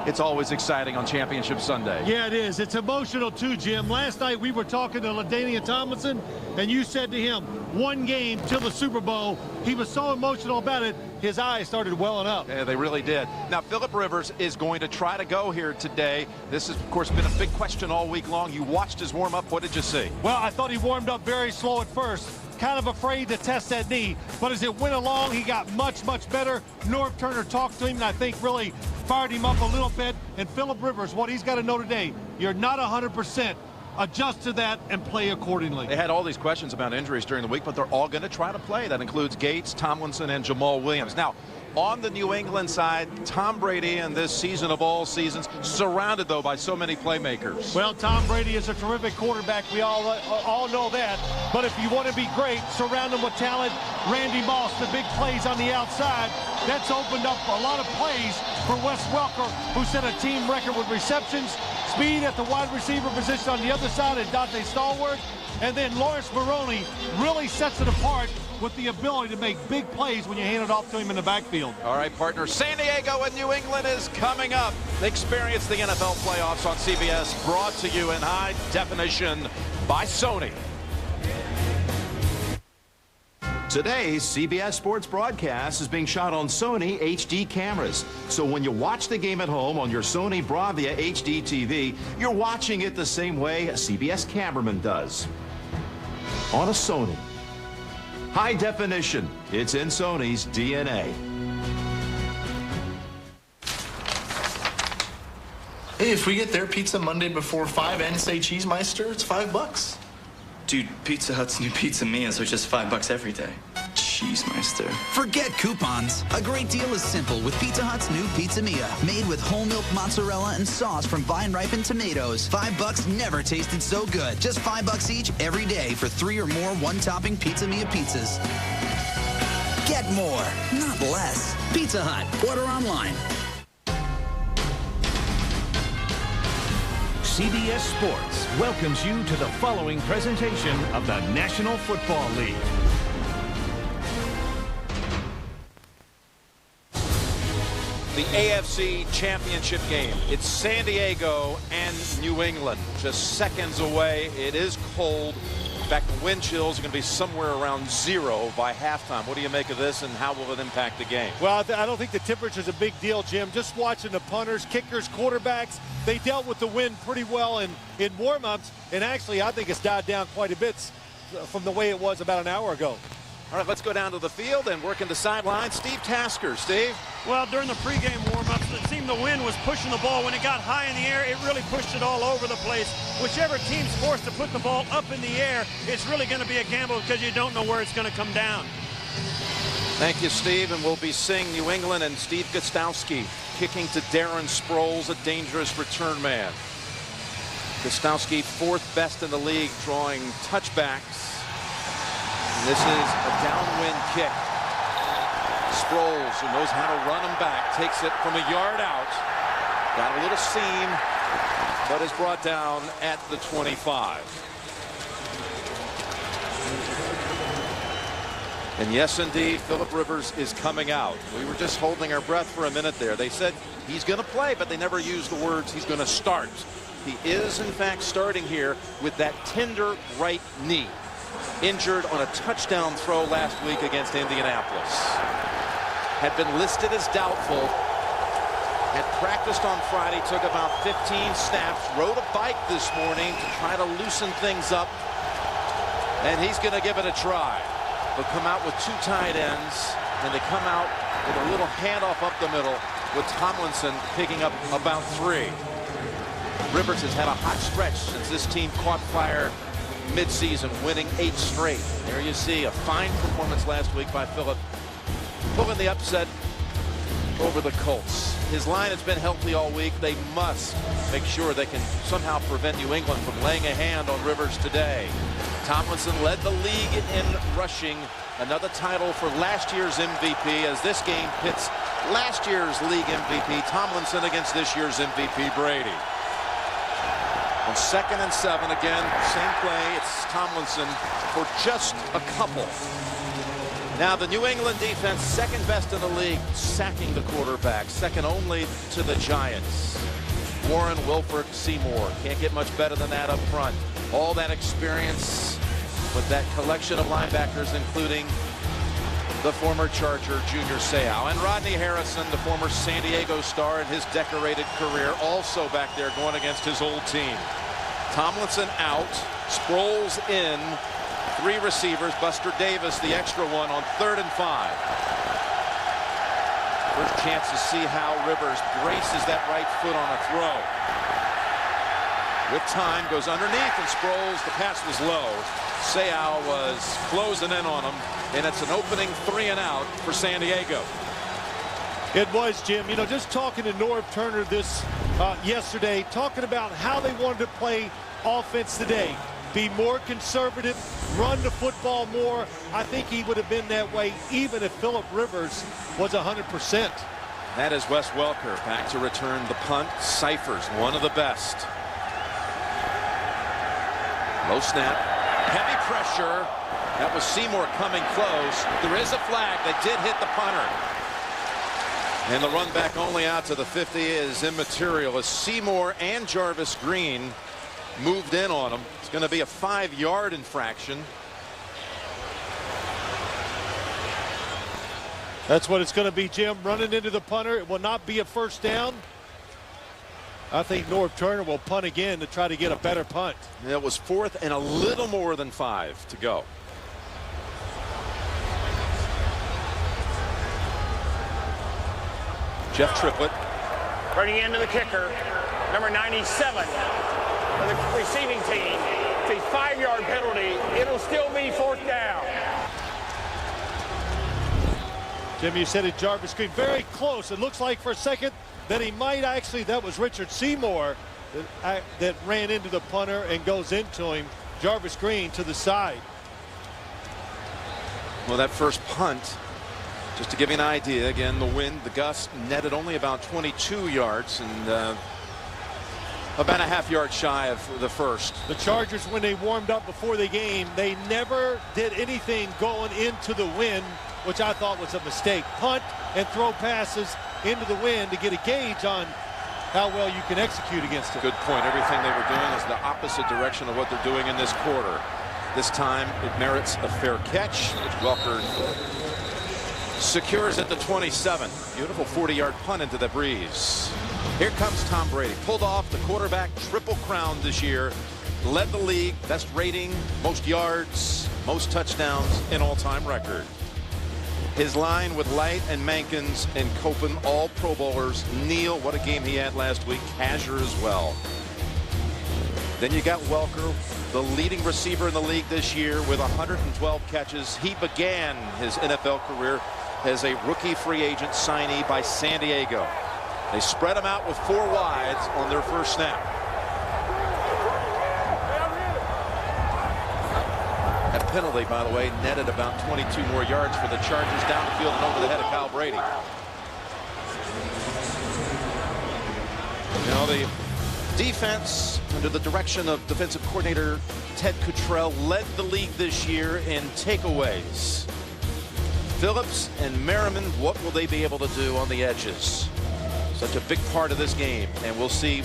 it's always exciting on Championship Sunday. Yeah, it is. It's emotional too, Jim. Last night we were talking to LaDainian Tomlinson, and you said to him, one game till the Super Bowl. He was so emotional about it, his eyes started welling up. Yeah, they really did. Now, Phillip Rivers is going to try to go here today. This has, of course, been a big question all week long. You watched his warm-up. What did you see? Well, I thought he warmed up very slow at first. Kind of afraid to test that knee. But as it went along, he got much, much better. Norv Turner talked to him, and I think really fired him up a little bit. And Phillip Rivers, what he's got to know today, you're not 100%. Adjust to that and play accordingly. They had all these questions about injuries during the week, but they're all going to try to play. That includes Gates, Tomlinson, and Jamal Williams. Now, on the New England side, Tom Brady in this season of all seasons, surrounded, though, by so many playmakers. Well, Tom Brady is a terrific quarterback. We all know that. But if you want to be great, surround him with talent. Randy Moss, the big plays on the outside. That's opened up a lot of plays for Wes Welker, who set a team record with receptions, speed at the wide receiver position on the other side, and Dante Stallworth. And then Lawrence Maroney really sets it apart with the ability to make big plays when you hand it off to him in the backfield. All right, partner, San Diego and New England is coming up. Experience the NFL playoffs on CBS, brought to you in high definition by Sony. Today's CBS Sports broadcast is being shot on Sony HD cameras. So when you watch the game at home on your Sony Bravia HD TV, you're watching it the same way a CBS cameraman does. On a Sony. High definition. It's in Sony's DNA. Hey, if we get their pizza Monday before 5 and say Cheesemeister, it's $5. Dude, Pizza Hut's new Pizza Mia, so it's just $5 every day. Cheesemeister. Forget coupons. A great deal is simple with Pizza Hut's new Pizza Mia. Made with whole milk mozzarella and sauce from vine-ripened tomatoes. $5 never tasted so good. Just $5 each every day for 3 or more one-topping Pizza Mia pizzas. Get more, not less. Pizza Hut. Order online. CBS Sports welcomes you to the following presentation of the National Football League. The AFC Championship game. It's San Diego and New England. Just seconds away. It is cold. In fact, the wind chills are going to be somewhere around 0 by halftime. What do you make of this, and how will it impact the game? Well, I don't think the temperature is a big deal, Jim. Just watching the punters, kickers, quarterbacks, they dealt with the wind pretty well in warm-ups, and actually I think it's died down quite a bit from the way it was about an hour ago. All right, let's go down to the field and work in the sideline. Steve Tasker. Steve? Well, during the pregame warm-ups, it seemed the wind was pushing the ball. When it got high in the air, it really pushed it all over the place. Whichever team's forced to put the ball up in the air, it's really going to be a gamble because you don't know where it's going to come down. Thank you, Steve. And we'll be seeing New England and Steve Gostowski kicking to Darren Sproles, a dangerous return man. Gostowski, 4th best in the league, drawing touchbacks. And this is a downwind kick. Sproles, who knows how to run him back, takes it from a yard out. Got a little seam, but is brought down at the 25. And yes, indeed, Phillip Rivers is coming out. We were just holding our breath for a minute there. They said he's going to play, but they never used the words he's going to start. He is, in fact, starting here with that tender right knee. Injured on a touchdown throw last week against Indianapolis. Had been listed as doubtful. Had practiced on Friday, took about 15 snaps, rode a bike this morning to try to loosen things up. And he's going to give it a try. They'll come out with 2 tight ends, and they come out with a little handoff up the middle with Tomlinson picking up about 3. Rivers has had a hot stretch since this team caught fire mid-season, winning 8 straight. There you see a fine performance last week by Phillip, pulling the upset over the Colts. His line has been healthy all week. They must make sure they can somehow prevent New England from laying a hand on Rivers today. Tomlinson led the league in rushing, another title for last year's MVP, as this game pits last year's league MVP Tomlinson against this year's MVP Brady. On 2nd and 7, again, same play. It's Tomlinson for just a couple. Now the New England defense, second best in the league, sacking the quarterback, second only to the Giants. Warren, Wilford, Seymour. Can't get much better than that up front. All that experience with that collection of linebackers, including the former Charger, Junior Seau. And Rodney Harrison, the former San Diego star in his decorated career, also back there going against his old team. Tomlinson out. Sproles in. 3 receivers. Buster Davis, the extra one, on 3rd and 5. First chance to see how Rivers braces that right foot on a throw. With time, goes underneath, and Sproles, the pass was low. Seau was closing in on him, and it's an opening 3 and out for San Diego. It was, Jim. You know, just talking to Norv Turner this yesterday, talking about how they wanted to play offense today. Be more conservative, run the football more. I think he would have been that way even if Phillip Rivers was 100%. That is Wes Welker back to return the punt. Cyphers, one of the best. Low snap, heavy pressure. That was Seymour coming close. There is a flag that did hit the punter. And the run back only out to the 50 is immaterial as Seymour and Jarvis Green moved in on him. It's going to be a 5-yard infraction. That's what it's going to be, Jim. Running into the punter. It will not be a first down. I think Norv Turner will punt again to try to get a better punt. It was 4th and a little more than 5 to go. Jeff Triplett. Running into the kicker, number 97 for the receiving team. It's a 5-yard penalty. It'll still be 4th down. Jim, you said it, Jarvis Green. Very close. It looks like for a second that he might actually, that was Richard Seymour that ran into the punter and goes into him. Jarvis Green to the side. Well, that first punt, just to give you an idea, again, the wind, the gust netted only about 22 yards and about a half-yard shy of the first. The Chargers, when they warmed up before the game, they never did anything going into the wind, which I thought was a mistake. Punt and throw passes into the wind to get a gauge on how well you can execute against it. Good point. Everything they were doing is the opposite direction of what they're doing in this quarter. This time it merits a fair catch. Welker secures at the 27. Beautiful 40-yard punt into the breeze. Here comes Tom Brady. Pulled off the quarterback triple crown this year. Led the league, best rating, most yards, most touchdowns, an all-time record. His line with Light and Mankins and Copen, all Pro Bowlers. Neal, what a game he had last week. Hazard as well. Then you got Welker, the leading receiver in the league this year with 112 catches. He began his NFL career as a rookie free agent signee by San Diego. They spread him out with 4 wides on their first snap. That penalty, by the way, netted about 22 more yards for the Chargers down the field and over the head of Kyle Brady. You know, the defense under the direction of defensive coordinator Ted Cottrell led the league this year in takeaways. Phillips and Merriman, what will they be able to do on the edges? Such a big part of this game, and we'll see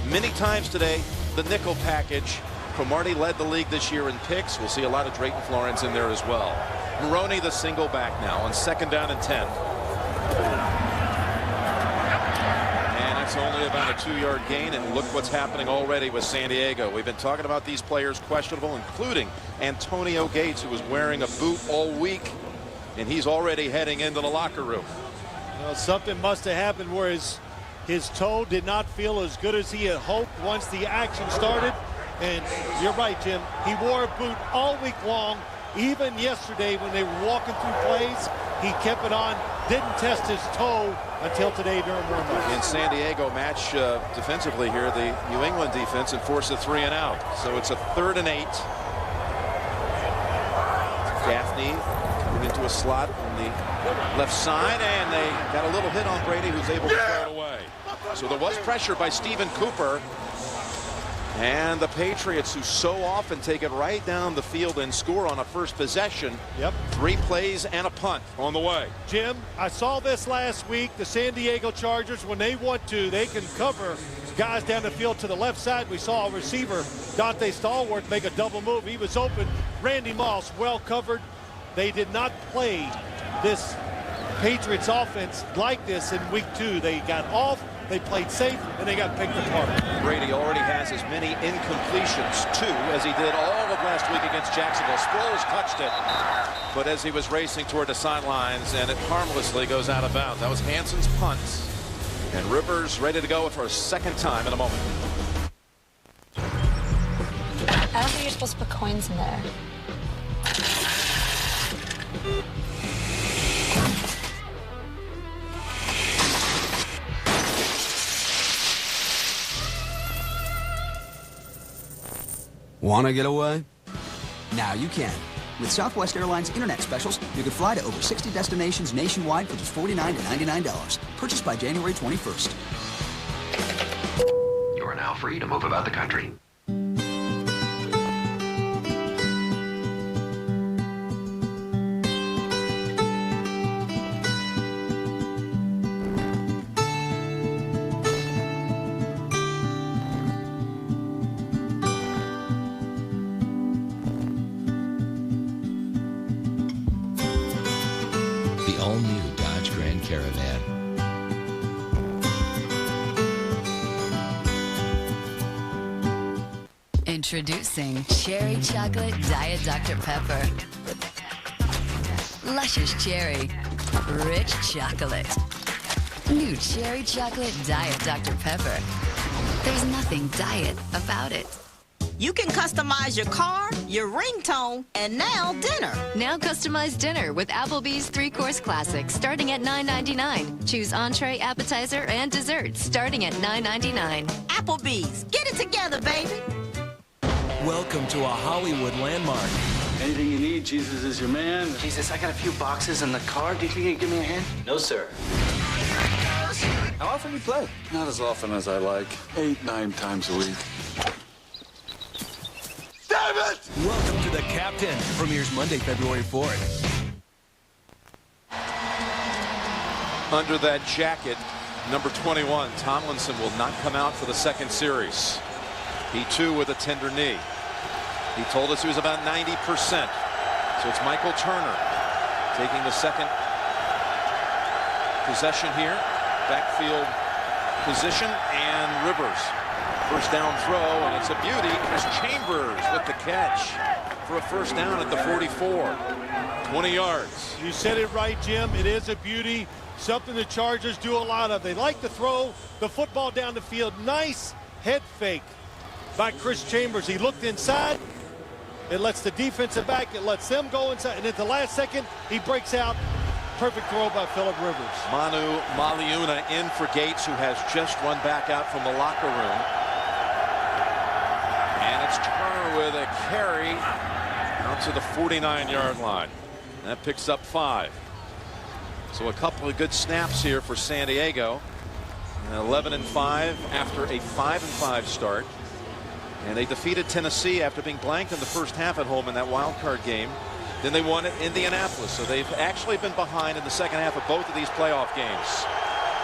many times today the nickel package. Cromartie led the league this year in picks. We'll see a lot of Drayton Florence in there as well. Maroney the single back now on 2nd down and 10. And it's only about a 2-yard gain, and look what's happening already with San Diego. We've been talking about these players questionable, including Antonio Gates, who was wearing a boot all week, and he's already heading into the locker room. Well, something must have happened where his toe did not feel as good as he had hoped once the action started. And you're right, Jim. He wore a boot all week long. Even yesterday when they were walking through plays, he kept it on. Didn't test his toe until today during warm-up. In San Diego match defensively here, the New England defense, and force a 3 and out. So it's a 3rd and 8. Gaffney coming into a slot on the left side, and they got a little hit on Brady, who's able to throw it away. So there was pressure by Stephen Cooper. And the Patriots, who so often take it right down the field and score on a first possession. Yep. 3 plays and a punt on the way. Jim, I saw this last week. The San Diego Chargers, when they want to, they can cover guys down the field to the left side. We saw a receiver, Dante Stallworth, make a double move. He was open. Randy Moss, well covered. They did not play this Patriots offense like this in week 2. They got off, they played safe, and they got picked apart. Brady already has as many incompletions, 2, as he did all of last week against Jacksonville. Sproles touched it, but as he was racing toward the sidelines, and it harmlessly goes out of bounds. That was Hanson's punt. And Rivers ready to go for a second time in a moment. I don't think you're supposed to put coins in there. Want to get away? Now you can. With Southwest Airlines Internet specials, you can fly to over 60 destinations nationwide for just $49 to $99. Purchased by January 21st. You are now free to move about the country. The all-new Dodge Grand Caravan. Introducing Cherry Chocolate Diet Dr. Pepper. Luscious cherry, rich chocolate. New Cherry Chocolate Diet Dr. Pepper. There's nothing diet about it. You can customize your car, your ringtone, and now dinner. Now customize dinner with Applebee's 3-Course Classic starting at $9.99. Choose entree, appetizer, and dessert starting at $9.99. Applebee's, get it together, baby. Welcome to a Hollywood landmark. Anything you need, Jesus is your man. Jesus, I got a few boxes in the car. Do you think you can give me a hand? No, sir. How often do you play? Not as often as I like. 8-9 times a week. Damn it! Welcome to The Captain. Premieres Monday, February 4th. Under that jacket, number 21, Tomlinson will not come out for the second series. He too with a tender knee. He told us he was about 90%. So it's Michael Turner taking the second possession here. Backfield position, and Rivers. First down throw, and it's a beauty. Chris Chambers with the catch for a first down at the 44. 20 yards. You said it right, Jim. It is a beauty. Something the Chargers do a lot of. They like to throw the football down the field. Nice head fake by Chris Chambers. He looked inside. It lets the defensive back. It lets them go inside. And at the last second, he breaks out. Perfect throw by Phillip Rivers. Manu Maliuna in for Gates, who has just run back out from the locker room. And it's Turner with a carry out to the 49-yard line. That picks up 5. So a couple of good snaps here for San Diego. 11-5 after a 5-5 start. And they defeated Tennessee after being blanked in the first half at home in that wild card game. Then they won at Indianapolis. So they've actually been behind in the second half of both of these playoff games.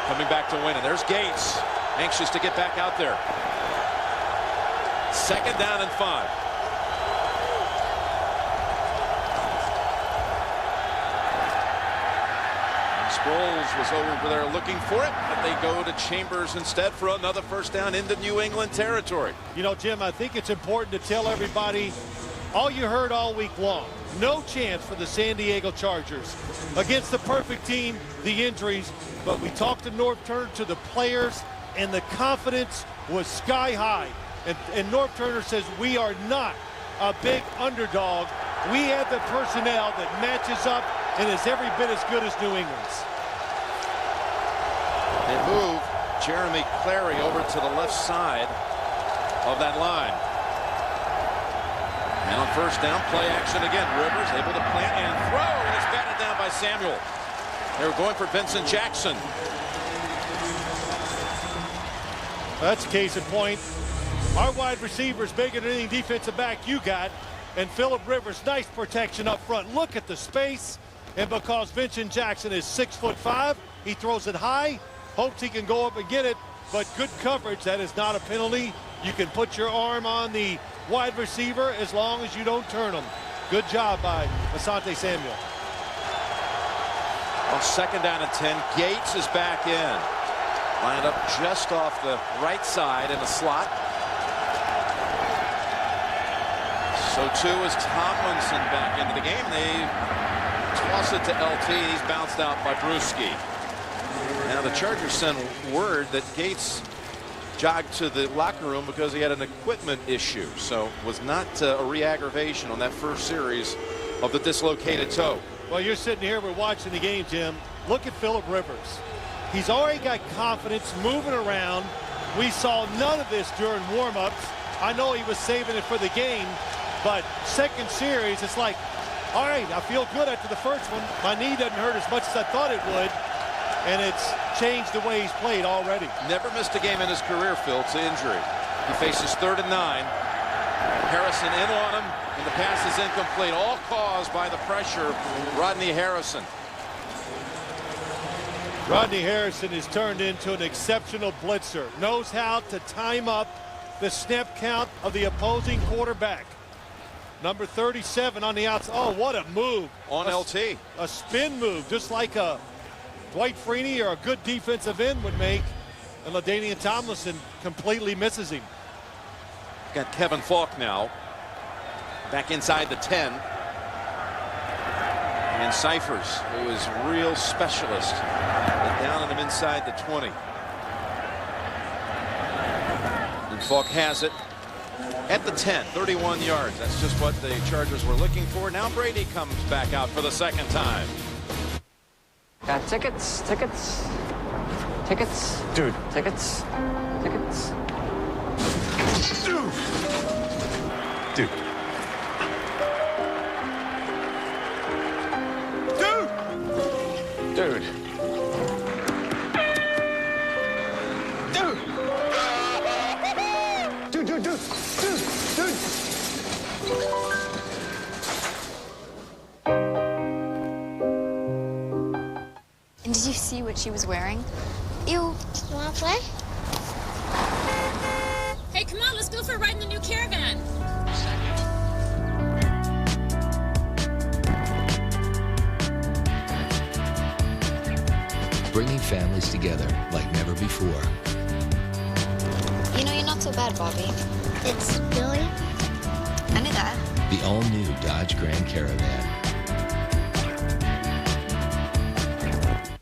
Coming back to win. And there's Gates, anxious to get back out there. Second down and 5. And Sproles was over there looking for it, but they go to Chambers instead for another first down into New England territory. You know, Jim, I think it's important to tell everybody all you heard all week long. No chance for the San Diego Chargers against the perfect team, the injuries. But we talked to Norv Turner, to the players, and the confidence was sky high. And Norv Turner says we are not a big underdog. We have the personnel that matches up and is every bit as good as New England's. They move Jeremy Clary over to the left side of that line. And on first down, play action again. Rivers able to plant and throw, and it's batted down by Samuel. They were going for Vincent Jackson. That's case in point. Our wide receiver is bigger than any defensive back you got. And Phillip Rivers, nice protection up front. Look at the space. And because Vincent Jackson is 6'5", he throws it high, hopes he can go up and get it, but good coverage. That is not a penalty. You can put your arm on the wide receiver as long as you don't turn him. Good job by Asante Samuel. On 2nd down and 10, Gates is back in. Lined up just off the right side in the slot. So too is Tomlinson back into the game. They toss it to LT. He's bounced out by Brewski. Now the Chargers send word that Gates jogged to the locker room because he had an equipment issue. So was not a re-aggravation on that first series of the dislocated toe. Well, you're sitting here, we're watching the game, Jim. Look at Phillip Rivers. He's already got confidence moving around. We saw none of this during warm-ups. I know he was saving it for the game, but second series, it's like, all right, I feel good after the first one. My knee doesn't hurt as much as I thought it would, and it's changed the way he's played already. Never missed a game in his career, Phil, to injury. He faces 3rd and 9. Harrison in on him, and the pass is incomplete, all caused by the pressure of Rodney Harrison. Rodney Harrison has turned into an exceptional blitzer. Knows how to time up the snap count of the opposing quarterback. Number 37 on the outside. Oh, what a move. On LT. A spin move, just like a Dwight Freeney or a good defensive end would make. And LaDainian Tomlinson completely misses him. Got Kevin Falk now. Back inside the 10. And Cyphers, who is a real specialist. And down him inside the 20. And Falk has it at the 10, 31 yards. That's just what the Chargers were looking for. Now Brady comes back out for the 2nd time. Got tickets, tickets, tickets. Dude. Tickets, tickets. Dude. Dude. Dude. Dude. And did you see what she was wearing? Ew. You wanna play? Hey, come on, let's go for a ride in the new Caravan. Bringing families together like never before. You know, you're not so bad, Bobby. It's Billy. I knew that. The all-new Dodge Grand Caravan.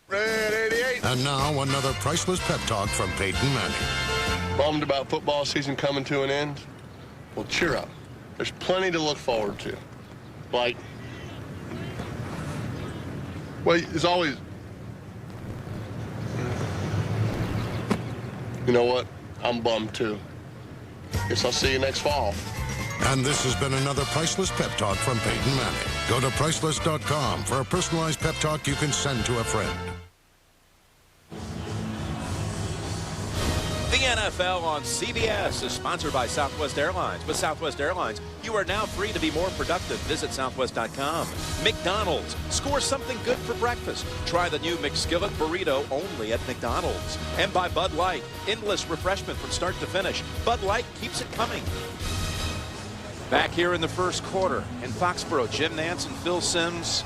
Red 88. And now another priceless pep talk from Peyton Manning. Bummed about football season coming to an end? Well, cheer up. There's plenty to look forward to. Like, well, there's always... You know what? I'm bummed, too. Guess I'll see you next fall. And this has been another priceless pep talk from Peyton Manning. Go to Priceless.com for a personalized pep talk you can send to a friend. The NFL on CBS is sponsored by Southwest Airlines. With Southwest Airlines, you are now free to be more productive. Visit Southwest.com. McDonald's. Score something good for breakfast. Try the new McSkillet Burrito only at McDonald's. And by Bud Light. Endless refreshment from start to finish. Bud Light keeps it coming. Back here in the first quarter in Foxborough, Jim Nantz and Phil Simms.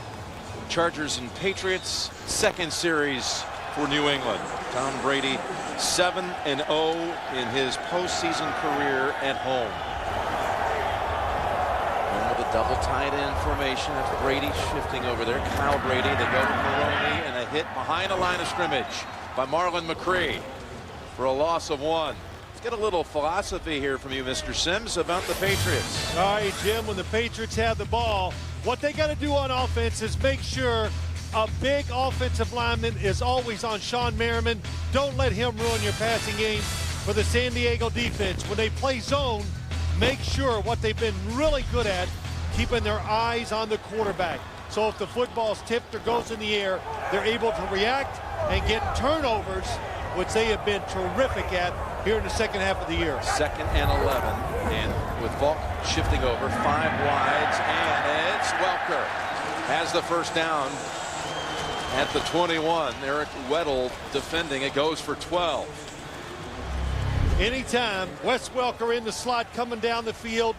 Chargers and Patriots. 2nd series for New England. Tom Brady 7-0 in his postseason career at home. And with a double tight end formation, that's Brady shifting over there. Kyle Brady, they go with Maroney, and a hit behind the line of scrimmage by Marlon McCree for a loss of 1. Let's get a little philosophy here from you, Mr. Simms, about the Patriots. All right, Jim, when the Patriots have the ball, what they got to do on offense is make sure a big offensive lineman is always on Sean Merriman. Don't let him ruin your passing game for the San Diego defense. When they play zone, make sure what they've been really good at, keeping their eyes on the quarterback. So if the football's tipped or goes in the air, they're able to react and get turnovers, which they have been terrific at here in the second half of the year. 2nd and 11. And with Volk shifting over, 5 wides, and it's Welker has the first down at the 21. Eric Weddle defending. It goes for 12. Anytime Wes Welker in the slot coming down the field,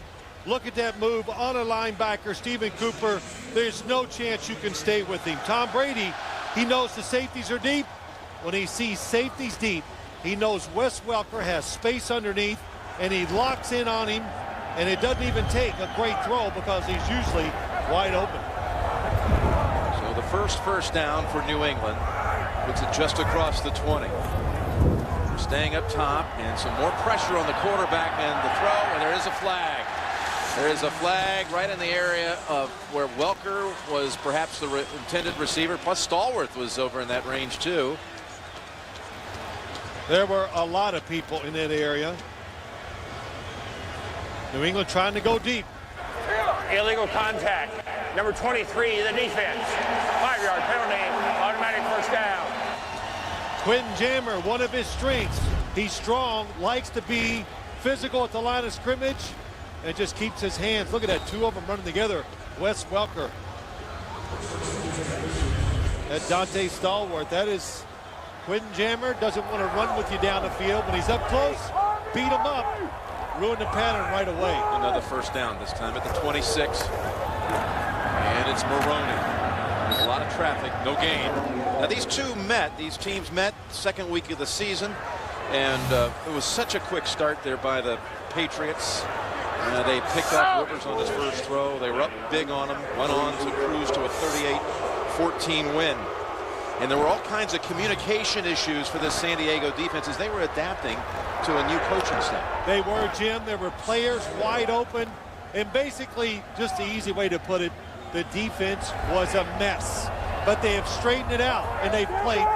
look at that move on a linebacker, Stephen Cooper. There's no chance you can stay with him. Tom Brady, he knows the safeties are deep. When he sees safeties deep, he knows Wes Welker has space underneath, and he locks in on him, and it doesn't even take a great throw because he's usually wide open. So the first down for New England puts it just across the 20. Staying up top, and some more pressure on the quarterback, and the throw, and there is a flag. There is a flag right in the area of where Welker was perhaps the intended receiver, plus Stallworth was over in that range too. There were a lot of people in that area. New England trying to go deep. Illegal contact. Number 23, the defense. 5-yard penalty, automatic first down. Quentin Jammer, one of his strengths. He's strong, likes to be physical at the line of scrimmage, and just keeps his hands. Look at that, 2 of them running together. Wes Welker. That Dante Stallworth, that is Quentin Jammer. Doesn't want to run with you down the field. When he's up close, beat him up. Ruin the pattern right away. Another first down, this time at the 26. And it's Maroney. There's a lot of traffic, no gain. Now these teams met second week of the season, and it was such a quick start there by the Patriots. They picked up Rivers on his first throw. They were up big on him, went on to cruise to a 38-14 win. And there were all kinds of communication issues for this San Diego defense as they were adapting to a new coaching staff. They were, Jim. There were players wide open. And basically, just the easy way to put it, the defense was a mess. But they have straightened it out, and they've played,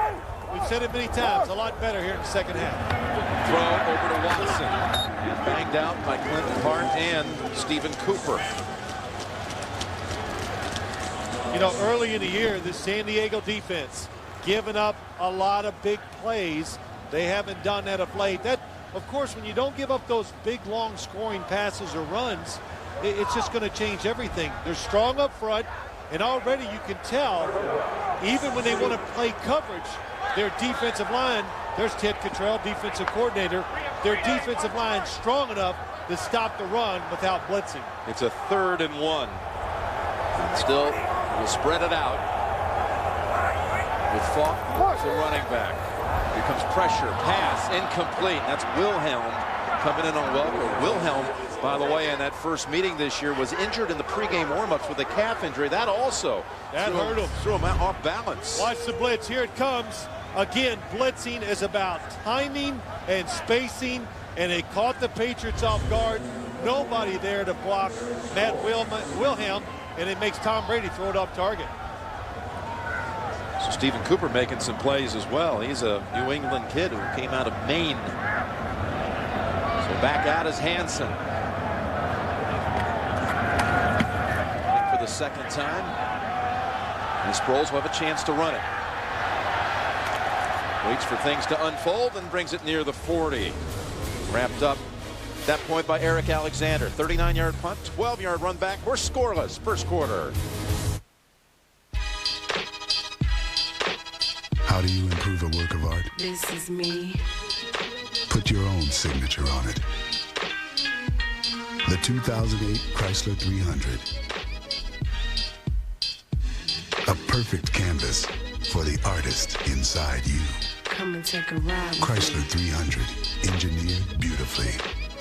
we've said it many times, a lot better here in the second half. Throw over to Watson. Banged out by Clinton Hart and Stephen Cooper. You know, early in the year, the San Diego defense giving up a lot of big plays. They haven't done that of late. That, of course, when you don't give up those big, long scoring passes or runs, it's just going to change everything. They're strong up front, and already you can tell, even when they want to play coverage, their defensive line, there's Ted Cottrell, defensive coordinator, their defensive line strong enough to stop the run without blitzing. It's a 3rd and 1. Still, we'll spread it out with Falk, the running back. Here comes pressure, pass, incomplete. That's Wilhelm coming in on Welker. Wilhelm, by the way, in that first meeting this year, was injured in the pregame warm-ups with a calf injury. That also hurt him. Threw him off balance. Watch the blitz. Here it comes. Again, blitzing is about timing and spacing, and it caught the Patriots off guard. Nobody there to block Matt Wilhelm, and it makes Tom Brady throw it off target. So Stephen Cooper making some plays as well. He's a New England kid who came out of Maine. So back out is Hansen. For the second time. And Sproles will have a chance to run it. Waits for things to unfold and brings it near the 40. Wrapped up at that point by Eric Alexander. 39-yard punt, 12-yard run back. We're scoreless first quarter. How do you improve a work of art? This is me. Put your own signature on it. The 2008 Chrysler 300. A perfect canvas for the artist inside you. Come and take a ride. Chrysler 300, engineered beautifully.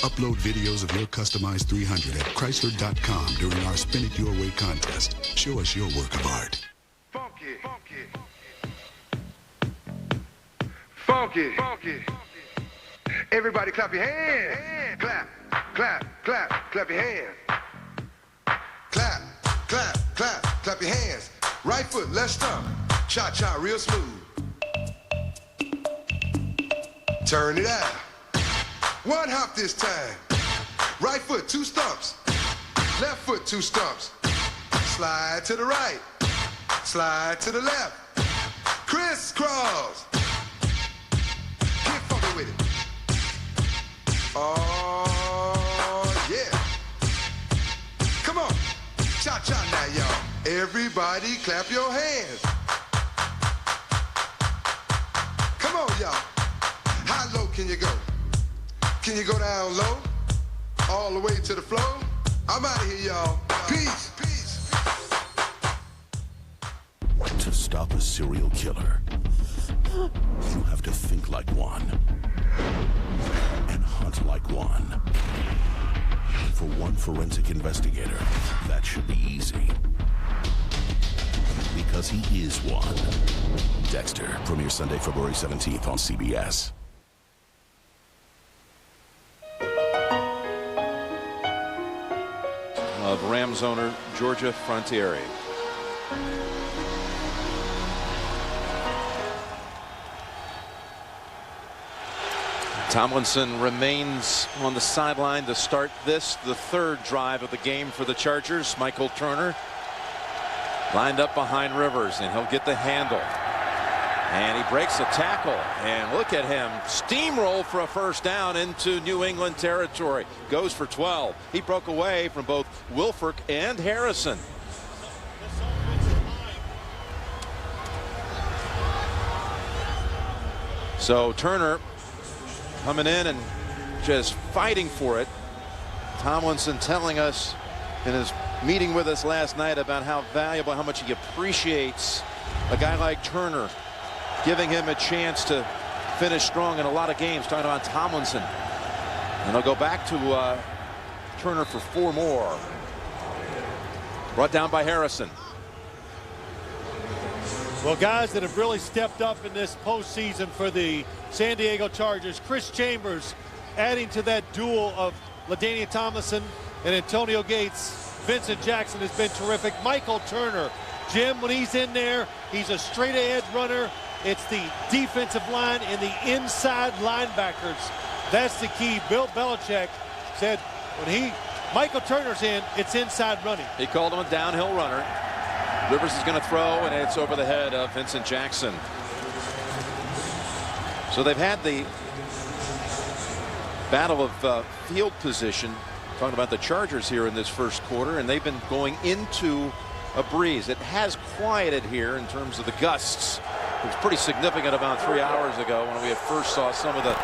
Upload videos of your customized 300 at Chrysler.com during our Spin It Your Way contest. Show us your work of art. Funky. Funky. Funky. Everybody clap your hands. Clap, clap, clap, clap your hands. Clap, clap, clap, clap your hands. Right foot, left stomp. Cha-cha, real smooth. Turn it out. One hop this time. Right foot, 2 stumps. Left foot, 2 stumps. Slide to the right. Slide to the left. Crisscross. Get funky with it. Oh, yeah. Come on. Cha-cha now, y'all. Everybody clap your hands. Come on, y'all. How low can you go? Can you go down low? All the way to the floor? I'm out of here, y'all. Peace. Peace. To stop a serial killer, you have to think like one and hunt like one. For one forensic investigator, that should be easy. Because he is one. Dexter, premieres Sunday, February 17th on CBS. Of Rams owner Georgia Frontiere. Tomlinson remains on the sideline to start this, the third drive of the game for the Chargers. Michael Turner lined up behind Rivers, and he'll get the handle. And he breaks a tackle, and look at him steamroll for a first down into New England territory. Goes for 12. He broke away from both Wilfork and Harrison. So Turner coming in and just fighting for it. Tomlinson telling us in his meeting with us last night about how valuable, how much he appreciates a guy like Turner, giving him a chance to finish strong in a lot of games. Talking about Tomlinson. And they'll go back to Turner for 4 more. Brought down by Harrison. Well, guys that have really stepped up in this postseason for the San Diego Chargers. Chris Chambers adding to that duel of LaDainian Tomlinson and Antonio Gates. Vincent Jackson has been terrific. Michael Turner, Jim, when he's in there, he's a straight-ahead runner. It's the defensive line and the inside linebackers. That's the key. Bill Belichick said when Michael Turner's in, it's inside running. He called him a downhill runner. Rivers is going to throw, and it's over the head of Vincent Jackson. So they've had the battle of field position, talking about the Chargers here in this first quarter, and they've been going into a breeze. It has quieted here in terms of the gusts. It was pretty significant about 3 hours ago when we first saw some of the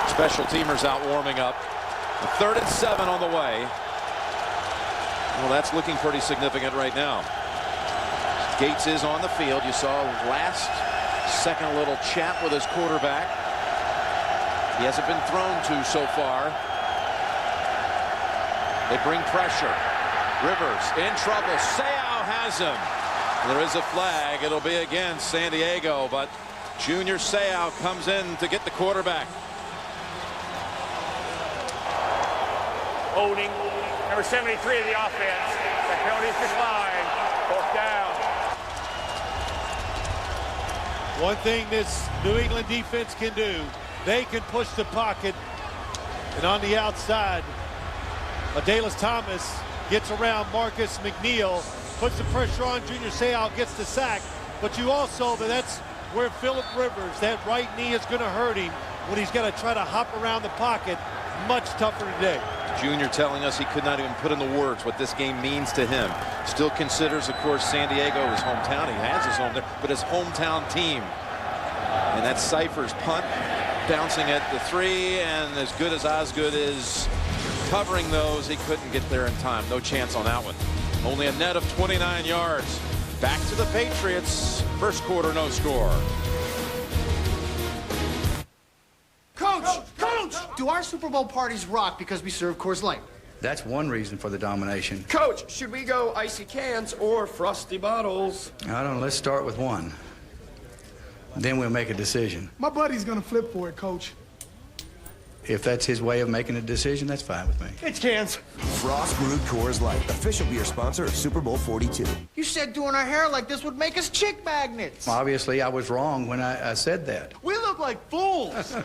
special teamers out warming up. A 3rd and 7 on the way. Well, that's looking pretty significant right now. Gates is on the field. You saw last second little chat with his quarterback. He hasn't been thrown to so far. They bring pressure. Rivers in trouble. Seau has him. There is a flag. It'll be against San Diego, but Junior Seau comes in to get the quarterback. Holding number 73 of the offense. The penalty is declined. 4th down. One thing this New England defense can do, they can push the pocket, and on the outside, Adalys Thomas gets around Marcus McNeil, puts the pressure on. Junior Seau gets the sack, but you also, that's where Phillip Rivers, that right knee is going to hurt him when he's going to try to hop around the pocket. Much tougher today. Junior telling us he could not even put in the words what this game means to him. Still considers, of course, San Diego his hometown. He has his home there, but his hometown team. And that's Cypher's punt, bouncing at the 3, and as good as Osgood is covering those, he couldn't get there in time. No chance on that one. Only a net of 29 yards. Back to the Patriots. First quarter, no score. Coach! Do our Super Bowl parties rock because we serve Coors Light? That's one reason for the domination. Coach, should we go icy cans or frosty bottles? I don't know, let's start with one. Then we'll make a decision. My buddy's gonna flip for it, Coach. If that's his way of making a decision, that's fine with me. It's cans. Frost Brewed Coors Light, official beer sponsor of Super Bowl 42. You said doing our hair like this would make us chick magnets. Obviously, I was wrong when I said that. We look like fools.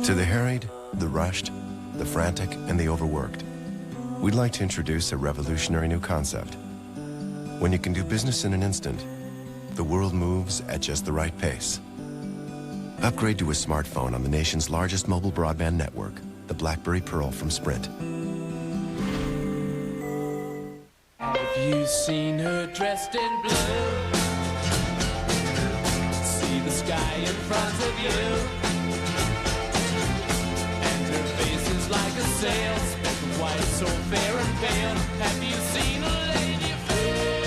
To the harried, the rushed, the frantic, and the overworked, we'd like to introduce a revolutionary new concept. When you can do business in an instant, the world moves at just the right pace. Upgrade to a smartphone on the nation's largest mobile broadband network, the BlackBerry Pearl from Sprint. Have you seen her dressed in blue? See the sky in front of you, and her face is like a sail, speckled white, so fair and pale. Have you seen a lady fair?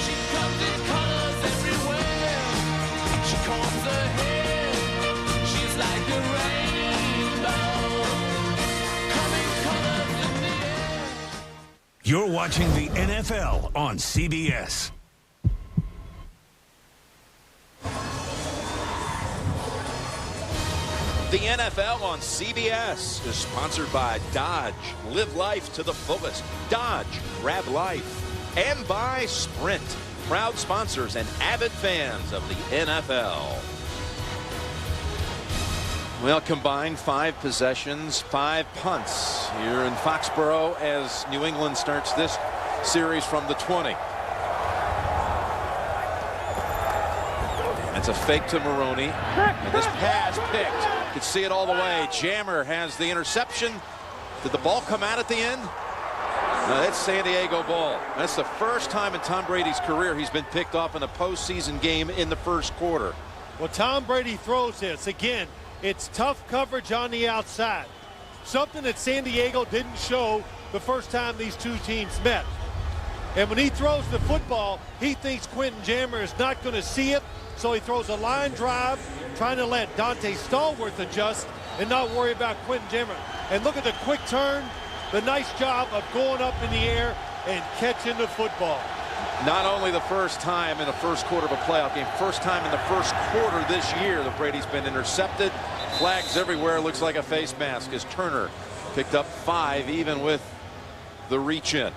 She comes in colors everywhere. She combs her hair. She's like a rainbow, coming colors in the air. You're watching the NFL on CBS. The NFL on CBS is sponsored by Dodge. Live life to the fullest. Dodge, grab life. And by Sprint, proud sponsors and avid fans of the NFL. Well, combined 5 possessions, 5 punts here in Foxborough as New England starts this series from the 20. That's a fake to Maroney. And this pass picked. You can see it all the way. Jammer has the interception. Did the ball come out at the end? No, that's San Diego ball. That's the first time in Tom Brady's career he's been picked off in a postseason game in the first quarter. Well, Tom Brady throws this. Again, it's tough coverage on the outside. Something that San Diego didn't show the first time these two teams met. And when he throws the football, he thinks Quentin Jammer is not going to see it. So he throws a line drive, trying to let Dante Stallworth adjust and not worry about Quentin Jammer. And look at the quick turn, the nice job of going up in the air and catching the football. Not only the first time in the first quarter of a playoff game, first time in the first quarter this year that Brady's been intercepted. Flags everywhere. Looks like a face mask as Turner picked up 5 even with the reach in.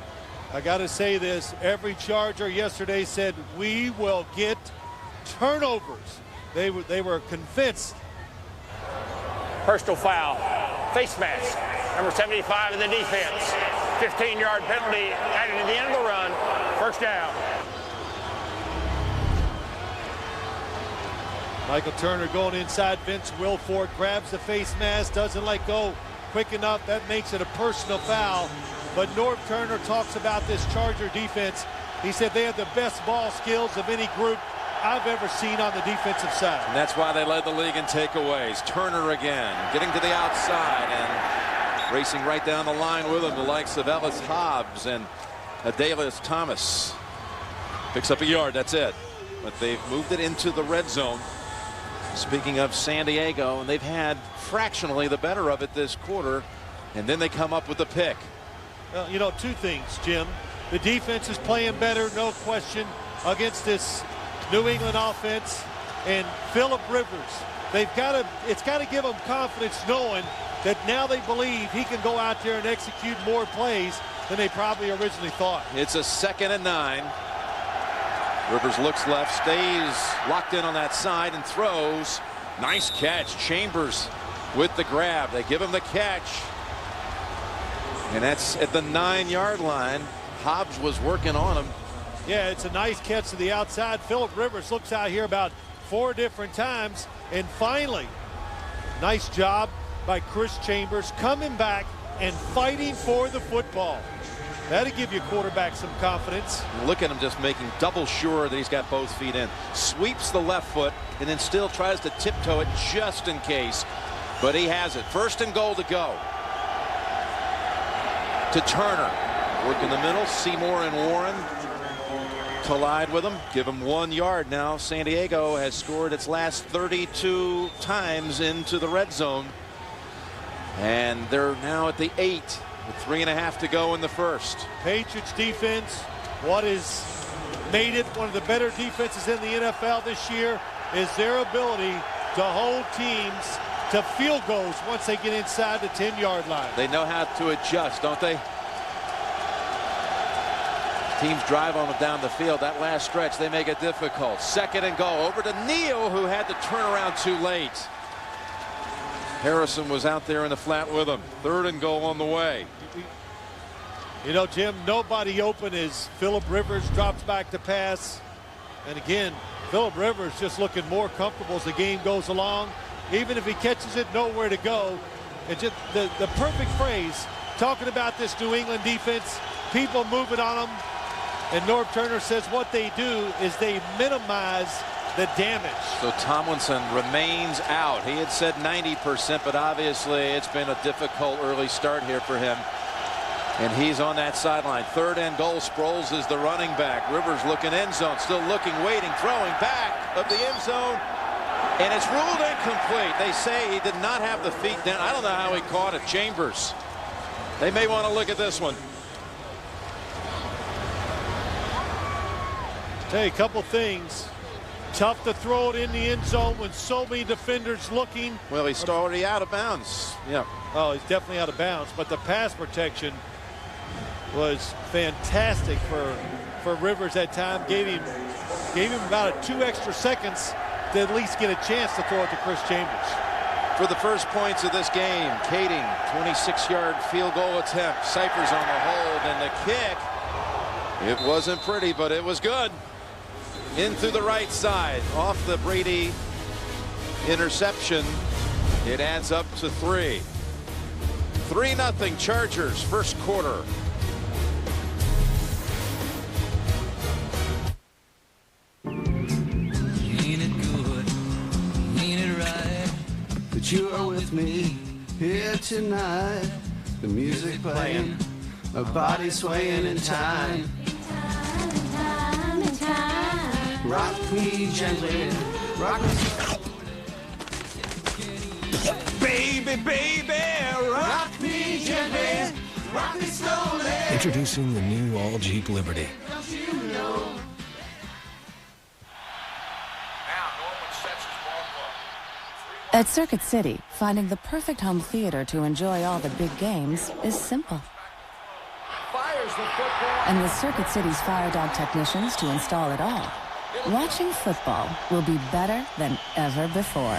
I got to say this. Every Charger yesterday said we will get turnovers. They were convinced. Personal foul. Face mask. Number 75 in the defense. 15-yard penalty added at the end of the run. First down. Michael Turner going inside. Vince Wilfork grabs the face mask, doesn't let go quick enough. That makes it a personal foul. But Norv Turner talks about this Charger defense. He said they have the best ball skills of any group I've ever seen on the defensive side. And that's why they led the league in takeaways. Turner again, getting to the outside and racing right down the line with him, the likes of Ellis Hobbs and Adalius Thomas. Picks up a yard, that's it. But they've moved it into the red zone. Speaking of San Diego, and they've had fractionally the better of it this quarter, and then they come up with the pick. Well, you know, 2 things, Jim. The defense is playing better, no question, against this New England offense, and Phillip Rivers. It's got to give them confidence knowing that now they believe he can go out there and execute more plays than they probably originally thought. It's a 2nd and 9. Rivers looks left, stays locked in on that side and throws. Nice catch. Chambers with the grab. They give him the catch. And that's at the 9-yard line. Hobbs was working on him. Yeah, it's a nice catch to the outside. Phillip Rivers looks out here about 4 different times. And finally, nice job by Chris Chambers coming back and fighting for the football. That'll give your quarterback some confidence. Look at him just making double sure that he's got both feet in. Sweeps the left foot and then still tries to tiptoe it just in case. But he has it. 1st and goal to go. To Turner. Work in the middle. Seymour and Warren collide with him. Give him 1 yard now. San Diego has scored its last 32 times into the red zone. And they're now at the 8 with 3.5 to go in the first. Patriots defense, what has made it one of the better defenses in the NFL this year is their ability to hold teams to field goals once they get inside the 10-yard line. They know how to adjust, don't they? Teams drive on them down the field. That last stretch, they make it difficult. 2nd and goal. Over to Neal, who had to turn around too late. Harrison was out there in the flat with him. 3rd and goal on the way. You know, Jim, nobody open as Phillip Rivers drops back to pass. And again, Phillip Rivers just looking more comfortable as the game goes along. Even if he catches it, nowhere to go. And just the perfect phrase, talking about this New England defense, people moving on them. And Norv Turner says what they do is they minimize the damage. So Tomlinson remains out. He had said 90%, but obviously it's been a difficult early start here for him. And he's on that sideline. 3rd and goal. Sproles is the running back. Rivers looking end zone, still looking, waiting, throwing back of the end zone. And it's ruled incomplete. They say he did not have the feet down. I don't know how he caught it. Chambers. They may want to look at this one. Hey, a couple things. Tough to throw it in the end zone when so many defenders looking. Well, he's already out of bounds. Yeah. Oh, he's definitely out of bounds. But the pass protection was fantastic for Rivers that time. Gave him about 2 extra seconds to at least get a chance to throw it to Chris Chambers. For the first points of this game, Kading, 26-yard field goal attempt. Cyphers on the hold, and the kick. It wasn't pretty, but it was good. In through the right side, off the Brady interception. It adds up to 3. 3-0 Chargers, first quarter. Ain't it good? Ain't it right? That you are with me here tonight. The music playing, a body swaying in time. Rock me gently, rock me. Baby, baby, rock me gently, rock me slowly. Introducing the new all Jeep Liberty. Don't you know? At Circuit City, finding the perfect home theater to enjoy all the big games is simple. And with Circuit City's Fire Dog technicians to install it all, watching football will be better than ever before.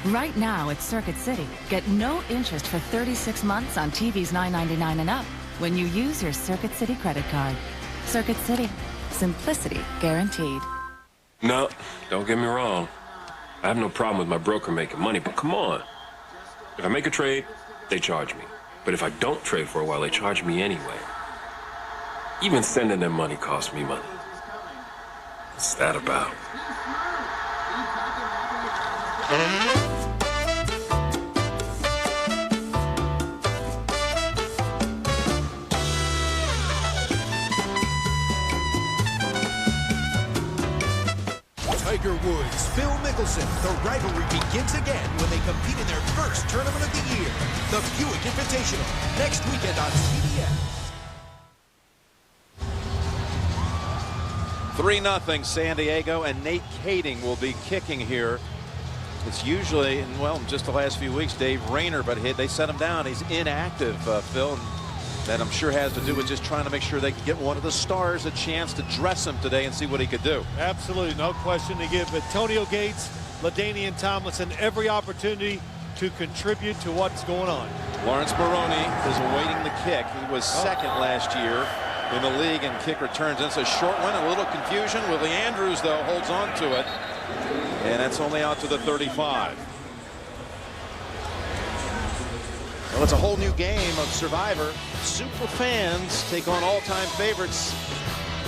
Right now at Circuit City, get no interest for 36 months on TVs $9.99 and up when you use your Circuit City credit card. Circuit City, simplicity guaranteed. No, don't get me wrong. I have no problem with my broker making money, but come on. If I make a trade, they charge me. But if I don't trade for a while, they charge me anyway. Even sending them money costs me money. What's that about? Tiger Woods, Phil Mickelson. The rivalry begins again when they compete in their first tournament of the year. The Buick Invitational, next weekend on CBS. 3-0 San Diego, and Nate Kading will be kicking here. It's usually, in, well, just the last few weeks, Dave Rayner, but they set him down. He's inactive, Phil. And that I'm sure has to do with just trying to make sure they can get one of the stars a chance to dress him today and see what he could do. Absolutely, no question to give Antonio Gates, LaDainian Tomlinson every opportunity to contribute to what's going on. Lawrence Maroney is awaiting the kick. He was second last year in the league in kick returns. It's a short one, a little confusion. Willie Andrews, though, holds on to it. And that's only out to the 35. Well, it's a whole new game of Survivor. Super fans take on all-time favorites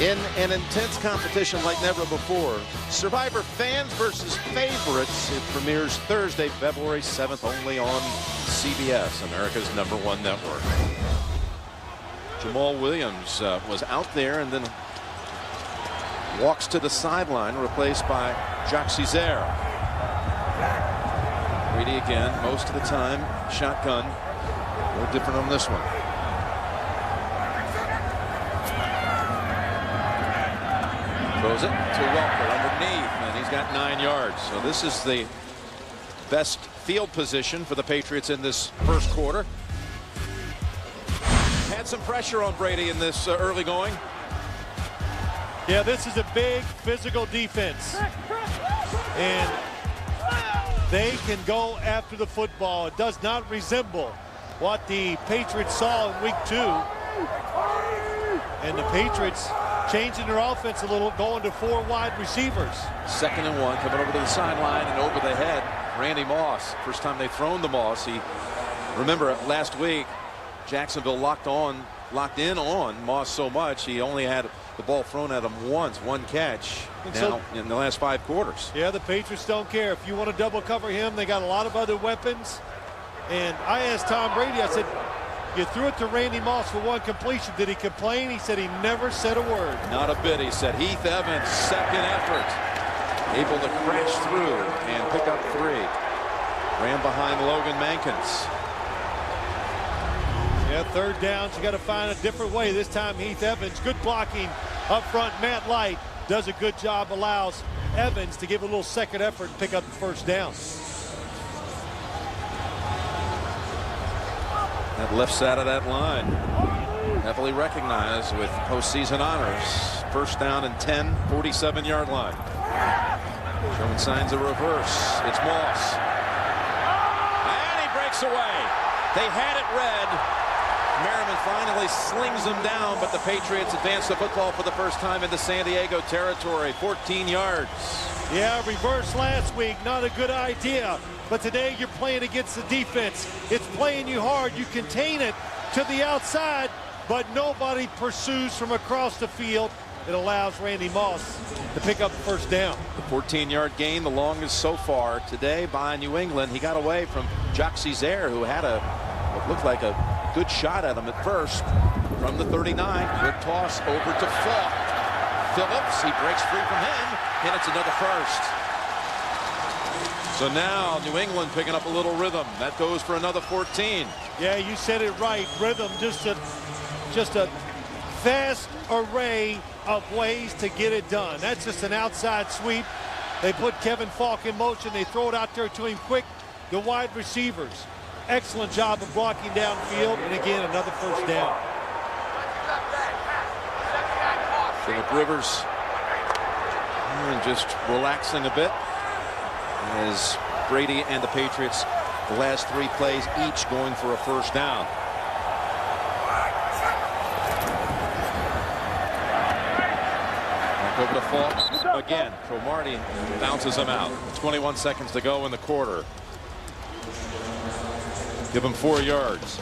in an intense competition like never before. Survivor fans versus favorites. It premieres Thursday, February 7th, only on CBS, America's #1 network. Jamal Williams was out there and then walks to the sideline, replaced by Jacques Césaire. Brady again, most of the time, shotgun. No different on this one. Throws it to Welker underneath, and he's got 9 yards. So this is the best field position for the Patriots in this first quarter. Had some pressure on Brady in this early going. Yeah, this is a big physical defense. And they can go after the football. It does not resemble what the Patriots saw in week 2. And the Patriots changing their offense a little, going to 4 wide receivers. 2nd and 1, coming over to the sideline and over the head. Randy Moss. First time they've thrown the Moss. Remember last week, Jacksonville locked in on Moss so much he only had the ball thrown at him once, 1 catch. And now so, in the last 5 quarters. Yeah, the Patriots don't care. If you want to double cover him, they got a lot of other weapons. And I asked Tom Brady, I said, you threw it to Randy Moss for 1 completion. Did he complain? He said he never said a word. Not a bit. He said Heath Evans, 2nd effort. Able to crash through and pick up 3. Ran behind Logan Mankins. Yeah, 3rd downs. You got to find a different way. This time Heath Evans, good blocking up front. Matt Light does a good job, allows Evans to give a little 2nd effort and pick up the 1st down. That left side of that line, heavily recognized with postseason honors. 1st down and 10, 47-yard line. Showing signs of reverse. It's Moss. And he breaks away. They had it red. Merriman finally slings him down, but the Patriots advance the football for the first time into San Diego territory. 14 yards. Yeah, reverse last week, not a good idea. But today you're playing against the defense. It's playing you hard. You contain it to the outside, but nobody pursues from across the field. It allows Randy Moss to pick up the 1st down. The 14-yard gain, the longest so far today by New England. He got away from Jacques Césaire, who had what looked like a good shot at him at first from the 39. Good toss over to Falk. Phillips, he breaks free from him, and it's another 1st. So now New England picking up a little rhythm. That goes for another 14. Yeah, you said it right. Rhythm, just a vast array of ways to get it done. That's just an outside sweep. They put Kevin Falk in motion. They throw it out there to him quick. The wide receivers, excellent job of blocking downfield. And again, another 1st down. Phillip Rivers just relaxing a bit as Brady and the Patriots, the last 3 plays, each going for a 1st down. Back over to Falk again. Cromartie bounces him out. 21 seconds to go in the quarter. Give him 4 yards.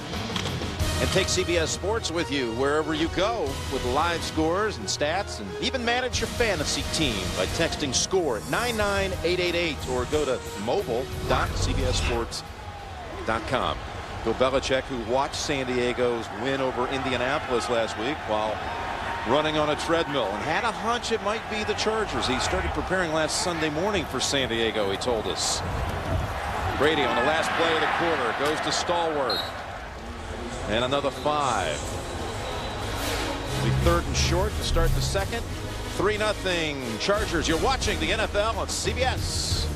And take CBS Sports with you wherever you go with live scores and stats, and even manage your fantasy team by texting SCORE at 99888 or go to mobile.cbssports.com. Bill Belichick, who watched San Diego's win over Indianapolis last week while running on a treadmill and had a hunch it might be the Chargers. He started preparing last Sunday morning for San Diego, he told us. Brady on the last play of the quarter goes to Stallworth. And another 5. It'll be 3rd and short to start the 2nd. 3-0 Chargers. You're watching the NFL on CBS.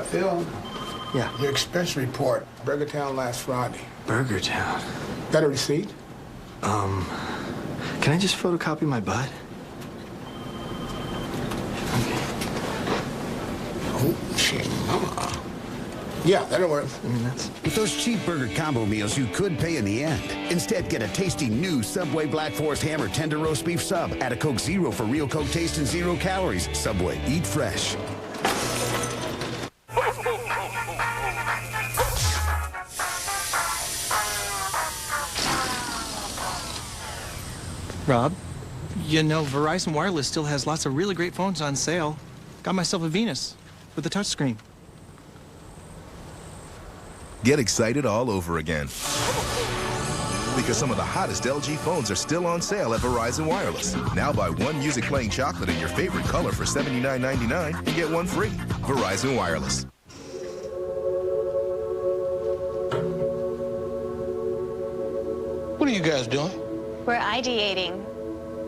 Phil? Yeah? Your expense report, Burgertown last Friday. Burgertown? Got a receipt? Can I just photocopy my butt? Okay. Oh, shit, mama. Yeah, that'll work. I mean, that's... With those cheap burger combo meals, you could pay in the end. Instead, get a tasty new Subway Black Forest Ham or Tender Roast Beef Sub. Add a Coke Zero for real Coke taste and 0 calories. Subway, eat fresh. Rob, you know, Verizon Wireless still has lots of really great phones on sale. Got myself a Venus with a touchscreen. Get excited all over again. Because some of the hottest LG phones are still on sale at Verizon Wireless. Now buy 1 music-playing chocolate in your favorite color for $79.99 and get 1 free. Verizon Wireless. What are you guys doing? We're ideating.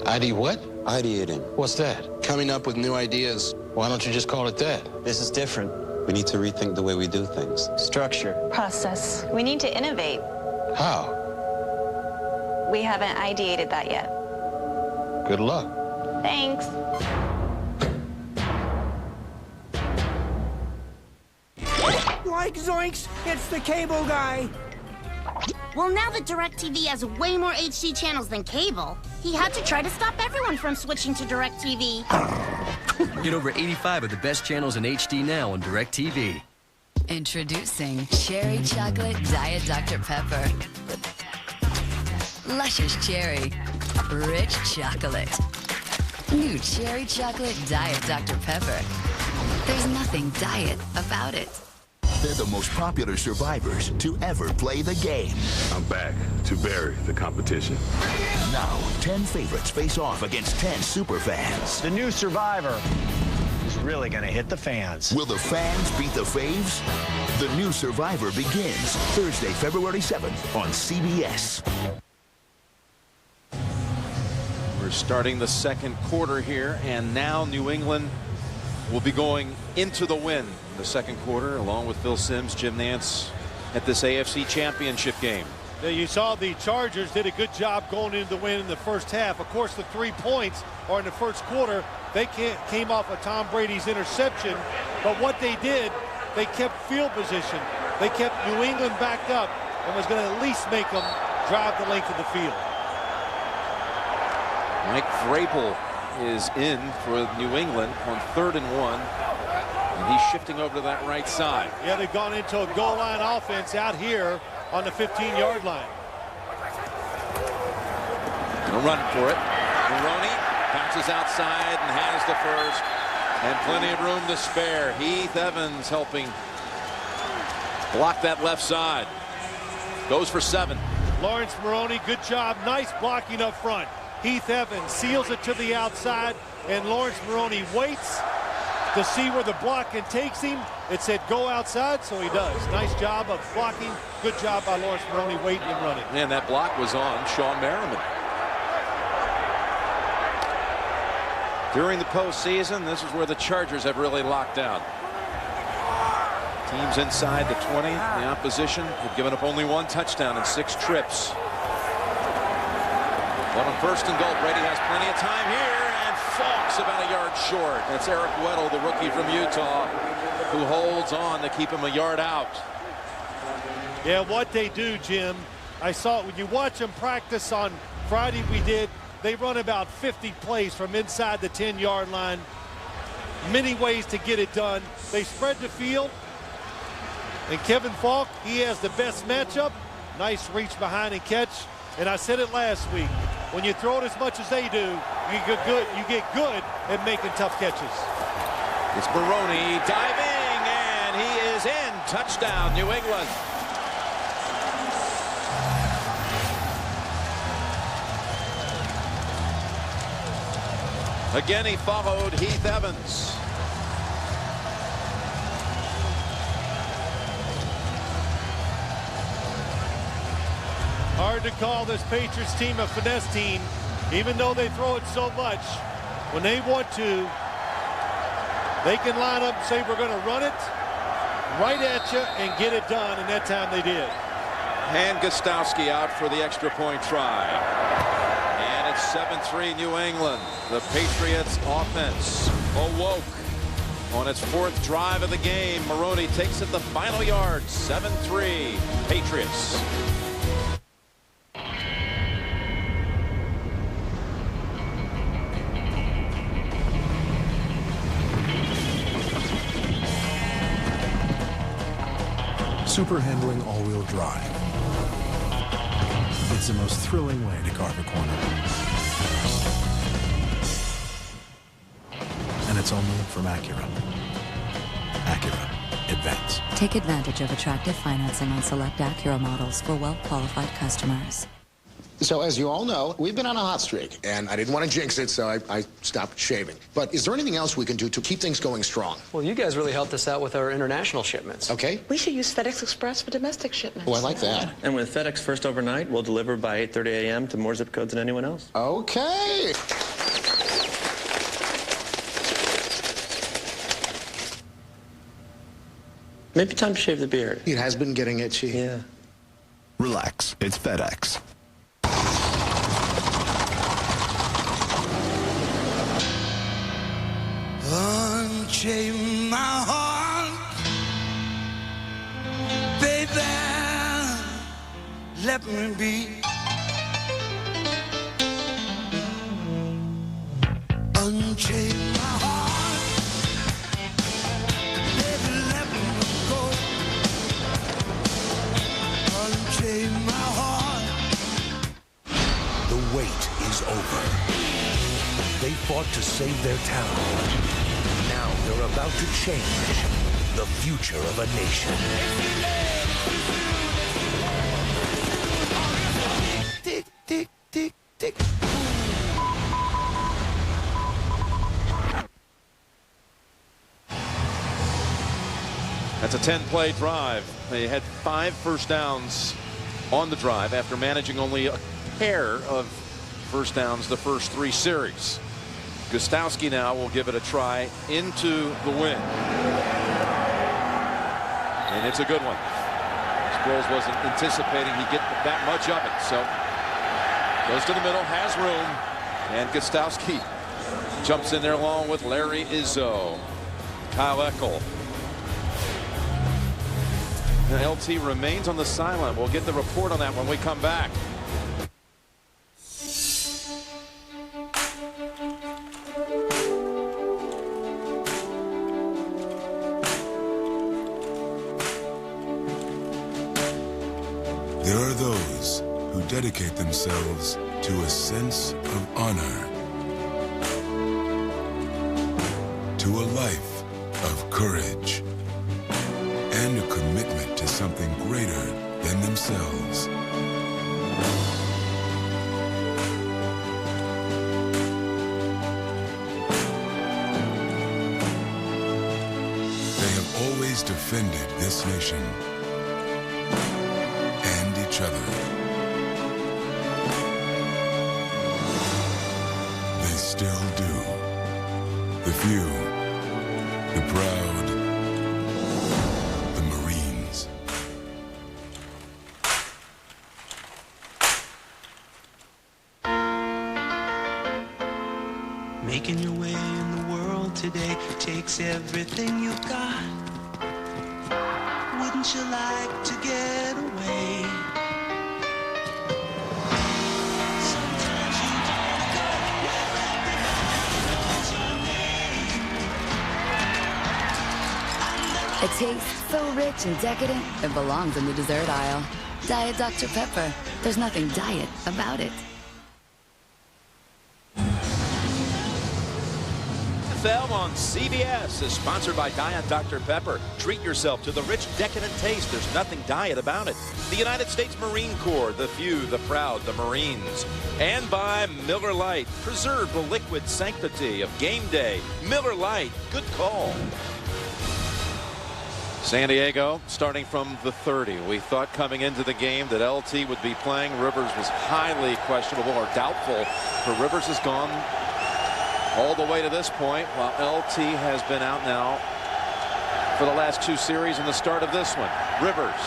ID what? Ideating. What's that? Coming up with new ideas. Why don't you just call it that? This is different. We need to rethink the way we do things. Structure. Process. We need to innovate. How? We haven't ideated that yet. Good luck. Thanks. Like zoinks, it's the cable guy. Well, now that DirecTV has way more HD channels than cable, he had to try to stop everyone from switching to DirecTV. Get over 85 of the best channels in HD now on DirecTV. Introducing Cherry Chocolate Diet Dr. Pepper. Luscious cherry, rich chocolate. New Cherry Chocolate Diet Dr. Pepper. There's nothing diet about it. They're the most popular survivors to ever play the game. I'm back to bury the competition. Now, 10 favorites face off against 10 superfans. The new survivor is really going to hit the fans. Will the fans beat the faves? The new survivor begins Thursday, February 7th on CBS. We're starting the second quarter here, and now New England will be going into the win in the second quarter, along with Phil Simms, Jim Nantz at this AFC Championship game. Now, you saw the Chargers did a good job going into the win in the first half. Of course, the 3 points are in the first quarter. They came off of Tom Brady's interception, but what they did, they kept field position. They kept New England backed up and was going to at least make them drive the length of the field. Mike Vrabel is in for New England on 3rd and 1, and he's shifting over to that right side. Yeah, they've gone into a goal line offense out here on the 15-yard line. Gonna run for it. Maroney bounces outside and has the first, and plenty of room to spare. Heath Evans helping block that left side. Goes for 7. Lawrence Maroney, good job. Nice blocking up front. Heath Evans seals it to the outside, and Lawrence Maroney waits to see where the blocking takes him. It said go outside, so he does. Nice job of blocking. Good job by Lawrence Maroney waiting and running. And that block was on Sean Merriman. During the postseason, this is where the Chargers have really locked down. Teams inside the 20. The opposition have given up only 1 touchdown in 6 trips. But on 1st and goal, Brady has plenty of time here, and Falk's about a yard short. That's Eric Weddle, the rookie from Utah, who holds on to keep him a yard out. Yeah, what they do, Jim, I saw it when you watch them practice on Friday. They run about 50 plays from inside the 10-yard line. Many ways to get it done. They spread the field, and Kevin Falk, he has the best matchup. Nice reach behind and catch. And I said it last week, when you throw it as much as they do, you get good at making tough catches. It's Maroney diving, and he is in. Touchdown, New England. Again, he followed Heath Evans. Hard to call this Patriots team a finesse team, even though they throw it so much. When they want to, they can line up and say, we're going to run it right at you and get it done, and that time they did. And Gostowski out for the extra point try. And it's 7-3 New England. The Patriots offense awoke on its 4th drive of the game. Maroney takes it the final yard. 7-3 Patriots. Super handling all-wheel drive. It's the most thrilling way to carve a corner. And it's only from Acura. Acura. Advance. Take advantage of attractive financing on select Acura models for well-qualified customers. So, as you all know, we've been on a hot streak, and I didn't want to jinx it, so I stopped shaving. But is there anything else we can do to keep things going strong? Well, you guys really helped us out with our international shipments. Okay. We should use FedEx Express for domestic shipments. Oh, I like that. And with FedEx First Overnight, we'll deliver by 8:30 a.m. to more zip codes than anyone else. Okay. Maybe time to shave the beard. It has been getting itchy. Yeah. Relax, it's FedEx. Unchain my heart, baby, let me be. Unchain my heart, baby, let me go. Unchain my heart. The wait is over. They fought to save their town. Now they're about to change the future of a nation. Tick, tick, tick, tick. That's a 10-play drive. They had 5 first downs on the drive after managing only a pair of first downs the first 3 series. Gostowski now will give it a try into the wind. And it's a good one. Sproles wasn't anticipating he'd get that much of it. So goes to the middle, has room. And Gostowski jumps in there along with Larry Izzo. Kyle Eckel. And LT remains on the sideline. We'll get the report on that when we come back. There are those who dedicate themselves to a sense of honor, to a life of courage, and a commitment to something greater than themselves. They have always defended this nation and each other. They still do. The few, the proud, the Marines. Making your way in the world today takes everything you've got. Wouldn't you like to get away? Sometimes you wanna go where everybody knows your name. A taste so rich and decadent, it belongs in the dessert aisle. Diet Dr. Pepper. There's nothing diet about it. NFL on CBS is sponsored by Diet Dr. Pepper. Treat yourself to the rich, decadent taste. There's nothing diet about it. The United States Marine Corps, the few, the proud, the Marines. And by Miller Lite. Preserve the liquid sanctity of game day. Miller Lite. Good call. San Diego starting from the 30. We thought coming into the game that LT would be playing. Rivers was highly questionable or doubtful. But Rivers has gone all the way to this point, while LT has been out now for the last 2 series and the start of this one. Rivers.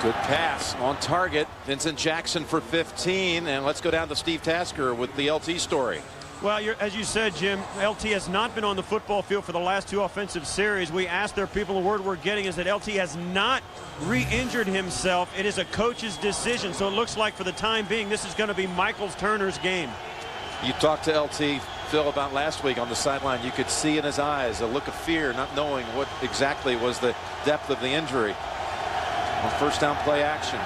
Good pass on target. Vincent Jackson for 15. And let's go down to Steve Tasker with the LT story. Well, as you said, Jim, LT has not been on the football field for the last 2 offensive series. We asked their people, the word we're getting is that LT has not re-injured himself. It is a coach's decision, so it looks like for the time being this is going to be Michael Turner's game. You talked to LT, Phil, about last week on the sideline. You could see in his eyes a look of fear, not knowing what exactly was the depth of the injury. On first down play action.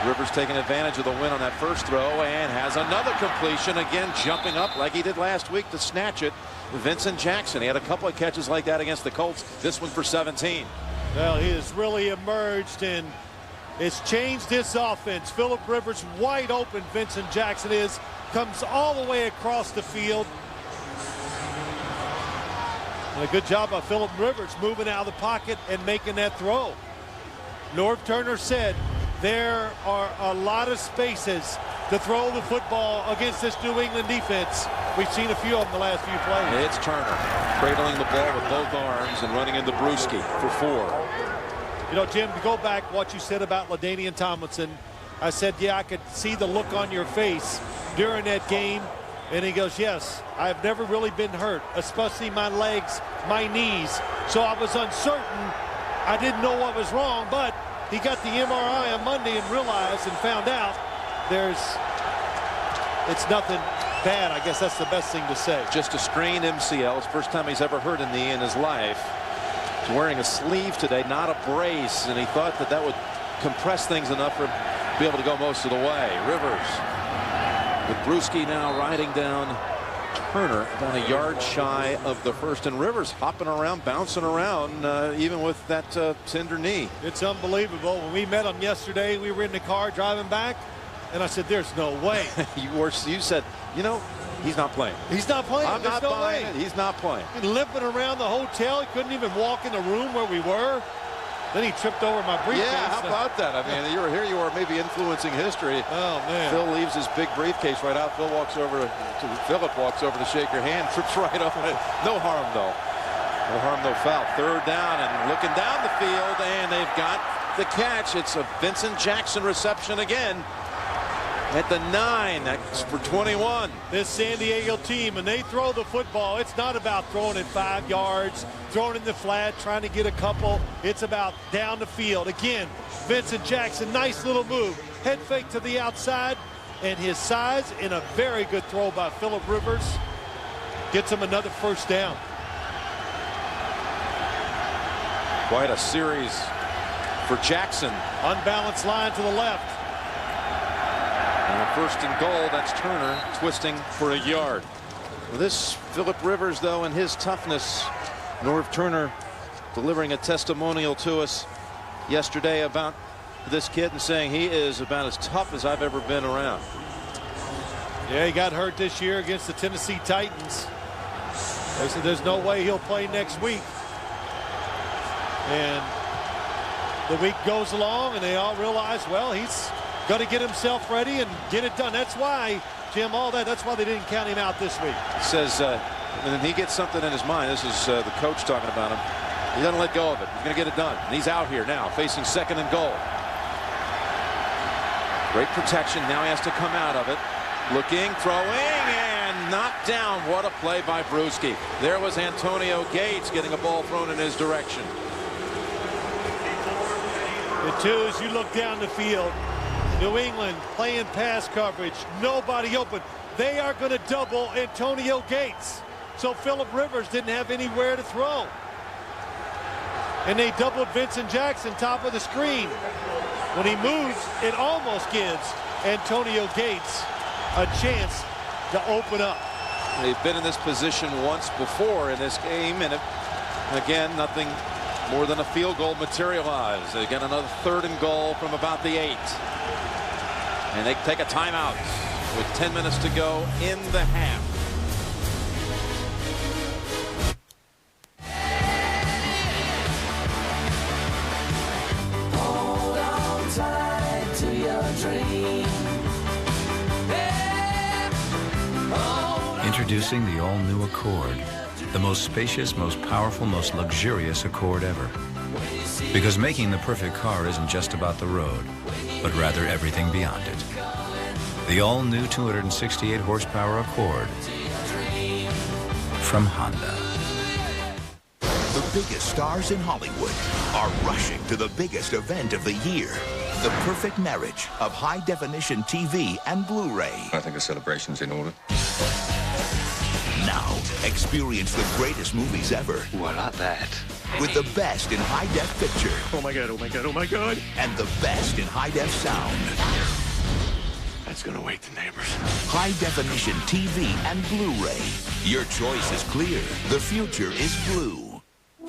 Rivers taking advantage of the win on that first throw and has another completion, again jumping up like he did last week to snatch it. Vincent Jackson, he had a couple of catches like that against the Colts. This one for 17. Well, he has really emerged and it's changed this offense. Phillip Rivers wide open. Vincent Jackson comes all the way across the field. And a good job by Phillip Rivers moving out of the pocket and making that throw. Norv Turner said there are a lot of spaces to throw the football against this New England defense. We've seen a few of them the last few plays. It's Turner cradling the ball with both arms and running into Brewski for 4. You know, Jim, to go back what you said about LaDainian Tomlinson, I said, yeah, I could see the look on your face during that game. And he goes, yes, I've never really been hurt, especially my legs, my knees. So I was uncertain. I didn't know what was wrong, but He got the MRI on Monday and realized and found out it's nothing bad. I guess that's the best thing to say. Just a strained MCL. It's the first time he's ever hurt a knee in his life. He's wearing a sleeve today, not a brace, and he thought that would compress things enough for him to be able to go most of the way. Rivers with Bruschi now riding down Turner about a yard shy of the first, and Rivers hopping around, bouncing around, even with that tender knee. It's unbelievable. When we met him yesterday, we were in the car driving back, and I said, there's no way. You said, you know, he's not playing. He's not playing. I'm not buying it. He's not playing. Limping around the hotel. He couldn't even walk in the room where we were. Then he tripped over my briefcase. Yeah, how about that? I mean, here you are maybe influencing history. Oh, man. Phil leaves his big briefcase right out. Philip walks over to shake your hand, trips right over it. No harm, though. No harm, no foul. Third down and looking down the field, and they've got the catch. It's a Vincent Jackson reception again. At the 9, that's for 21. This San Diego team, and they throw the football. It's not about throwing it 5 yards, throwing in the flat, trying to get a couple. It's about down the field. Again, Vincent Jackson, nice little move. Head fake to the outside, and his size in a very good throw by Phillip Rivers gets him another first down. Quite a series for Jackson. Unbalanced line to the left. And first and goal, that's Turner twisting for a yard. This Phillip Rivers, though, and his toughness. Norv Turner delivering a testimonial to us yesterday about this kid and saying he is about as tough as I've ever been around. Yeah, he got hurt this year against the Tennessee Titans. They said there's no way he'll play next week. And the week goes along, and they all realize, well, he's going to get himself ready and get it done. That's why, Jim, that's why they didn't count him out this week. He says when he gets something in his mind, this is the coach talking about him, he doesn't let go of it. He's going to get it done. And he's out here now facing second and goal. Great protection. Now he has to come out of it. Looking, throwing, and knocked down. What a play by Bruschi. There was Antonio Gates getting a ball thrown in his direction. The two, as you look down the field, New England playing pass coverage. Nobody open. They are going to double Antonio Gates. So Phillip Rivers didn't have anywhere to throw. And they doubled Vincent Jackson, top of the screen. When he moves, it almost gives Antonio Gates a chance to open up. They've been in this position once before in this game, and again, nothing more than a field goal materialized. They get another third and goal from about the 8. And they take a timeout with 10 minutes to go in the half. Hold on tight to your dream. Introducing the all-new Accord, the most spacious, most powerful, most luxurious Accord ever. Because making the perfect car isn't just about the road, but rather everything beyond it. The all-new 268 horsepower Accord from Honda. The biggest stars in Hollywood are rushing to the biggest event of the year. The perfect marriage of high-definition TV and Blu-ray. I think a celebration's in order. Now, experience the greatest movies ever. What about that? With the best in high-def picture. Oh my God, oh my God, oh my God. And the best in high-def sound. That's gonna wake the neighbors. High-definition TV and Blu-ray. Your choice is clear. The future is blue.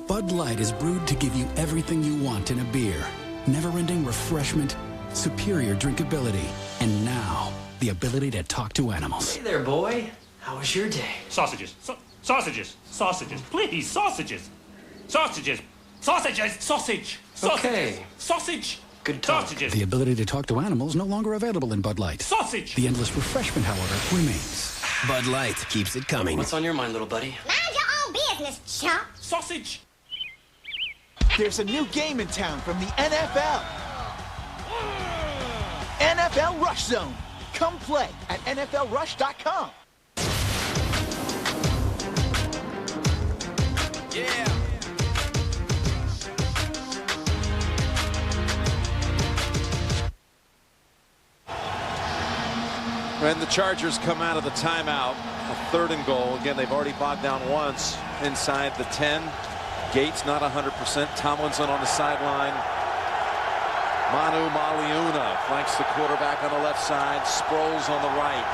Bud Light is brewed to give you everything you want in a beer. Never-ending refreshment, superior drinkability, and now, the ability to talk to animals. Hey there, boy. How was your day? Sausages. Sausages. Sausages. Please, sausages. Sausages. Sausages. Sausage. Sausage. Okay. Sausage. Good talk. Sausages. The ability to talk to animals no longer available in Bud Light. Sausage. The endless refreshment, however, remains. Bud Light keeps it coming. What's on your mind, little buddy? Mind your own business, chump. Sausage. There's a new game in town from the NFL. NFL Rush Zone. Come play at NFLRush.com. Yeah. When the Chargers come out of the timeout, a 3rd and goal. Again, they've already bogged down once inside the 10. Gates not 100%. Tomlinson on the sideline. Manu Maliuna flanks the quarterback on the left side. Sproles on the right.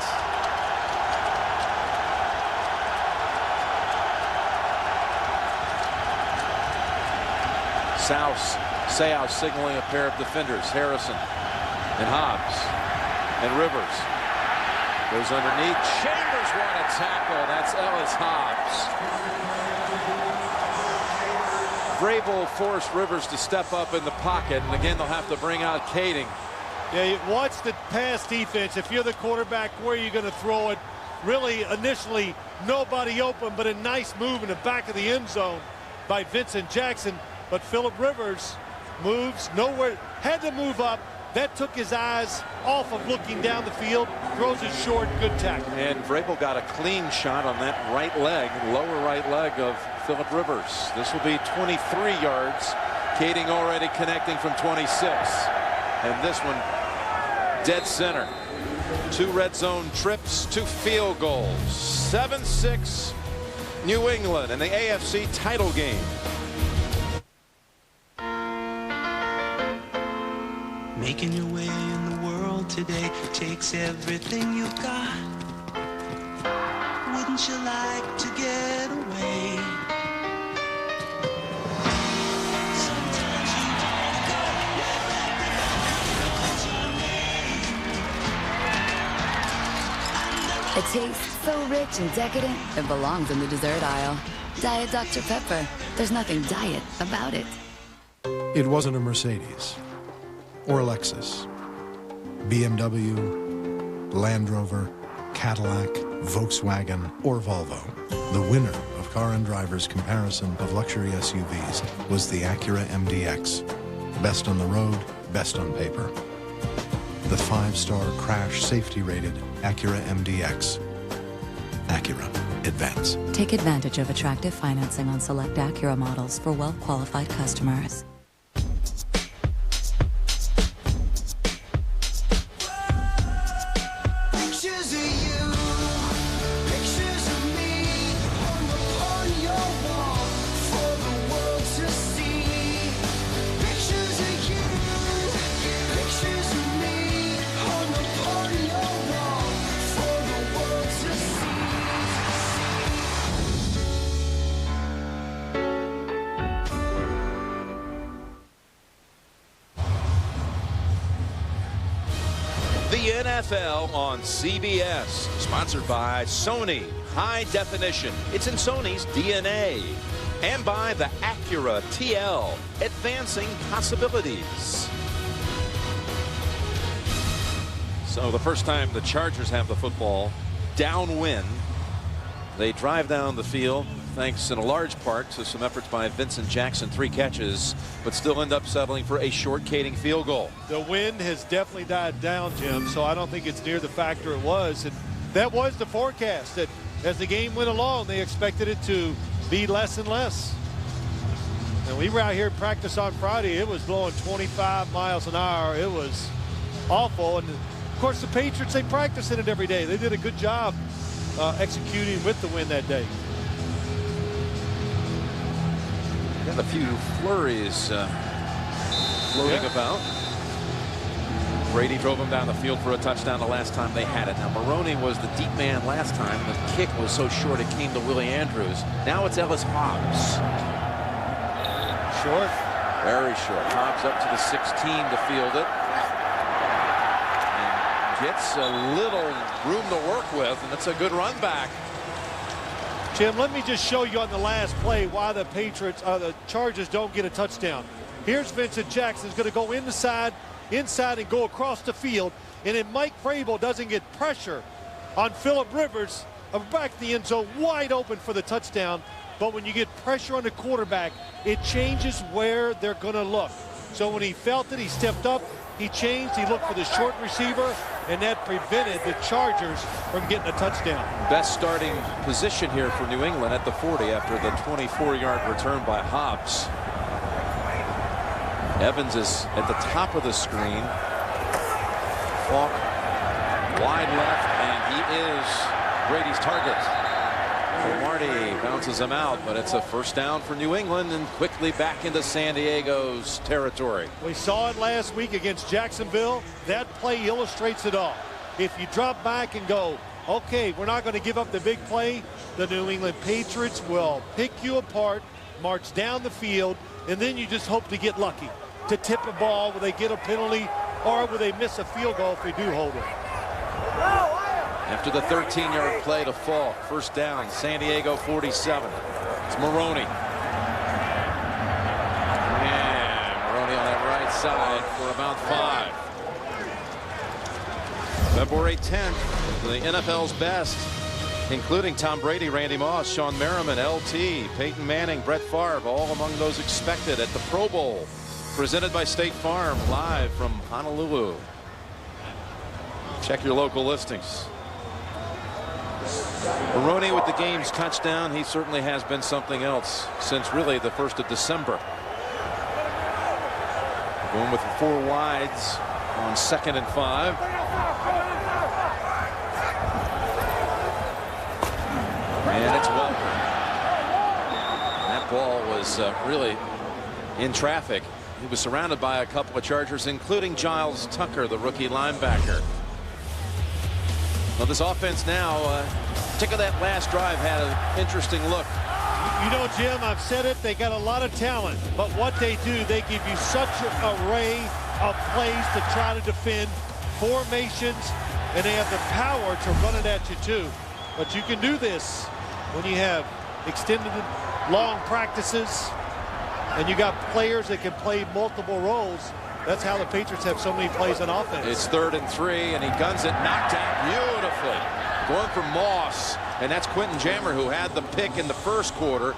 Seau signaling a pair of defenders. Harrison and Hobbs and Rivers. Goes underneath. Chambers won a tackle. That's Ellis Hobbs. Vrabel forced Rivers to step up in the pocket, and again they'll have to bring out Kading. Yeah, watch the pass defense. If you're the quarterback, where are you going to throw it? Really, initially, nobody open, but a nice move in the back of the end zone by Vincent Jackson. But Phillip Rivers moves nowhere, had to move up. That took his eyes off of looking down the field. Throws it short, good tackle. And Vrabel got a clean shot on that right leg, lower right leg of Phillip Rivers. This will be 23 yards. Kading already connecting from 26. And this one dead center. 2 red zone trips, 2 field goals. 7-6 New England in the AFC title game. Making your way in the world today takes everything you got. Wouldn't you like to get away? Sometimes you wanna go where everything calls your name. A taste so rich and decadent, it belongs in the dessert aisle. Diet Dr. Pepper. There's nothing diet about it. It wasn't a Mercedes or a Lexus, BMW, Land Rover, Cadillac, Volkswagen, or Volvo. The winner of Car and Driver's comparison of luxury SUVs was the Acura MDX. Best on the road, best on paper. The 5-star crash safety rated Acura MDX. Acura. Advance. Take advantage of attractive financing on select Acura models for well-qualified customers. The NFL on CBS, sponsored by Sony High Definition. It's in Sony's DNA. And by the Acura TL, advancing possibilities. So the first time the Chargers have the football, downwind. They drive down the field, thanks in a large part to some efforts by Vincent Jackson, 3 catches, but still end up settling for a short Kading field goal. The wind has definitely died down, Jim, so I don't think it's near the factor it was. And that was the forecast, that as the game went along, they expected it to be less and less. And we were out here in practice on Friday. It was blowing 25 miles an hour. It was awful. And, of course, the Patriots, they practice in it every day. They did a good job executing with the wind that day. Got a few flurries floating about. Brady drove him down the field for a touchdown the last time they had it. Now, Maroney was the deep man last time. The kick was so short it came to Willie Andrews. Now it's Ellis Hobbs. Short. Very short. Hobbs up to the 16 to field it. And gets a little room to work with, and it's a good run back. Jim, let me just show you on the last play why the Patriots, the Chargers don't get a touchdown. Here's Vincent Jackson. He's going to go inside and go across the field. And then Mike Vrabel doesn't get pressure on Phillip Rivers back in the end zone, wide open for the touchdown. But when you get pressure on the quarterback, it changes where they're going to look. So when he felt it, he stepped up, he changed, he looked for the short receiver, and that prevented the Chargers from getting a touchdown. Best starting position here for New England at the 40 after the 24-yard return by Hobbs. Evans is at the top of the screen. Falk Wide left, and he is Brady's target. Marty bounces him out, but it's a first down for New England and quickly back into San Diego's territory. We saw it last week against Jacksonville. That play illustrates it all. If you drop back and go, okay, we're not going to give up the big play, the New England Patriots will pick you apart, march down the field, and then you just hope to get lucky to tip a ball where they get a penalty or where they miss a field goal if they do hold it. After the 13-yard play to Falk, first down, San Diego 47. It's Maroney. And Maroney on that right side for about 5. February 10th, the NFL's best, including Tom Brady, Randy Moss, Sean Merriman, LT, Peyton Manning, Brett Favre, all among those expected at the Pro Bowl. Presented by State Farm, live from Honolulu. Check your local listings. Maroney with the game's touchdown. He certainly has been something else since really the 1st of December. Going with the 4 wides on 2nd and 5. And it's Welker. That ball was really in traffic. He was surrounded by a couple of Chargers, including Giles Tucker, the rookie linebacker. Well, this offense now, particularly that last drive, had an interesting look. You know, Jim, I've said it, they got a lot of talent, but what they do, they give you such an array of plays to try to defend formations, and they have the power to run it at you too. But you can do this when you have extended long practices and you got players that can play multiple roles. That's how the Patriots have so many plays on offense. It's 3rd and 3, and he guns it, knocked out beautifully. Going for Moss, and that's Quentin Jammer, who had the pick in the first quarter,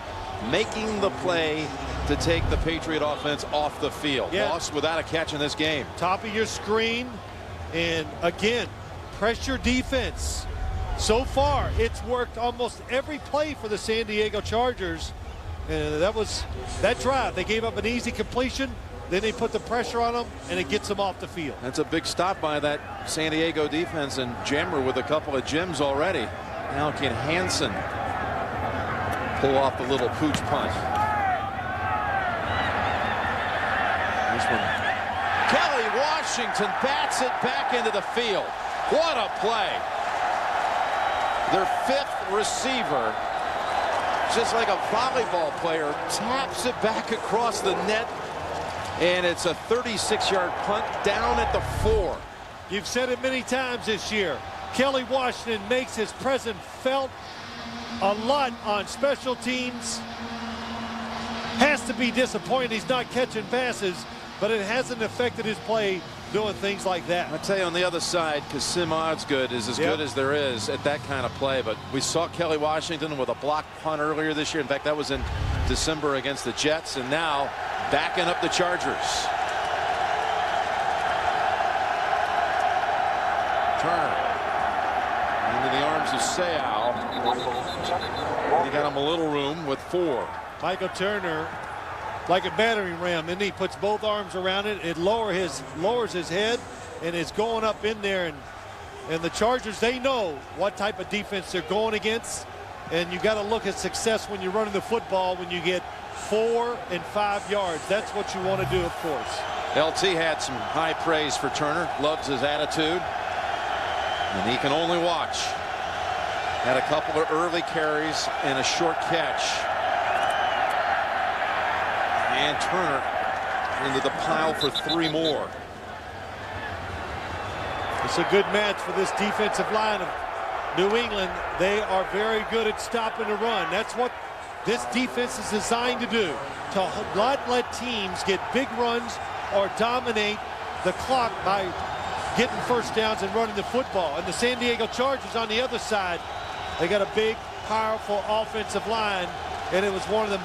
making the play to take the Patriot offense off the field. Yeah. Moss without a catch in this game. Top of your screen, and again, pressure defense. So far, it's worked almost every play for the San Diego Chargers. And that drive. They gave up an easy completion. Then they put the pressure on them, and it gets them off the field. That's a big stop by that San Diego defense, and Jammer with a couple of gems already. Now can Hansen pull off the little pooch punt? This one. Kelly Washington bats it back into the field. What a play. Their 5th receiver, just like a volleyball player, taps it back across the net. And it's a 36-yard punt down at the 4. You've said it many times this year. Kelly Washington makes his presence felt a lot on special teams. Has to be disappointed he's not catching passes, but it hasn't affected his play doing things like that. I tell you, on the other side, Kasim Osgood is as good as there is at that kind of play. But we saw Kelly Washington with a blocked punt earlier this year. In fact, that was in December against the Jets, and now backing up the Chargers. Turner into the arms of Seau. He got him a little room with 4. Michael Turner, like a battering ram, and he puts both arms around it. It lowers his head, and it's going up in there. And the Chargers, they know what type of defense they're going against. And you got to look at success when you're running the football when you get 4 and 5 yards. That's what you want to do, of course. LT had some high praise for Turner. Loves his attitude. And he can only watch. Had a couple of early carries and a short catch. And Turner into the pile for 3 more. It's a good match for this defensive line of New England. They are very good at stopping the run. That's what this defense is designed to do, to not let teams get big runs or dominate the clock by getting first downs and running the football. And the San Diego Chargers on the other side, they got a big, powerful offensive line, and it was one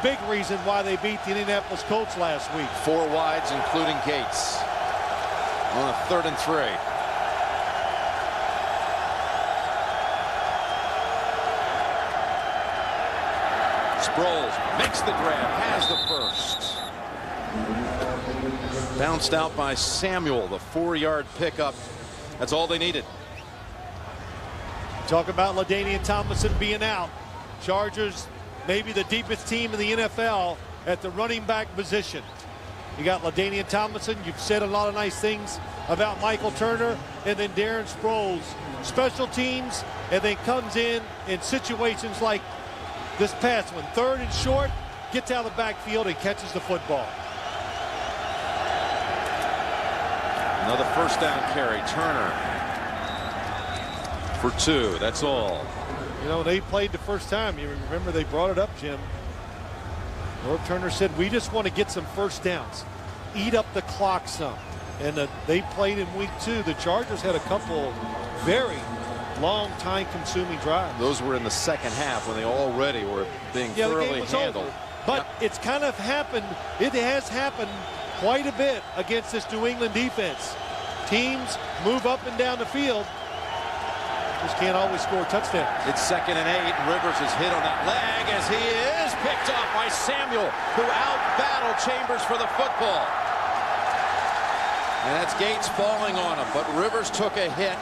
big reason why they beat the Indianapolis Colts last week. 4 wides, including Gates, on a 3rd and 3. Sproles makes the grab, has the first. Bounced out by Samuel, the 4-yard pickup That's all they needed. Talk about LaDainian Tomlinson being out. Chargers, maybe the deepest team in the NFL at the running back position. You got LaDainian Tomlinson. You've said a lot of nice things about Michael Turner, and then Darren Sproles. Special teams, and then comes in situations like this past one. 3rd and short, gets out of the backfield and catches the football. Another first down carry. Turner for 2. That's all. You know, they played the first time. You remember they brought it up, Jim. Norv Turner said, we just want to get some first downs. Eat up the clock some. And they played in week 2. The Chargers had a couple very long time-consuming drives. Those were in the second half when they already were being thoroughly the game was handled. over. But it's kind of happened. It has happened quite a bit against this New England defense. Teams move up and down the field. Just can't always score a touchdown. It's 2nd and 8. And Rivers is hit on that leg as he is picked off by Samuel, who out-battled Chambers for the football. And that's Gates falling on him, but Rivers took a hit.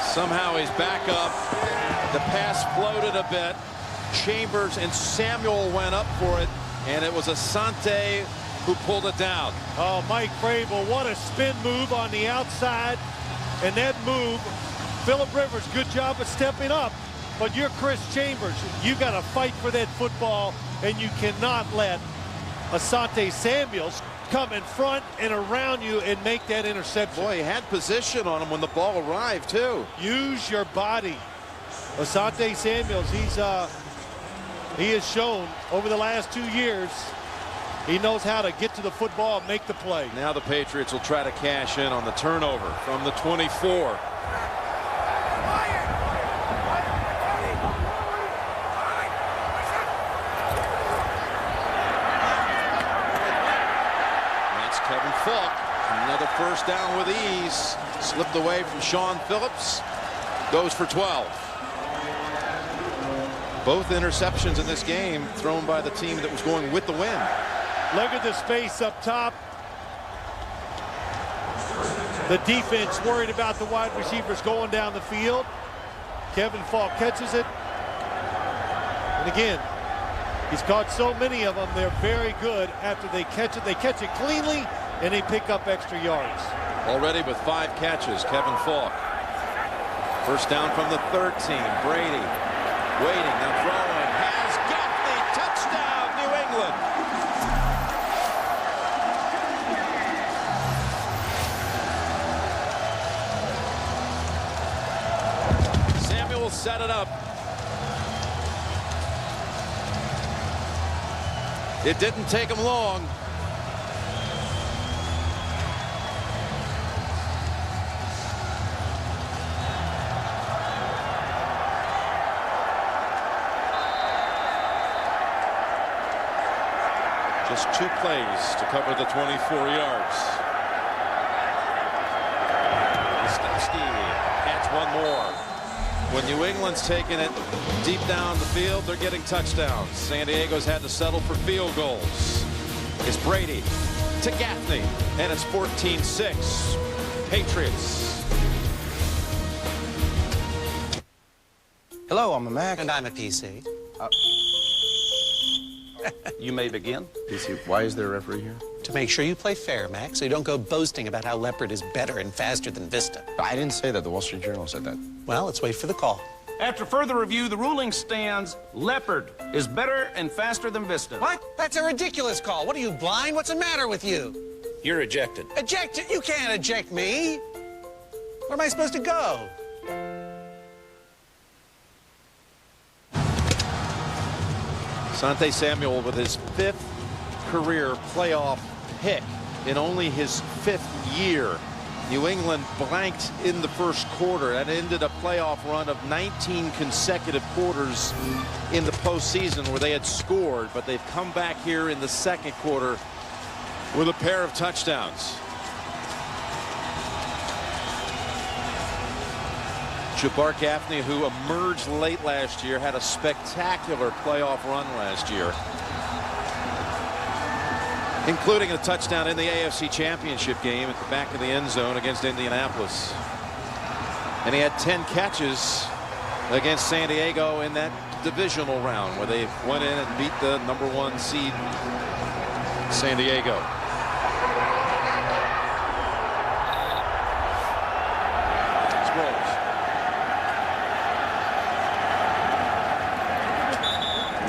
Somehow he's back up. The pass floated a bit. Chambers and Samuel went up for it, and it was Asante who pulled it down. Oh, Mike Vrabel, what a spin move on the outside. And that move, Phillip Rivers, good job of stepping up. But you're Chris Chambers. You got to fight for that football, and you cannot let Asante Samuels come in front and around you and make that interception. Boy, he had position on him when the ball arrived, too. Use your body. Asante Samuels, he has shown over the last 2 years he knows how to get to the football and make the play. Now the Patriots will try to cash in on the turnover from the 24. Kevin Falk, another first down with ease. Slipped away from Sean Phillips. Goes for 12. Both interceptions in this game thrown by the team that was going with the win. Look at the space up top. The defense worried about the wide receivers going down the field. Kevin Falk catches it. And again, he's caught so many of them. They're very good after they catch it. They catch it cleanly, and they pick up extra yards. Already with 5 catches, Kevin Falk. First down from the 13. Brady waiting, now throwing. Has Gaffney. Touchdown, New England. Samuel set it up. It didn't take him long. Just 2 plays to cover the 24 yards. Stevie adds 1 more. When New England's taking it deep down the field, they're getting touchdowns. San Diego's had to settle for field goals. It's Brady to Gaffney, and it's 14-6. Patriots. Hello, I'm a Mac. And I'm a PC. You may begin. PC, why is there a referee here? To make sure you play fair, Mac, so you don't go boasting about how Leopard is better and faster than Vista. I didn't say that. The Wall Street Journal said that. Well, let's wait for the call. After further review, the ruling stands Leopard is better and faster than Vista. What? That's a ridiculous call. What are you, blind? What's the matter with you? You're ejected. Ejected? You can't eject me. Where am I supposed to go? Asante Samuel with his 5th career playoff pick in only his 5th year. New England blanked in the first quarter. That ended a playoff run of 19 consecutive quarters in the postseason where they had scored, but they've come back here in the second quarter with a pair of touchdowns. Jabbar Gaffney, who emerged late last year, had a spectacular playoff run last year. including a touchdown in the AFC Championship game at the back of the end zone against Indianapolis. And he had 10 catches against San Diego in that divisional round where they went in and beat the #1 seed San Diego. Sproles.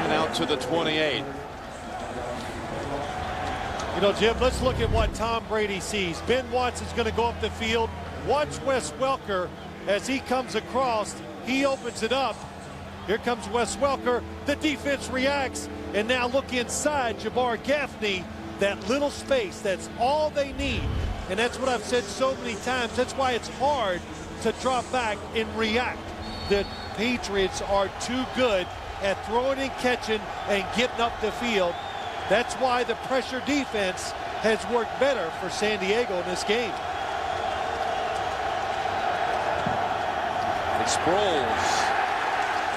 And out to the 28. You know, Jim, let's look at what Tom Brady sees. Ben Watson's going to go up the field. Watch Wes Welker as he comes across. He opens it up. Here comes Wes Welker. The defense reacts. And now look inside Jabbar Gaffney. That little space, that's all they need. And that's what I've said so many times. That's why it's hard to drop back and react. The Patriots are too good at throwing and catching and getting up the field. That's why the pressure defense has worked better for San Diego in this game. It's Sproles.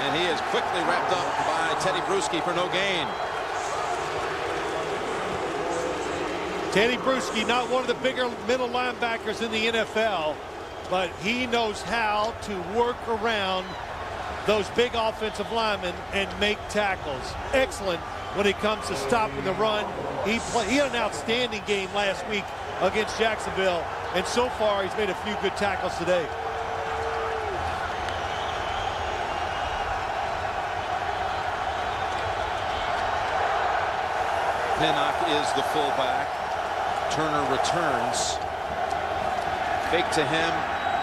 And he is quickly wrapped up by Teddy Bruschi for no gain. Teddy Bruschi, not one of the bigger middle linebackers in the NFL, but he knows how to work around those big offensive linemen and make tackles. Excellent when it comes to stopping the run. He had an outstanding game last week against Jacksonville, and so far he's made a few good tackles today. Pinnock is the fullback. Turner returns. Fake to him.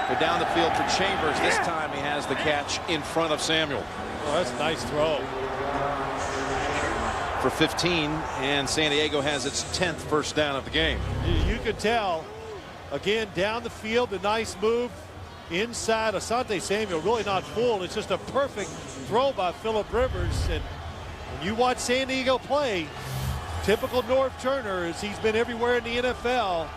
Go down the field for Chambers. This time he has the catch in front of Samuel. Oh, that's a nice throw. For 15, and San Diego has its 10th first down of the game. You could tell, again, down the field, a nice move inside. Asante Samuel really not fooled. It's just a perfect throw by Phillip Rivers. And when you watch San Diego play, typical Norv Turner, as he's been everywhere in the NFL,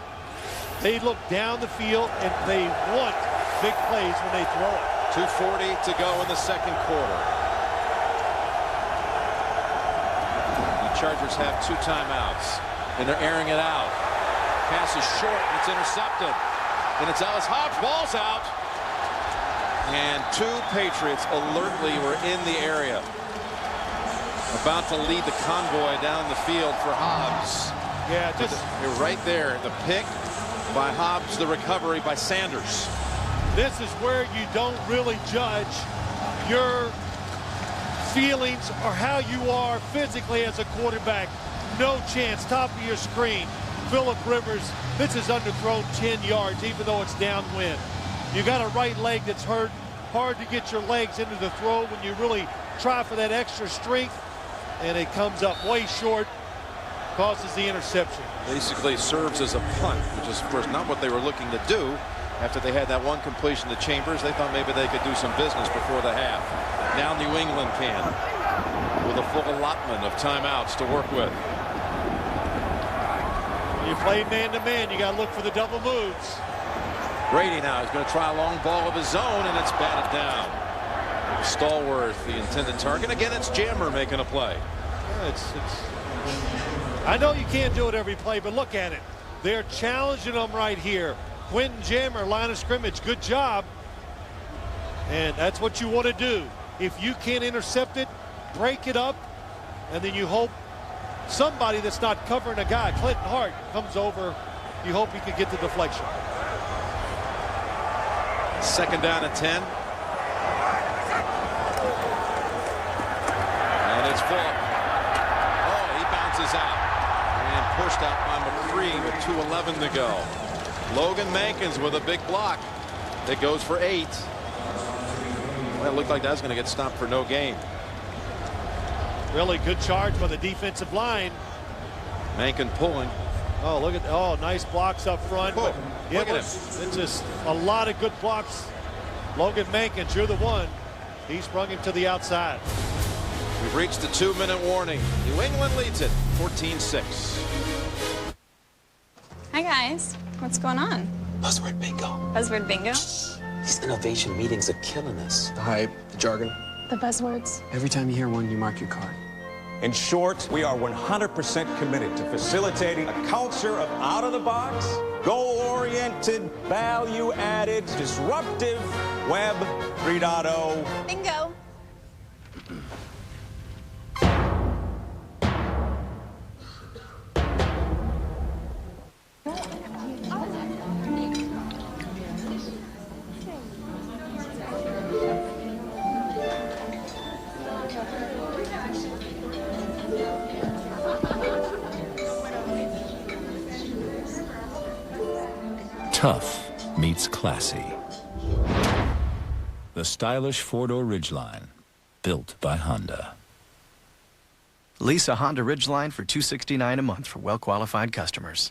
they look down the field and they want big plays when they throw it. 2:40 to go in the second quarter. The Chargers have 2 timeouts, and they're airing it out. Pass is short, it's intercepted. And it's Ellis Hobbs, ball's out. And 2 Patriots alertly were in the area. About to lead the convoy down the field for Hobbs. Yeah, just you're right there. The pick by Hobbs, the recovery by Sanders. This is where you don't really judge your feelings or how you are physically as a quarterback. No chance, top of your screen. Phillip Rivers, this is underthrown 10 yards, even though it's downwind. You got a right leg that's hurt. Hard to get your legs into the throw when you really try for that extra strength. And it comes up way short, causes the interception. Basically serves as a punt, which is, of course, not what they were looking to do. After they had that one completion to Chambers, they thought maybe they could do some business before the half. Now New England can, with a full allotment of timeouts to work with. You play man-to-man, you got to look for the double moves. Brady now is going to try a long ball of his own, and it's batted down. Stallworth, the intended target. Again, it's Jammer making a play. Yeah, I know you can't do it every play, but look at it. They're challenging them right here. Quentin Jammer, line of scrimmage, good job. And that's what you want to do. If you can't intercept it, break it up, and then you hope somebody that's not covering a guy, Clinton Hart, comes over. You hope he can get the deflection. Second down at 10. And it's Phillip. Oh, he bounces out. And pushed out by McCree with 2:11 to go. Logan Mankins with a big block. That goes for 8. Well, it looked like that was going to get stopped for no gain. Really good charge by the defensive line. Mankin pulling. Oh, look at, oh, nice blocks up front. Oh, look at him. It's just a lot of good blocks. Logan Mankins, you're the one. He sprung him to the outside. We've reached the 2-minute warning. New England leads it 14-6. Hi, guys. What's going on? Buzzword bingo. Buzzword bingo? These innovation meetings are killing us. The hype, the jargon. The buzzwords. Every time you hear one, you mark your card. In short, we are 100% committed to facilitating a culture of out-of-the-box, goal-oriented, value-added, disruptive Web 3.0. Bingo. Tough meets classy. The stylish four-door Ridgeline, built by Honda. Lease a Honda Ridgeline for $269 a month for well-qualified customers.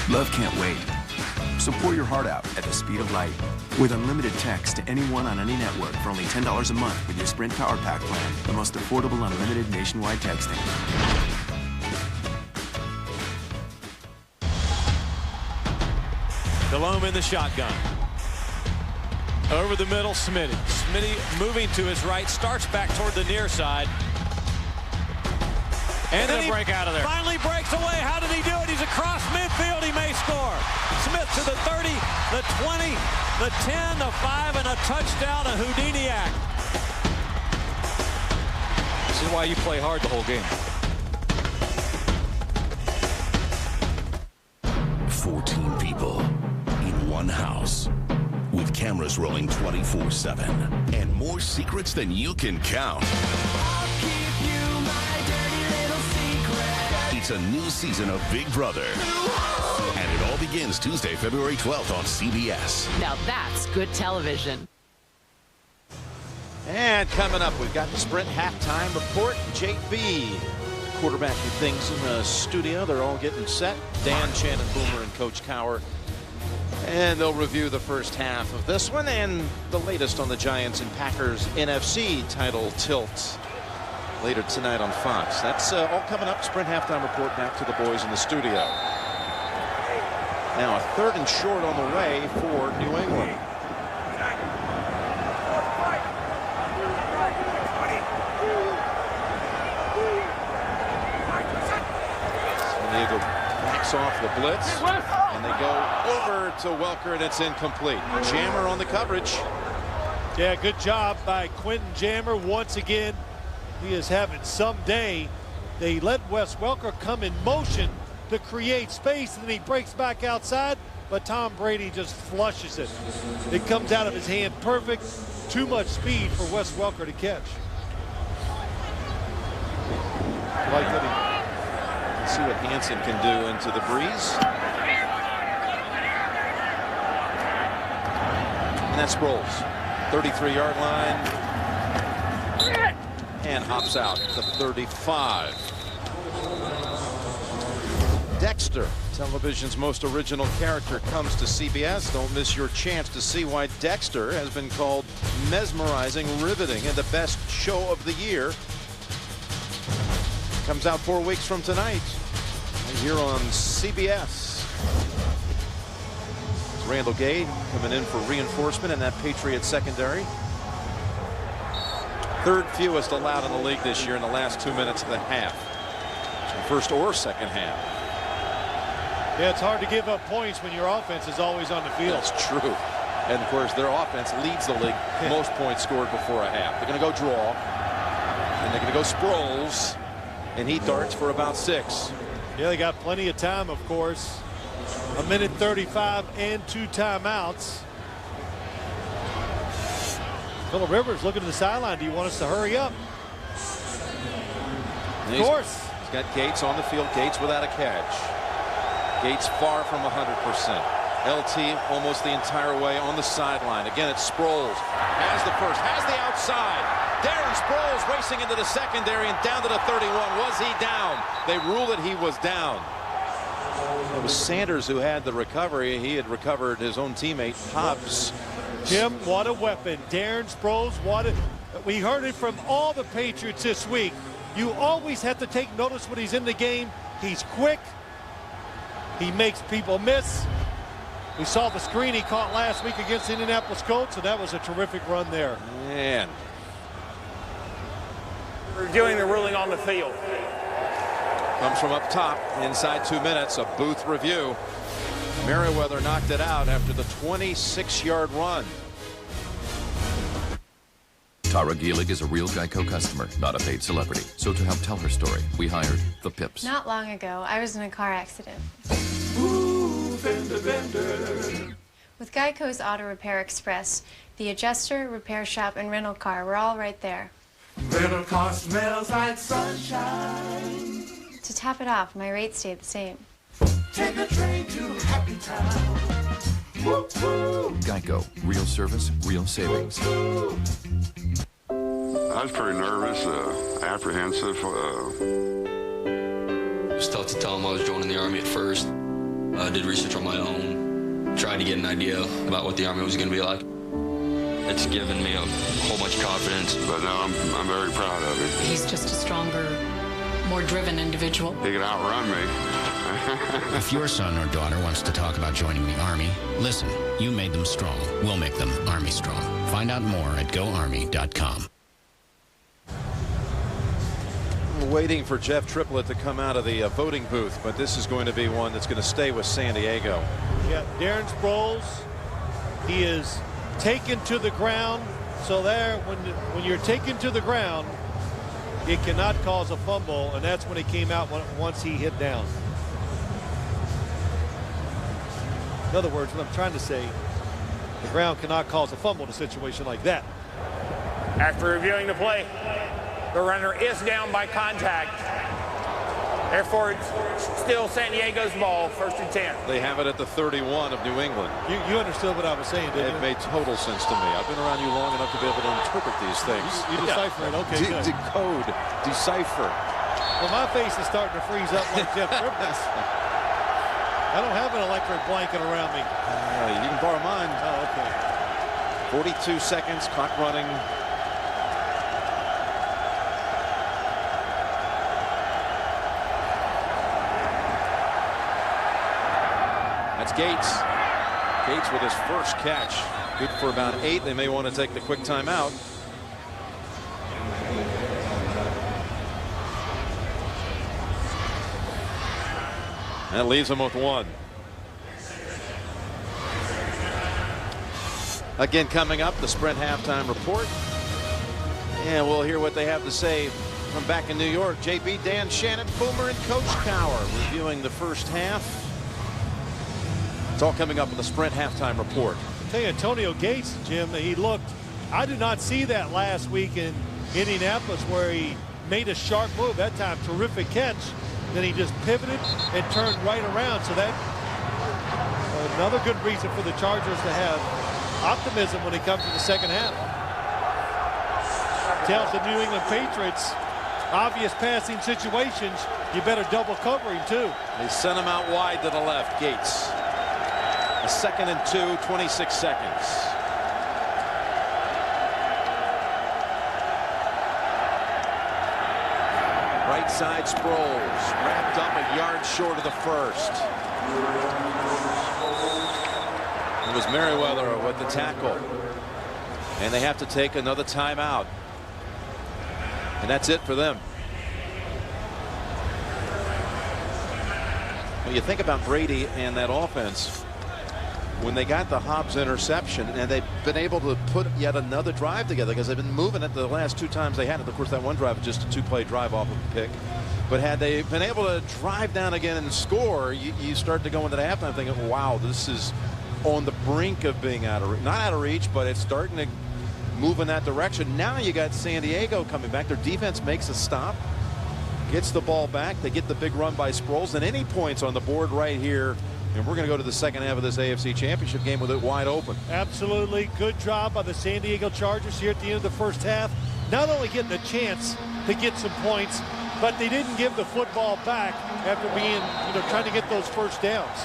Love can't wait. So pour your heart out at the speed of light. With unlimited text to anyone on any network for only $10 a month with your Sprint Power Pack plan, the most affordable unlimited nationwide texting. Delhomme in the shotgun. Over the middle, Smitty. Smitty moving to his right, starts back toward the near side. And then he break out of there. Finally breaks away. How did he do it? He's across midfield. He may score. Smith to the 30, the 20, the 10, the 5, and a touchdown, a Houdiniac. This is why you play hard the whole game. 14 people in one house with cameras rolling 24/7 and more secrets than you can count. It's a new season of Big Brother. And it all begins Tuesday, February 12th on CBS. Now that's good television. And coming up, we've got the Sprint halftime report. JB, quarterbacking things in the studio. They're all getting set. Dan, Shannon, Boomer, and Coach Cowher. And they'll review the first half of this one and the latest on the Giants and Packers NFC title tilt later tonight on Fox. That's all coming up. Sprint halftime report back to the boys in the studio. Now a 3rd and short on the way for New England. San Diego backs off the blitz, and they go over to Welker, and it's incomplete. Jammer on the coverage. Yeah, good job by Quentin Jammer once again. He is having some day. They let Wes Welker come in motion to create space, and then he breaks back outside, but Tom Brady just flushes it. It comes out of his hand perfect. Too much speed for Wes Welker to catch. Like that he, let's see what Hansen can do into the breeze. And that's Sproles. 33-yard line. And hops out to 35. Dexter, television's most original character, comes to CBS. Don't miss your chance to see why Dexter has been called mesmerizing, riveting, and the best show of the year. Comes out 4 weeks from tonight here on CBS. It's Randall Gay coming in for reinforcement in that Patriots secondary. 3rd fewest allowed in the league this year in the last 2 minutes of the half. First or second half. Yeah, it's hard to give up points when your offense is always on the field. That's true. And of course their offense leads the league. Most points scored before a half. They're going to go draw. And they're going to go Sproles. And he darts for about 6. Yeah, they got plenty of time, of course. 1:35 and 2 timeouts. Phillip Rivers looking to the sideline. Do you want us to hurry up? Of course. He's got Gates on the field. Gates without a catch. Gates far from 100%. LT almost the entire way on the sideline. Again, it's Sproles. Has the first. Has the outside. Darren Sproles racing into the secondary and down to the 31. Was he down? They ruled it he was down. It was Sanders who had the recovery. He had recovered his own teammate, Hobbs. Jim, what a weapon. Darren Sproles, what We heard it from all the Patriots this week. You always have to take notice when he's in the game. He's quick. He makes people miss. We saw the screen he caught last week against the Indianapolis Colts, and that was a terrific run there. Man. Reviewing the ruling on the field. Comes from up top. Inside 2 minutes, a booth review. Merriweather knocked it out after the 26-yard run. Tara Gehlig is a real Geico customer, not a paid celebrity. So to help tell her story, we hired the Pips. Not long ago, I was in a car accident. Ooh, fender bender. With Geico's Auto Repair Express, the adjuster, repair shop, and rental car were all right there. Rental car smells like sunshine. To top it off, my rate stayed the same. Take a train to Happy Town. Whoop, whoop. Geico, real service, real savings. I was pretty nervous, apprehensive. Was tough to tell him I was joining the Army at first. I did research on my own, tried to get an idea about what the Army was going to be like. It's given me a whole bunch of confidence. But no, I'm very proud of him. He's just a stronger, more driven individual. He can outrun me. If your son or daughter wants to talk about joining the Army, listen, you made them strong. We'll make them Army strong. Find out more at goarmy.com. Waiting for Jeff Triplett to come out of the voting booth, but this is going to be one that's going to stay with San Diego. Yeah, Darren Sproles, he is taken to the ground. So there, when you're taken to the ground, it cannot cause a fumble, and that's when it came out once he hit down. In other words, what I'm trying to say, the ground cannot cause a fumble in a situation like that. After reviewing the play, the runner is down by contact. Therefore, it's still San Diego's ball, 1st and 10. They have it at the 31 of New England. You understood what I was saying, didn't you? It made total sense to me. I've been around you long enough to be able to interpret these things. You decipher it. Okay, good. Decode, decipher. Well, my face is starting to freeze up like Jeff Triplett's. I don't have an electric blanket around me. You can borrow mine. Oh, okay. 42 seconds, clock running. That's Gates. Gates with his first catch. Good for about 8. They may want to take the quick timeout. That leaves them with 1. Again, coming up, the Sprint halftime report. And we'll hear what they have to say from back in New York. JB, Dan, Shannon, Boomer, and Coach Tower reviewing the first half. It's all coming up in the Sprint halftime report. I'll tell you, Antonio Gates, Jim, he looked, I did not see that last week in Indianapolis where he made a sharp move. That time, terrific catch. Then he just pivoted and turned right around. So that another good reason for the Chargers to have optimism when it comes to the second half. Tells the New England Patriots, obvious passing situations, you better double cover him too. They sent him out wide to the left, Gates. A 2nd and 2, 26 seconds. Right side, Sproles wrapped up a yard short of the first. It was Merriweather with the tackle, and they have to take another timeout, and that's it for them. When you think about Brady and that offense, when they got the Hobbs interception, and they've been able to put yet another drive together because they've been moving it the last 2 times they had it. Of course, that one drive was just a 2-play drive off of a pick. But had they been able to drive down again and score, you start to go into the halftime thinking, wow, this is on the brink of being not out of reach, but it's starting to move in that direction. Now you got San Diego coming back. Their defense makes a stop, gets the ball back. They get the big run by Sproles, and any points on the board right here. And we're going to go to the second half of this AFC Championship game with it wide open. Absolutely. Good job by the San Diego Chargers here at the end of the first half. Not only getting a chance to get some points, but they didn't give the football back after being, trying to get those first downs.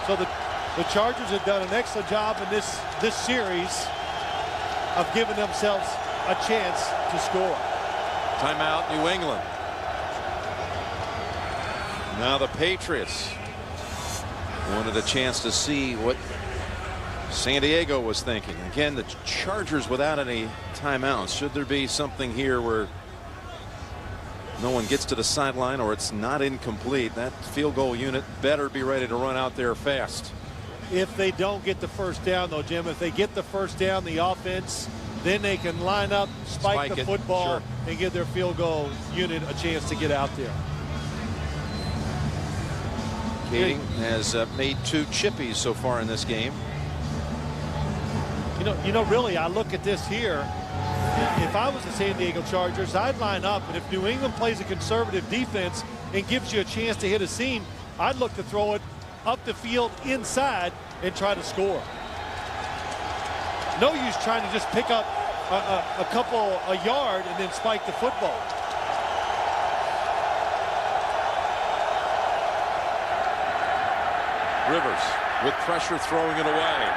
So the Chargers have done an excellent job in this series of giving themselves a chance to score. Timeout, New England. Now the Patriots wanted a chance to see what San Diego was thinking. Again, the Chargers without any timeouts. Should there be something here where no one gets to the sideline or it's not incomplete, that field goal unit better be ready to run out there fast. If they don't get the first down, though, Jim, if they get the first down, the offense, then they can line up, spike the football, and give their field goal unit a chance to get out there. Kading has made 2 chippies so far in this game. You know, really, I look at this here. If I was the San Diego Chargers, I'd line up, and if New England plays a conservative defense and gives you a chance to hit a seam, I'd look to throw it up the field inside and try to score. No use trying to just pick up a yard and then spike the football. Rivers with pressure throwing it away.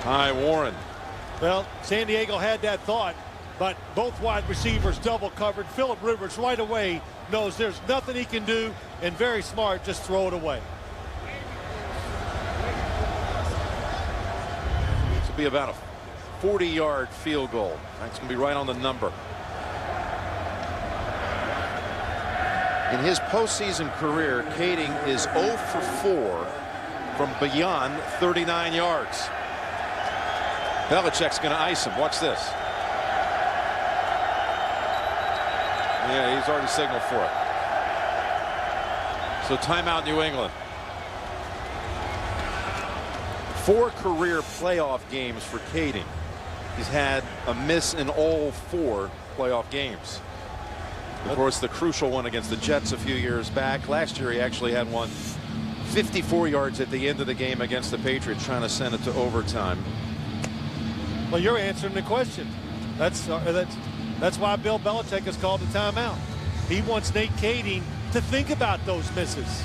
Hi, Warren. Well, San Diego had that thought, but both wide receivers double covered. Phillip Rivers right away knows there's nothing he can do, and very smart, just throw it away. This will be about a 40-yard field goal. That's going to be right on the number. In his postseason career, Kading is 0 for 4 from beyond 39 yards. Belichick's going to ice him. Watch this. Yeah, he's already signaled for it. So timeout, New England. 4 career playoff games for Kading. He's had a miss in all 4 playoff games. Of course, the crucial one against the Jets a few years back. Last year, he actually had one 54 yards at the end of the game against the Patriots, trying to send it to overtime. Well, you're answering the question. That's why Bill Belichick has called a timeout. He wants Nate Kading to think about those misses.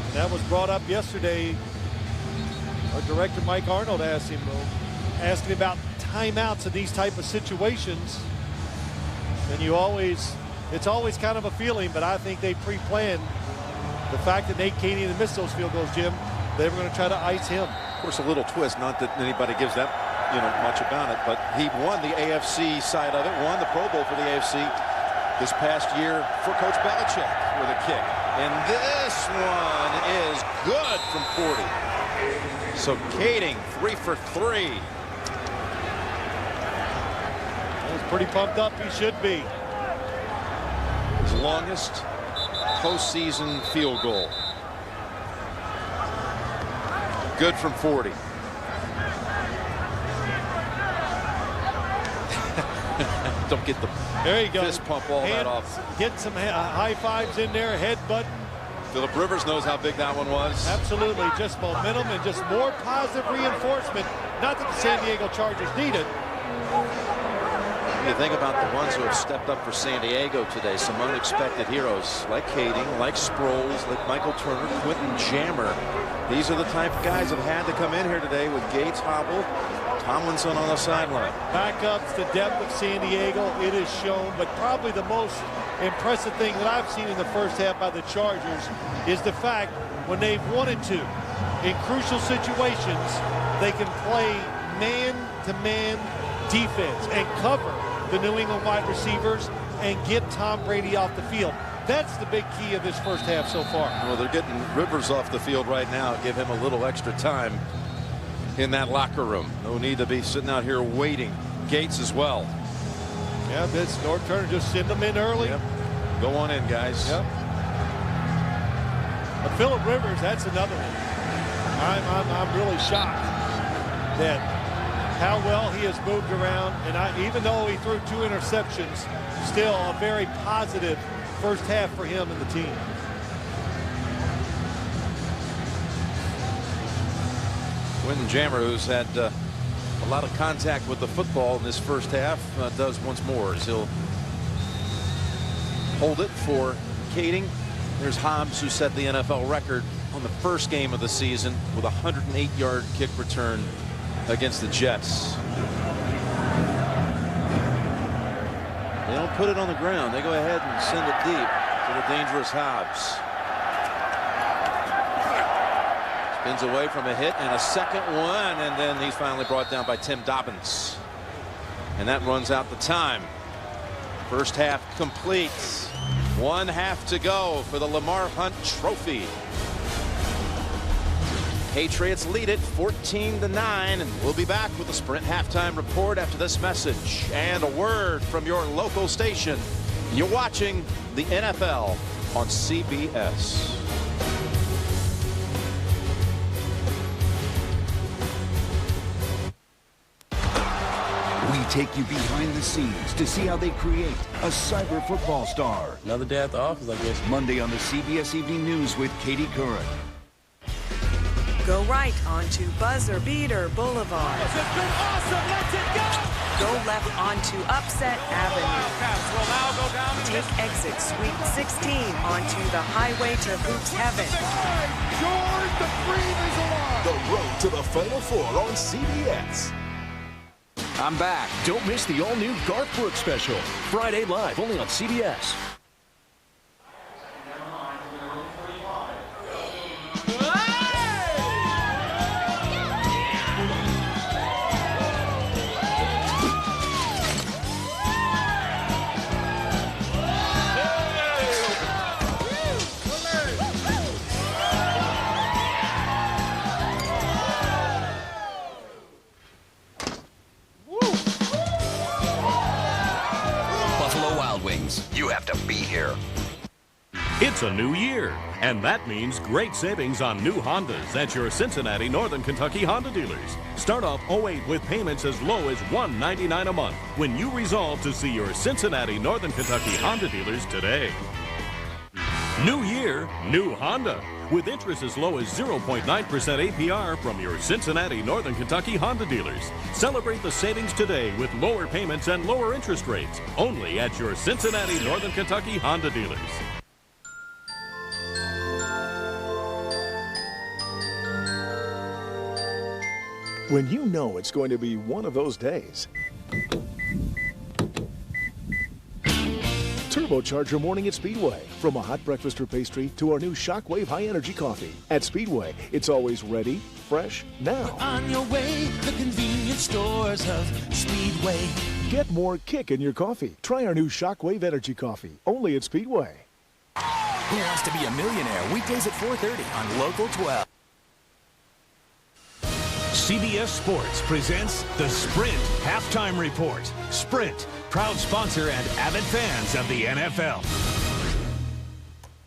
And that was brought up yesterday. Our director, Mike Arnold, asked him, asking about timeouts in these type of situations. And it's always kind of a feeling, but I think they pre-planned the fact that Nate Kading missed those field goals, Jim. They were going to try to ice him. Of course, a little twist, not that anybody gives that much about it, but he won the AFC side of it, won the Pro Bowl for the AFC this past year for Coach Belichick with a kick. And this one is good from 40. So Kading 3 for 3. He's pretty pumped up. He should be. His longest postseason field goal. Good from 40. Don't get the there you go. Fist pump all that off. Get some high fives in there, headbutt. Phillip Rivers knows how big that one was. Absolutely, just momentum and just more positive reinforcement. Not that the San Diego Chargers need it. You think about the ones who have stepped up for San Diego today, some unexpected heroes like Kading, like Sproles, like Michael Turner, Quentin Jammer. These are the type of guys that have had to come in here today with Gates hobbled, Tomlinson on the sideline. Backups, the depth of San Diego, it is shown, but probably the most impressive thing that I've seen in the first half by the Chargers is the fact when they've wanted to, in crucial situations, they can play man-to-man defense and cover the New England wide receivers and get Tom Brady off the field. That's the big key of this first half so far. Well, they're getting Rivers off the field right now. Give him a little extra time in that locker room. No need to be sitting out here waiting. Gates as well. Yeah, this North Turner just send them in early. Yep. Go on in, guys. Yep. But Phillip Rivers, that's another one. I'm really shocked that how well he has moved around, and even though he threw 2 interceptions, still a very positive first half for him and the team. Quentin Jammer, who's had a lot of contact with the football in this first half, does once more as he'll hold it for Kading. There's Hobbs, who set the NFL record on the first game of the season with a 108-yard kick return against the Jets. They don't put it on the ground. They go ahead and send it deep to the dangerous Hobbs. Spins away from a hit and a second one, and then he's finally brought down by Tim Dobbins. And that runs out the time. First half complete. 1 half to go for the Lamar Hunt Trophy. Patriots lead it 14-9, and we'll be back with the Sprint halftime report after this message and a word from your local station. You're watching the NFL on CBS. We take you behind the scenes to see how they create a cyber football star. Another day at the office, I guess. Monday on the CBS Evening News with Katie Curran. Go right onto Buzzer Beater Boulevard. This has been awesome. Let's it go. Go left onto Upset Avenue. Pass will now go down. Take exit Suite 16 onto the highway to Hoops Heaven. George, the dream is alive. The road to the Final Four on CBS. I'm back. Don't miss the all-new Garth Brooks special. Friday live, only on CBS. You have to be here. It's a new year, and that means great savings on new Hondas at your Cincinnati, Northern Kentucky Honda dealers. Start off 08 with payments as low as $199 a month when you resolve to see your Cincinnati, Northern Kentucky Honda dealers today. New year, new Honda. With interest as low as 0.9% APR from your Cincinnati, Northern Kentucky Honda dealers. Celebrate the savings today with lower payments and lower interest rates. Only at your Cincinnati, Northern Kentucky Honda dealers. When you know it's going to be one of those days. Turbocharge your morning at Speedway. From a hot breakfast or pastry to our new Shockwave High Energy Coffee. At Speedway, it's always ready, fresh, now. On your way, the convenience stores of Speedway. Get more kick in your coffee. Try our new Shockwave Energy Coffee. Only at Speedway. Who Wants to Be a Millionaire? Weekdays at 4:30 on Local 12. CBS Sports presents the Sprint Halftime Report. Sprint, proud sponsor and avid fans of the NFL.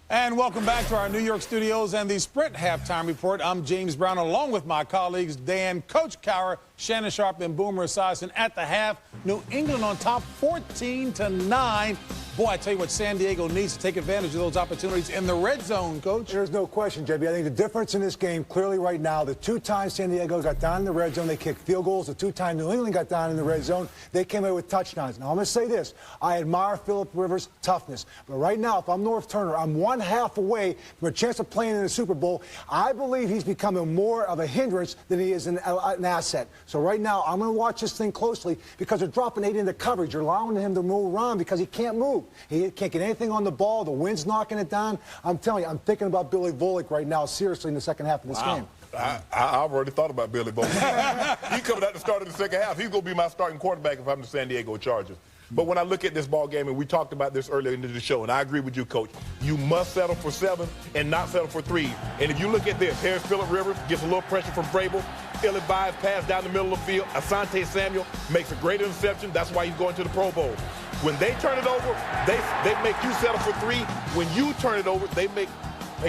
And welcome back to our New York studios and the Sprint Halftime Report. I'm James Brown, along with my colleagues Dan, Coach Cowher, Shannon Sharp, and Boomer Esiason. At the half, New England on top 14-9. Boy, I tell you what, San Diego needs to take advantage of those opportunities in the red zone, Coach. There's no question, JB. I think the difference in this game, clearly right now, the 2 times San Diego got down in the red zone, they kicked field goals. The 2 times New England got down in the red zone, they came away with touchdowns. Now, I'm going to say this. I admire Phillip Rivers' toughness. But right now, if I'm North Turner, I'm 1 half away from a chance of playing in the Super Bowl. I believe he's becoming more of a hindrance than he is an asset. So right now, I'm going to watch this thing closely because they're dropping 8 into coverage. You're allowing him to move around because he can't move. He can't get anything on the ball. The wind's knocking it down. I'm telling you, I'm thinking about Billy Volek right now, seriously, in the second half of this game. I've already thought about Billy Volek. He's coming out to start in the second half. He's going to be my starting quarterback if I'm the San Diego Chargers. But when I look at this ball game, and we talked about this earlier into the show, and I agree with you, Coach, you must settle for 7 and not settle for 3. And if you look at this, here's Phillip Rivers, gets a little pressure from Vrabel, ill-advised pass down the middle of the field. Asante Samuel makes a great interception. That's why he's going to the Pro Bowl. When they turn it over, they make you settle for 3. When you turn it over, they pay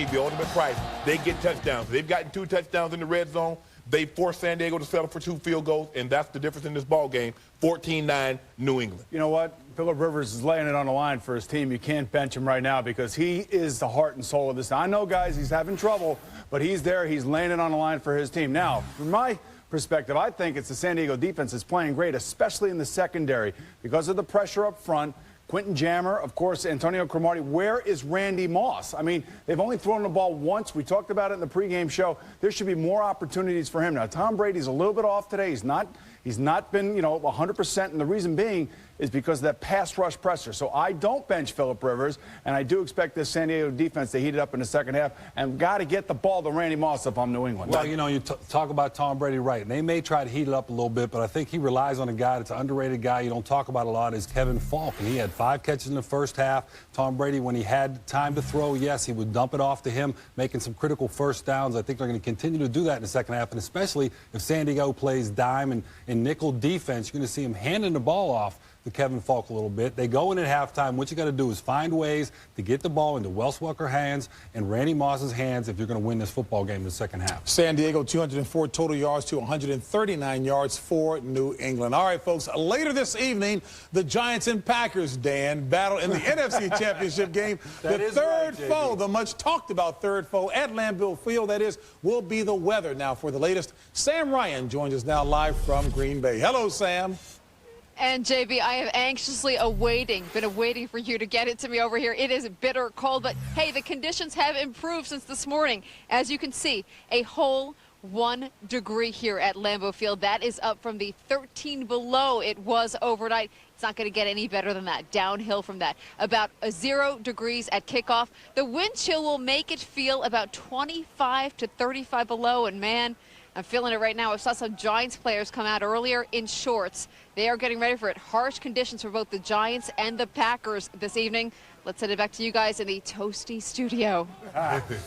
the ultimate price. They get touchdowns. They've gotten 2 touchdowns in the red zone. They forced San Diego to settle for 2 field goals, and that's the difference in this ball game. 14-9, New England. You know what? Phillip Rivers is laying it on the line for his team. You can't bench him right now because he is the heart and soul of this. I know, guys, he's having trouble, but he's there. He's laying it on the line for his team. Now, from my perspective, I think it's the San Diego defense is playing great, especially in the secondary because of the pressure up front. Quentin Jammer, of course, Antonio Cromartie. Where is Randy Moss? I mean, they've only thrown the ball once. We talked about it in the pregame show. There should be more opportunities for him. Now, Tom Brady's a little bit off today. He's not been, 100%, and the reason being is because of that pass rush pressure. So I don't bench Phillip Rivers, and I do expect this San Diego defense to heat it up in the second half, and got to get the ball to Randy Moss if I'm New England. Well, you talk about Tom Brady, right, and they may try to heat it up a little bit, but I think he relies on a guy that's an underrated guy you don't talk about a lot is Kevin Falk, and he had 5 catches in the first half. Tom Brady, when he had time to throw, yes, he would dump it off to him, making some critical first downs. I think they're going to continue to do that in the second half, and especially if San Diego plays dime and nickel defense, you're going to see him handing the ball off to Kevin Falk a little bit. They go in at halftime. What you got to do is find ways to get the ball into Wes Welker's hands and Randy Moss's hands if you're going to win this football game in the second half. San Diego, 204 total yards to 139 yards for New England. All right, folks, later this evening, the Giants and Packers, Dan, battle in the NFC Championship game. The third foe, the much talked about third foe at Lambeau Field, that is, will be the weather. Now, for the latest, Sam Ryan joins us now live from Green Bay. Hello, Sam. And, JB, I have anxiously been awaiting for you to get it to me over here. It is bitter cold, but, hey, the conditions have improved since this morning. As you can see, a whole 1 degree here at Lambeau Field. That is up from the 13 below it was overnight. It's not going to get any better than that. Downhill from that. About 0 degrees at kickoff. The wind chill will make it feel about 25 to 35 below, and, man, I'm feeling it right now. I saw some Giants players come out earlier in shorts. They are getting ready for it. Harsh conditions for both the Giants and the Packers this evening. Let's send it back to you guys in the toasty studio.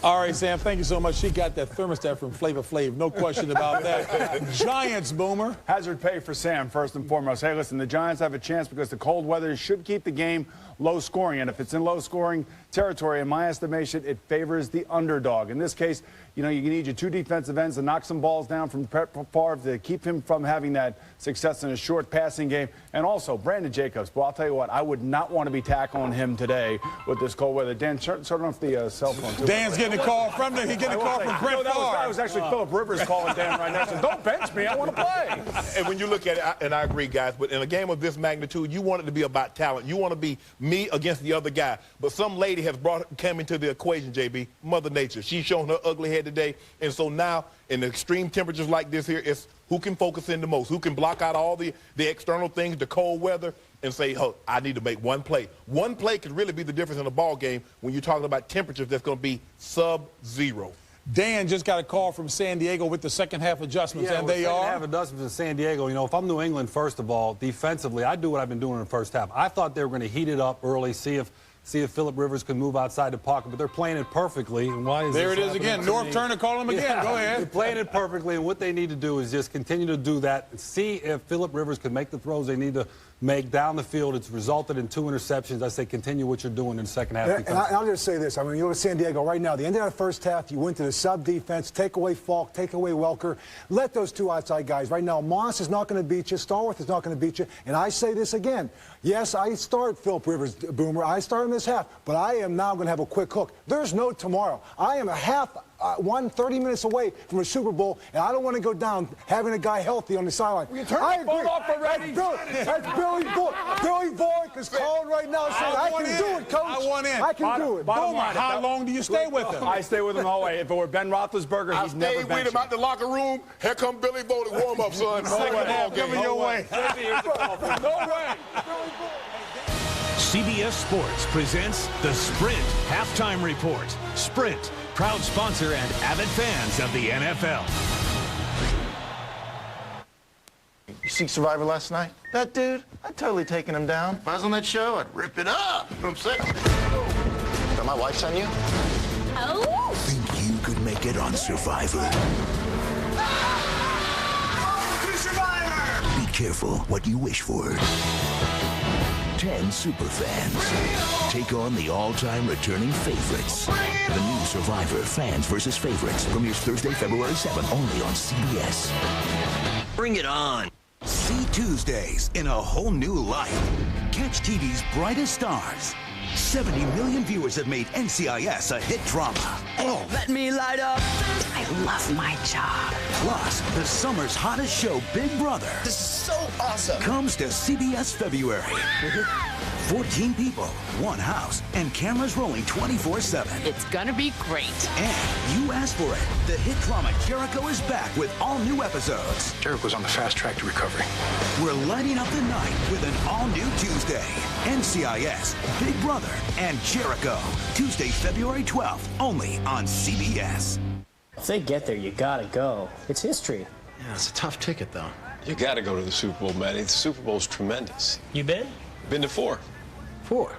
All right, Sam, thank you so much. She got that thermostat from Flavor Flav. No question about that. Giants, Boomer. Hazard pay for Sam, first and foremost. Hey, listen, the Giants have a chance because the cold weather should keep the game low scoring. And if it's in low scoring territory, in my estimation, it favors the underdog. In this case, you need your 2 defensive ends to knock some balls down from Favre to keep him from having that success in a short passing game. And also, Brandon Jacobs. Well, I'll tell you what, I would not want to be tackling him today with this cold weather. Dan, turn off the cell phone, too. Dan's getting a call from Brent Favre. That was actually Phillip Rivers calling Dan right now. Said, don't bench me, I want to play. And when you look at it, and I agree, guys, but in a game of this magnitude, you want it to be about talent. You want to be me against the other guy. But some lady has come into the equation, JB, Mother Nature. She's shown her ugly head today. And so now, in extreme temperatures like this here, it's who can focus in the most, who can block out all the external things, the cold weather, and say, oh, I need to make one play. One play could really be the difference in a ball game when you're talking about temperatures that's going to be sub-zero. Dan just got a call from San Diego with the second half adjustments, and they are? Second half adjustments in San Diego. If I'm New England, first of all, defensively, I do what I've been doing in the first half. I thought they were going to heat it up early, see if Phillip Rivers could move outside the pocket, but they're playing it perfectly. And why is there it is again. North Turner calling him again. Go ahead. They're playing it perfectly, and what they need to do is just continue to do that. See if Phillip Rivers can make the throws they need to make down the field. It's resulted in 2 interceptions. I say continue what you're doing in the second half. And I'll just say this. I mean, you look at San Diego right now. The end of that first half, you went to the sub-defense, take away Falk, take away Welker. Let those 2 outside guys. Right now, Moss is not going to beat you. Starworth is not going to beat you. And I say this again. Yes, I start Phillip Rivers, Boomer. I start in this half. But I am now going to have a quick hook. There's no tomorrow. I am a half 30 minutes away from a Super Bowl, and I don't want to go down having a guy healthy on the sideline. I agree. Off already. That's Billy Boyd. Billy Boyd is calling right now saying, I can do it, Coach. I want in. I can do it. Boomer, how long do you stay with him? I stay with him all the way. If it were Ben Roethlisberger, he's never stayed with him out the locker room. Here come Billy Boyd to warm up, son. Second half coming your way. No way. CBS Sports presents the Sprint Halftime Report. Sprint, proud sponsor and avid fans of the NFL. You see Survivor last night? That dude, I'd totally taken him down. If I was on that show, I'd rip it up. You know what I'm saying? Did my wife send you? Oh! Think you could make it on Survivor? Survivor! Be careful what you wish for. 10 superfans take on the all-time returning favorites. The new Survivor Fans vs. Favorites premieres Thursday, February 7th, only on CBS. Bring it on. See Tuesdays in a whole new light. Catch TV's brightest stars. 70 million viewers have made NCIS a hit drama. Oh, let me light up. I love my job. Plus, the summer's hottest show, Big Brother. This is so awesome. Comes to CBS February. 14 people, one house, and cameras rolling 24/7. It's gonna be great. And you asked for it. The hit drama Jericho is back with all new episodes. Jericho's on the fast track to recovery. We're lighting up the night with an all-new Tuesday. NCIS, Big Brother, and Jericho. Tuesday, February 12th, only on CBS. If they get there, you gotta go. It's history. Yeah, it's a tough ticket, though. You gotta go to the Super Bowl, Matty. The Super Bowl's tremendous. You been? Been to 4. 4?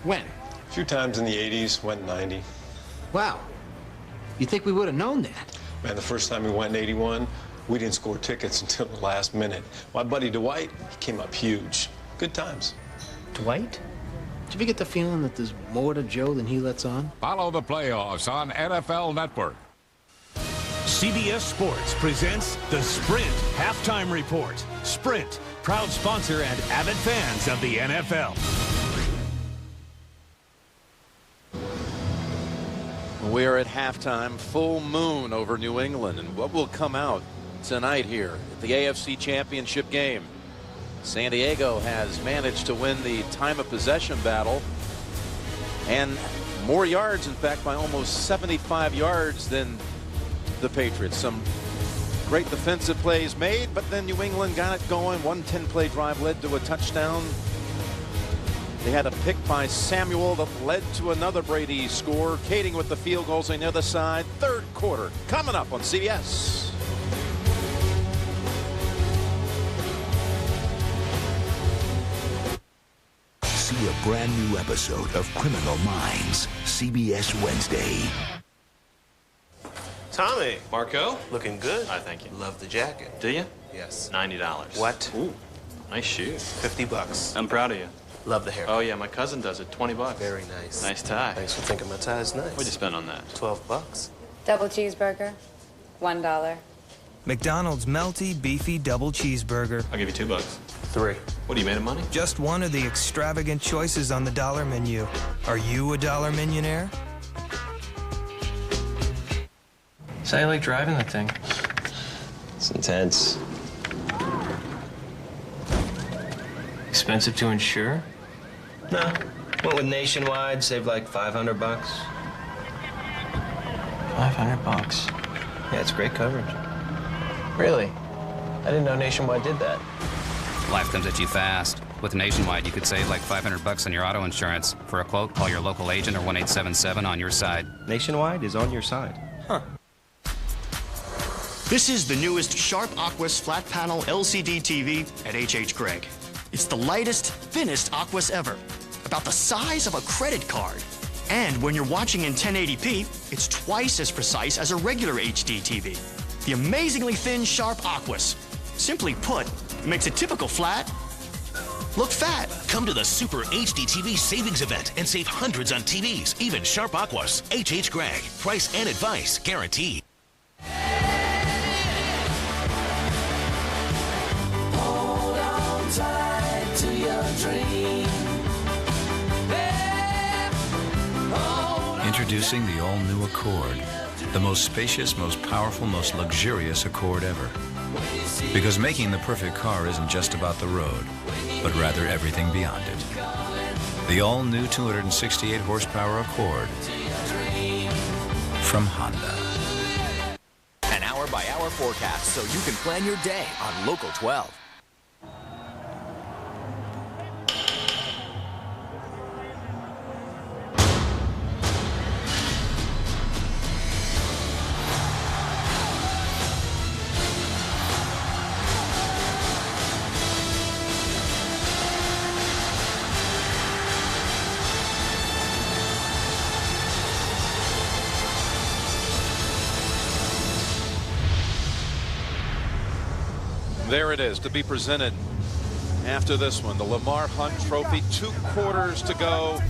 When? A few times in the 80s, went 90. Wow. You think we would have known that? Man, the first time we went in 81, we didn't score tickets until the last minute. My buddy Dwight, he came up huge. Good times. Dwight? Did you get the feeling that there's more to Joe than he lets on? Follow the playoffs on NFL Network. CBS Sports presents the Sprint Halftime Report. Sprint, proud sponsor and avid fans of the NFL. We are at halftime, full moon over New England, and what will come out tonight here at the AFC Championship game? San Diego has managed to win the time of possession battle, and more yards, in fact, by almost 75 yards than the Patriots. Some great defensive plays made, but then New England got it going. One 10-play drive led to a touchdown. They had a pick by Samuel that led to another Brady score. Kading with the field goals on the other side. Third quarter coming up on CBS. See a brand new episode of Criminal Minds, CBS Wednesday. Tommy. Marco? Looking good. I thank you. Love the jacket. Do you? Yes. $90. What? Ooh, nice shoes. $50. I'm proud of you. Love the hair. Oh, yeah, my cousin does it. $20. Very nice. Nice tie. Thanks for thinking my tie is nice. What'd you spend on that? $12. Double cheeseburger, $1. McDonald's melty, beefy double cheeseburger. I'll give you $2. 3. What, are you made of money? Just one of the extravagant choices on the dollar menu. Are you a dollar millionaire? So you like driving that thing? It's intense. Expensive to insure? No. Went with Nationwide, saved like $500. $500? Yeah, it's great coverage. Really? I didn't know Nationwide did that. Life comes at you fast. With Nationwide, you could save like $500 on your auto insurance. For a quote, call your local agent or 1-877 on your side. Nationwide is on your side. Huh. This is the newest Sharp Aquos flat panel LCD TV at H.H. Gregg. It's the lightest, thinnest Aquos ever, about the size of a credit card. And when you're watching in 1080p, it's twice as precise as a regular HD TV. The amazingly thin Sharp Aquos. Simply put, makes a typical flat look fat. Come to the Super HD TV Savings Event and save hundreds on TVs, even Sharp Aquos. H.H. Gregg. Price and advice guaranteed. Hold on tight to your dream. Introducing the all-new Accord, the most spacious, most powerful, most luxurious Accord ever. Because making the perfect car isn't just about the road, but rather everything beyond it. The all-new 268 horsepower Accord from Honda. An hour-by-hour forecast so you can plan your day on Local 12. There it is to be presented after this one, the Lamar Hunt Trophy. 2 quarters to go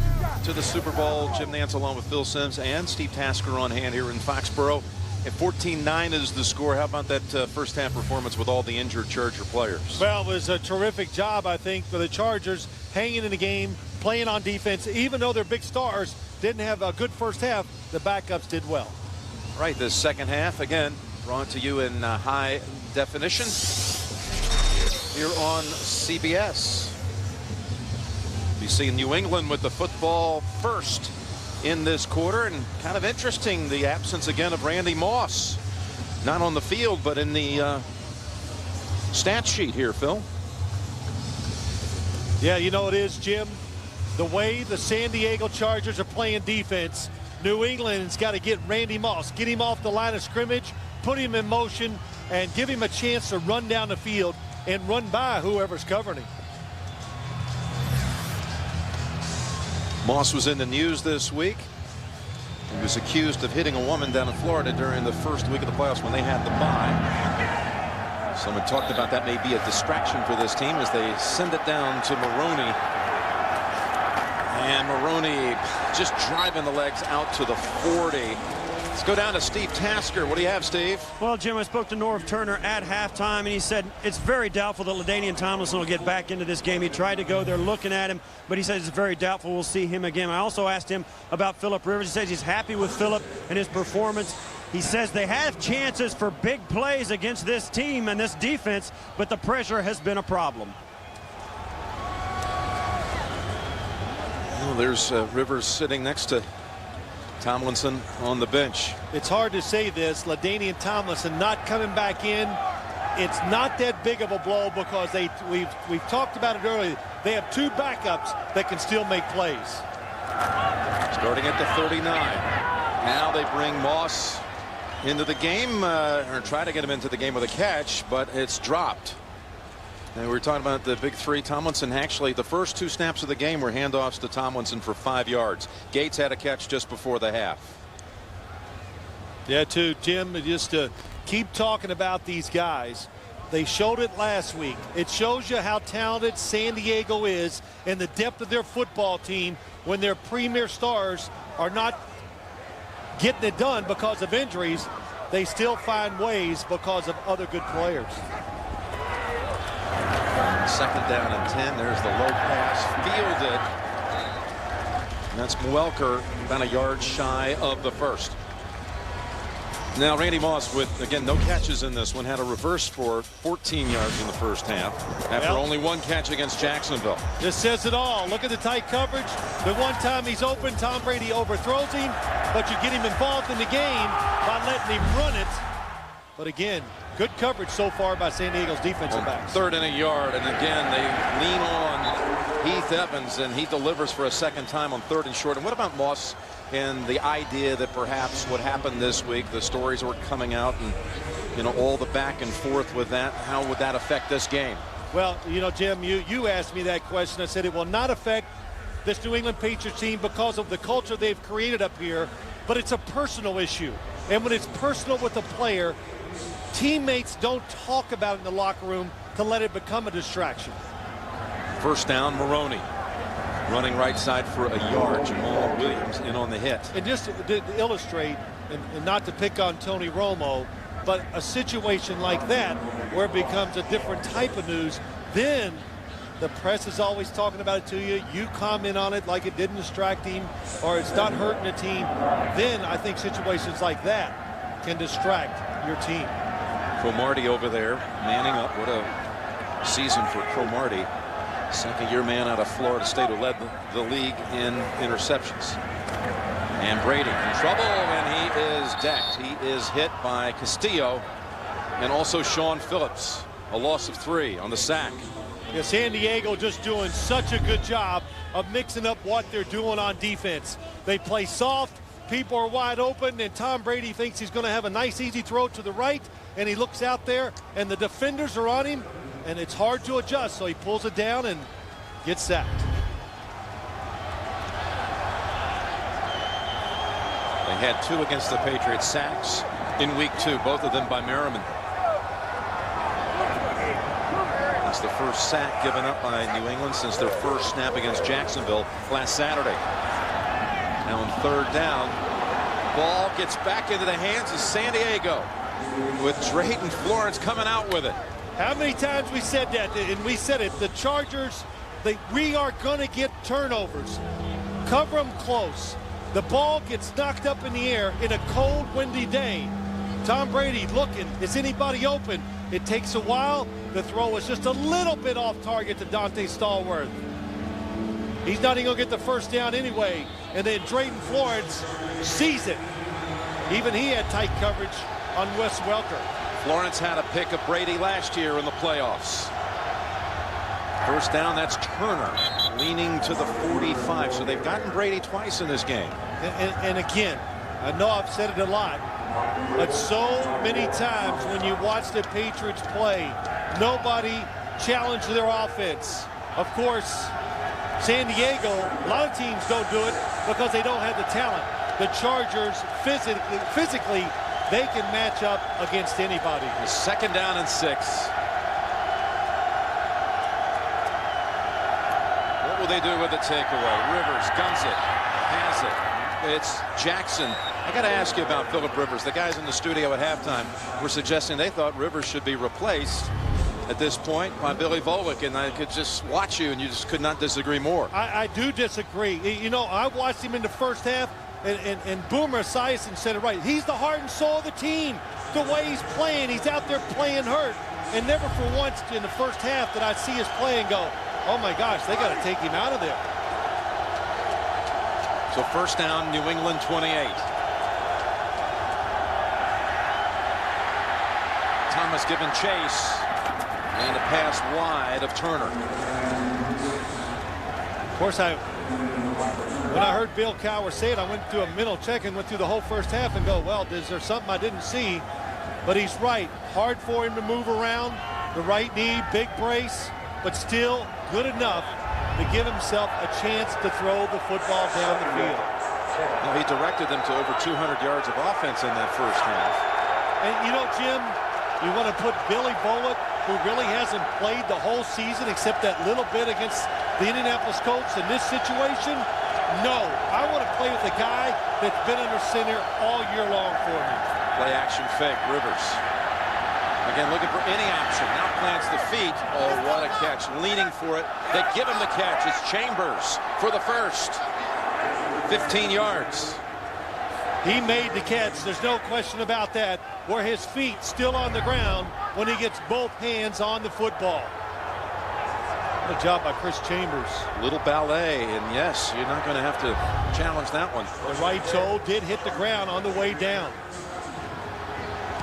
to the Super Bowl. Jim Nantz along with Phil Simms and Steve Tasker on hand here in Foxborough. At 14-9 is the score. How about that first half performance with all the injured Charger players? Well, it was a terrific job, I think, for the Chargers, hanging in the game, playing on defense. Even though their big stars didn't have a good first half, the backups did well. Right, this second half, again, brought to you in high definition here on CBS. be seeing New England with the football first in this quarter, and kind of interesting the absence again of Randy Moss, not on the field but in the stat sheet here, Phil. Yeah, you know it is, Jim. The way the San Diego Chargers are playing defense, New England's got to get Randy Moss, get him off the line of scrimmage, put him in motion, and give him a chance to run down the field and run by whoever's covering him. Moss was in the news this week. He was accused of hitting a woman down in Florida during the first week of the playoffs when they had the bye. Someone talked about that may be a distraction for this team as they send it down to Maroney. And Maroney just driving the legs out to the 40. Let's go down to Steve Tasker. What do you have, Steve? Well, Jim, I spoke to Norv Turner at halftime, and he said it's very doubtful that LaDainian Tomlinson will get back into this game. He tried to go there looking at him, but he says it's very doubtful we'll see him again. I also asked him about Phillip Rivers. He says he's happy with Phillip and his performance. He says they have chances for big plays against this team and this defense, but the pressure has been a problem. Well, there's Rivers sitting next to Tomlinson on the bench. It's hard to say this. LaDainian Tomlinson not coming back in. It's not that big of a blow because we've talked about it earlier. They have two backups that can still make plays. Starting at the 39. Now they bring Moss into the game, or try to get him into the game with a catch, but it's dropped. And we were talking about the big three. Tomlinson, actually, the first two snaps of the game were handoffs to Tomlinson for 5 yards. Gates had a catch just before the half. Yeah, too, Jim, just to keep talking about these guys. They showed it last week. It shows you how talented San Diego is and the depth of their football team when their premier stars are not getting it done because of injuries. They still find ways because of other good players. Second down and 10. There's the low pass fielded. And that's Welker, about a yard shy of the first. Now Randy Moss, with again no catches in this one, had a reverse for 14 yards in the first half after only one catch against Jacksonville. This says it all. Look at the tight coverage. The one time he's open, Tom Brady overthrows him, but you get him involved in the game by letting him run it. But again, good coverage so far by San Diego's defensive backs. Third and a yard, and again they lean on Heath Evans, and he delivers for a second time on third and short. And what about Moss and the idea that perhaps what happened this week, the stories were coming out, and you know all the back and forth with that, how would that affect this game? Well, you know, Jim, you asked me that question. I said it will not affect this New England Patriots team because of the culture they've created up here, but it's a personal issue. And when it's personal with a player, teammates don't talk about it in the locker room to let it become a distraction. First down, Maroney running right side for a yard. Jamal Williams in on the hit. And just to illustrate, and not to pick on Tony Romo, but a situation like that where it becomes a different type of news, then the press is always talking about it to you. You comment on it like it didn't distract him or it's not hurting the team. Then I think situations like that can distract your team. Cromartie over there manning up. What a season for Cromartie. Second-year man out of Florida State who led the league in interceptions. And Brady in trouble, and he is decked. He is hit by Castillo and also Sean Phillips. A loss of 3 on the sack. Yeah, San Diego just doing such a good job of mixing up what they're doing on defense. They play soft, people are wide open, and Tom Brady thinks he's going to have a nice easy throw to the right, and he looks out there and the defenders are on him, and it's hard to adjust, so he pulls it down and gets sacked. They had 2 against the Patriots sacks in week 2, both of them by Merriman. It's the first sack given up by New England since their first snap against Jacksonville last Saturday. Now on third down, ball gets back into the hands of San Diego with Drayton Florence coming out with it. How many times we said that, and we said it, the Chargers, we are going to get turnovers. Cover them close. The ball gets knocked up in the air in a cold, windy day. Tom Brady looking, is anybody open? It takes a while. The throw is just a little bit off target to Dante Stallworth. He's not even going to get the first down anyway. And then Drayton Florence sees it. Even he had tight coverage on Wes Welker. Florence had a pick of Brady last year in the playoffs. First down, that's Turner leaning to the 45. So they've gotten Brady twice in this game. And again, I know I've said it a lot, but so many times when you watch the Patriots play, nobody challenged their offense. Of course, San Diego, a lot of teams don't do it because they don't have the talent. The Chargers, physically, they can match up against anybody. Second down and 6. What will they do with the takeaway? Rivers guns it, has it. It's Jackson. I got to ask you about Phillip Rivers. The guys in the studio at halftime were suggesting they thought Rivers should be replaced at this point by Billy Volek, and I could just watch you and you just could not disagree more. I do disagree. You know, I watched him in the first half, and Boomer Esiason said it right. He's the heart and soul of the team. The way he's playing, he's out there playing hurt. And never for once in the first half did I see his play and go, oh my gosh, they got to take him out of there. So first down, New England 28. Thomas giving chase. And a pass wide of Turner. Of course, when I heard Bill Cowher say it, I went through a mental check and went through the whole first half and go, well, is there something I didn't see? But he's right. Hard for him to move around. The right knee, big brace, but still good enough to give himself a chance to throw the football down the field. Now, he directed them to over 200 yards of offense in that first half. And, you know, Jim, you want to put Billy Volek, who really hasn't played the whole season except that little bit against the Indianapolis Colts, in this situation? No. I want to play with a guy that's been under center all year long for me. Play action fake, Rivers. Again, looking for any option. Now plants the feet. Oh, what a catch. Leaning for it. They give him the catch. It's Chambers for the first. 15 yards. He made the catch. There's no question about that. Where his feet still on the ground when he gets both hands on the football. Good job by Chris Chambers. Little ballet, and yes, you're not going to have to challenge that one. The right toe did hit the ground on the way down.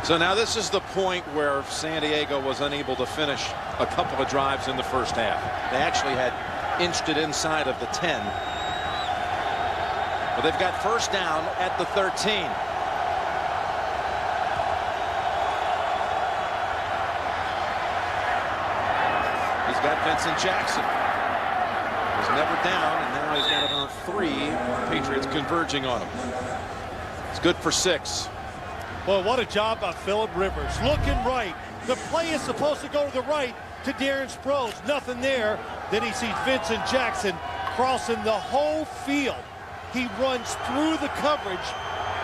So now this is the point where San Diego was unable to finish a couple of drives in the first half. They actually had inched it inside of the 10. But they've got first down at the 13. He's got Vincent Jackson. He's never down, and now he's got about 3 Patriots converging on him. It's good for 6. Well, what a job by Phillip Rivers. Looking right. The play is supposed to go to the right to Darren Sproles. Nothing there. Then he sees Vincent Jackson crossing the whole field. He runs through the coverage,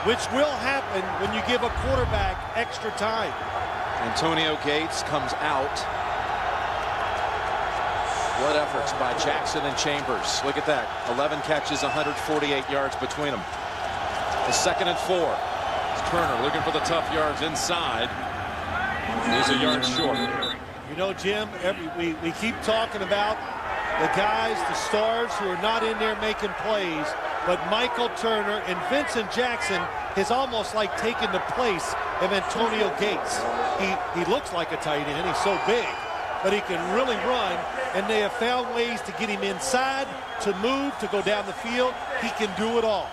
which will happen when you give a quarterback extra time. Antonio Gates comes out. What efforts by Jackson and Chambers. Look at that. 11 catches, 148 yards between them. The 2nd and 4. It's Turner looking for the tough yards inside. He's a yard short. You know, Jim, we keep talking about the guys, the stars who are not in there making plays. But Michael Turner and Vincent Jackson has almost like taken the place of Antonio Gates. He looks like a tight end. He's so big. But he can really run. And they have found ways to get him inside, to move, to go down the field. He can do it all.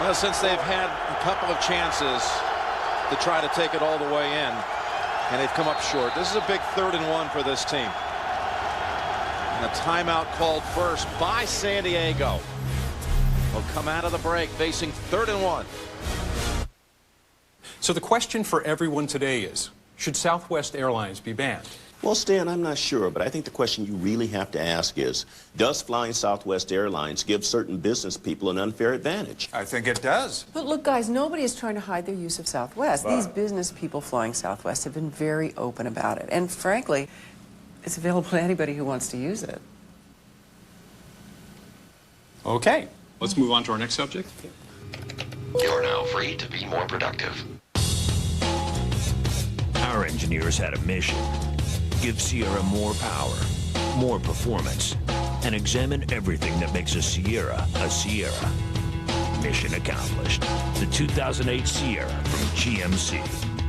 Well, since they've had a couple of chances to try to take it all the way in, and they've come up short. This is a big 3rd and 1 for this team. And a timeout called first by San Diego. Will come out of the break facing 3rd and 1. So the question for everyone today is, should Southwest Airlines be banned? Well, Stan, I'm not sure, but I think the question you really have to ask is, does flying Southwest Airlines give certain business people an unfair advantage? I think it does. But look, guys, nobody is trying to hide their use of Southwest. These business people flying Southwest have been very open about it. And frankly, it's available to anybody who wants to use it. Okay, let's move on to our next subject. You're now free to be more productive. Our engineers had a mission. Give Sierra more power, more performance, and examine everything that makes a Sierra a Sierra. Mission accomplished. The 2008 Sierra from GMC.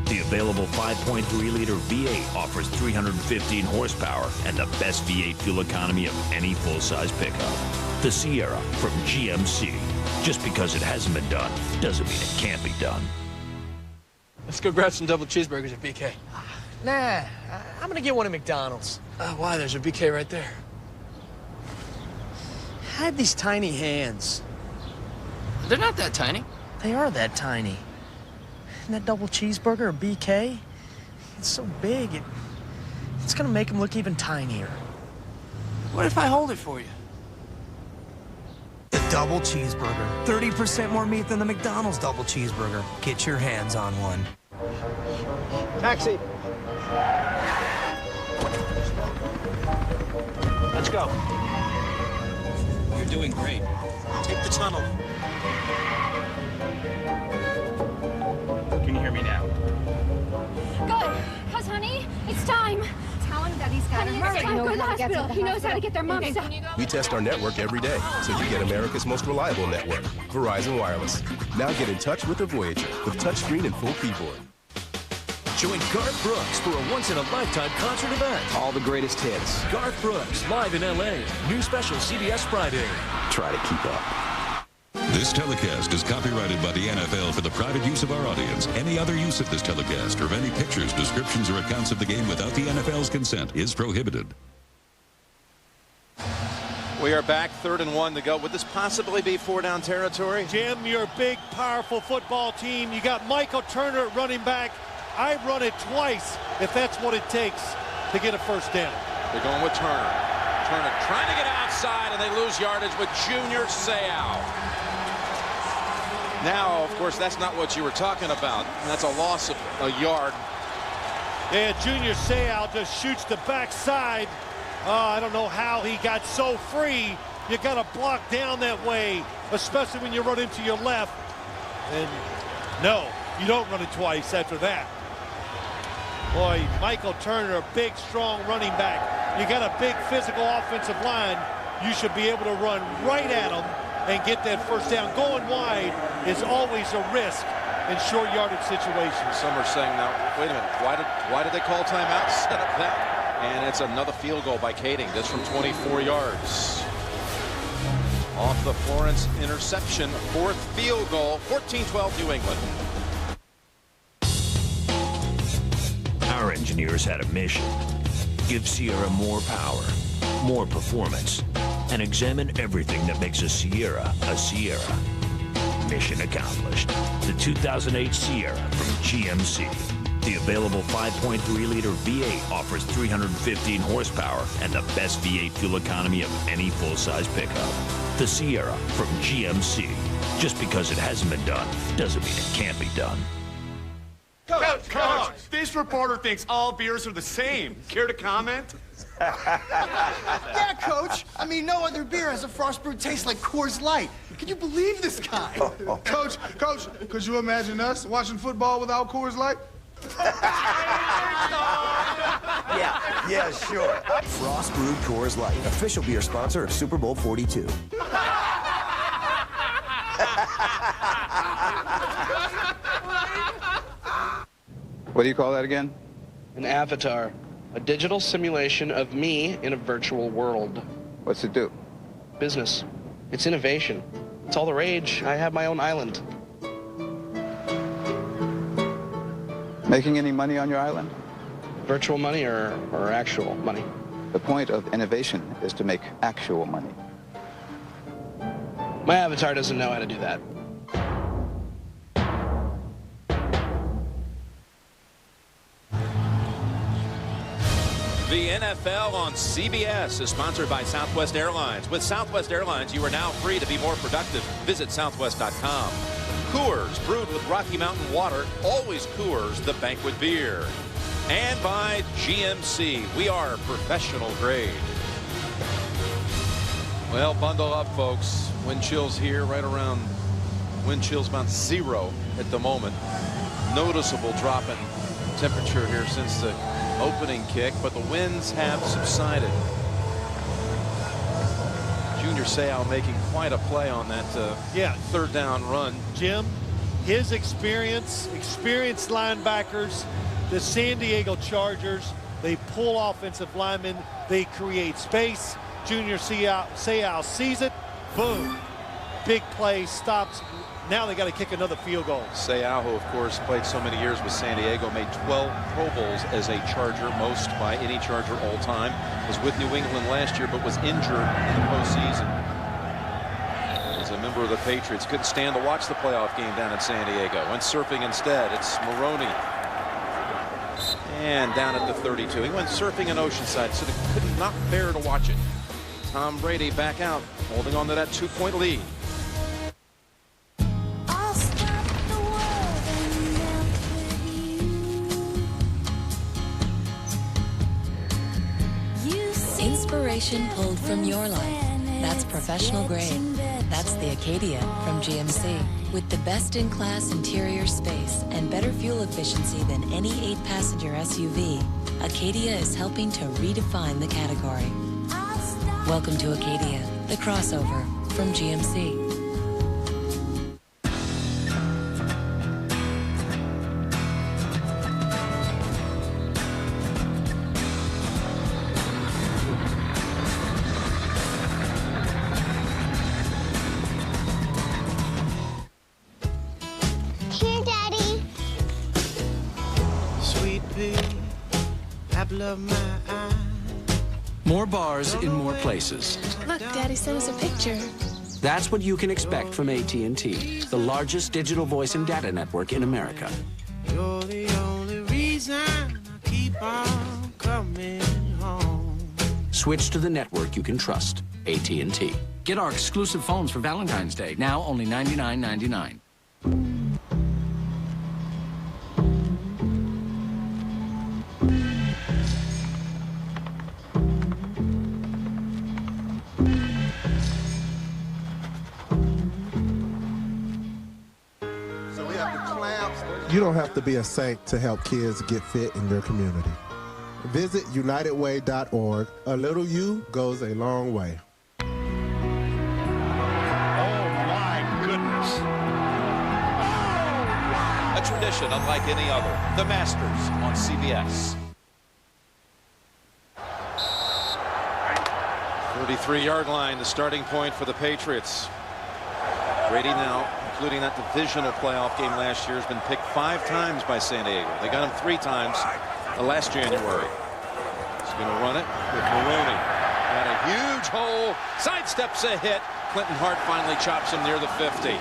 The available 5.3-liter V8 offers 315 horsepower and the best V8 fuel economy of any full-size pickup. The Sierra from GMC. Just because it hasn't been done doesn't mean it can't be done. Let's go grab some double cheeseburgers at BK. Nah, I'm gonna get one at McDonald's. Why? There's a BK right there. I have these tiny hands. They're not that tiny. They are that tiny. And that double cheeseburger at BK, it's so big, it's gonna make them look even tinier. What if I hold it for you? The double cheeseburger. 30% more meat than the McDonald's double cheeseburger. Get your hands on one. Taxi. Let's go. You're doing great. Take the tunnel. Can you hear me now? Good. Cuz, honey, it's time. Tell him that he's got to hurry. Go to the hospital. He knows how to get their mom stuff. We test our network every day, so you get America's most reliable network, Verizon Wireless. Now get in touch with the Voyager with touchscreen and full keyboard. Join Garth Brooks for a once-in-a-lifetime concert event. All the greatest hits. Garth Brooks, live in L.A. New special CBS Friday. Try to keep up. This telecast is copyrighted by the NFL for the private use of our audience. Any other use of this telecast or of any pictures, descriptions, or accounts of the game without the NFL's consent is prohibited. We are back, 3rd and 1 to go. Would this possibly be 4-down territory? Jim, you're a big, powerful football team. You got Michael Turner at running back. I'd run it twice if that's what it takes to get a first down. They're going with Turner. Turner trying to get outside, and they lose yardage with Junior Seau. Now, of course, that's not what you were talking about. That's a loss of a yard. Yeah, Junior Seau just shoots the backside. I don't know how he got so free. You got to block down that way, especially when you run into your left. And no, you don't run it twice after that. Boy, Michael Turner, a big, strong running back. You got a big physical offensive line. You should be able to run right at him and get that first down. Going wide is always a risk in short yardage situations. Some are saying now, wait a minute, why did they call timeout? Set up that. And it's another field goal by Kading, this from 24 yards. Off the Florence interception, 4th field goal, 14-12 New England. Our engineers had a mission. Give Sierra more power, more performance, and examine everything that makes a Sierra a Sierra. Mission accomplished. The 2008 Sierra from GMC. The available 5.3-liter V8 offers 315 horsepower and the best V8 fuel economy of any full-size pickup. The Sierra from GMC. Just because it hasn't been done doesn't mean it can't be done. Coach, this reporter thinks all beers are the same. Care to comment? Yeah, Coach. I mean, no other beer has a frost brew taste like Coors Light. Can you believe this guy? Coach, could you imagine us watching football without Coors Light? Yeah, sure. Frost Brewed Coors Light, official beer sponsor of Super Bowl 42. What do you call that again? An avatar. A digital simulation of me in a virtual world. What's it do? Business. It's innovation. It's all the rage. I have my own island. Making any money on your island? Virtual money or actual money? The point of innovation is to make actual money. My avatar doesn't know how to do that. The NFL on CBS is sponsored by Southwest Airlines. With Southwest Airlines, you are now free to be more productive. Visit southwest.com. Coors, brewed with Rocky Mountain water, always Coors, the banquet beer. And by GMC, we are professional grade. Well, bundle up, folks. Wind chills here, right around wind chills about 0 at the moment. Noticeable drop in temperature here since the opening kick, but the winds have subsided. Junior Seau making quite a play on that third down run. Jim, his experienced linebackers, the San Diego Chargers, they pull offensive linemen, they create space. Junior Seau sees it, boom, big play, stops. Now they got to kick another field goal. Seau, who of course played so many years with San Diego, made 12 Pro Bowls as a Charger, most by any Charger all time. Was with New England last year, but was injured in the postseason. As a member of the Patriots, couldn't stand to watch the playoff game down in San Diego. Went surfing instead. It's Maroney. And down at the 32. He went surfing in Oceanside, so they could not bear to watch it. Tom Brady back out, holding on to that 2-point lead. Inspiration pulled from your life. That's professional grade. That's the Acadia from GMC. With the best-in-class interior space and better fuel efficiency than any 8-passenger SUV, Acadia is helping to redefine the category. Welcome to Acadia, the crossover from GMC. Here, Daddy. Sweet pea, apple of my eye. More bars in more places. Look, Daddy sent us a picture. That's what you can expect from AT&T, the largest digital voice and data network in America. You're the only reason I keep on coming home. Switch to the network you can trust, AT&T. Get our exclusive phones for Valentine's Day, now only $99.99. You don't have to be a saint to help kids get fit in your community. Visit UnitedWay.org. A little you goes a long way. Oh, my goodness. A tradition unlike any other. The Masters on CBS. 33-yard line, the starting point for the Patriots. Brady now, including that divisional playoff game last year, has been picked 5 times by San Diego. They got him 3 times last January. He's going to run it with Maroney. Got a huge hole, sidesteps a hit. Clinton Hart finally chops him near the 50.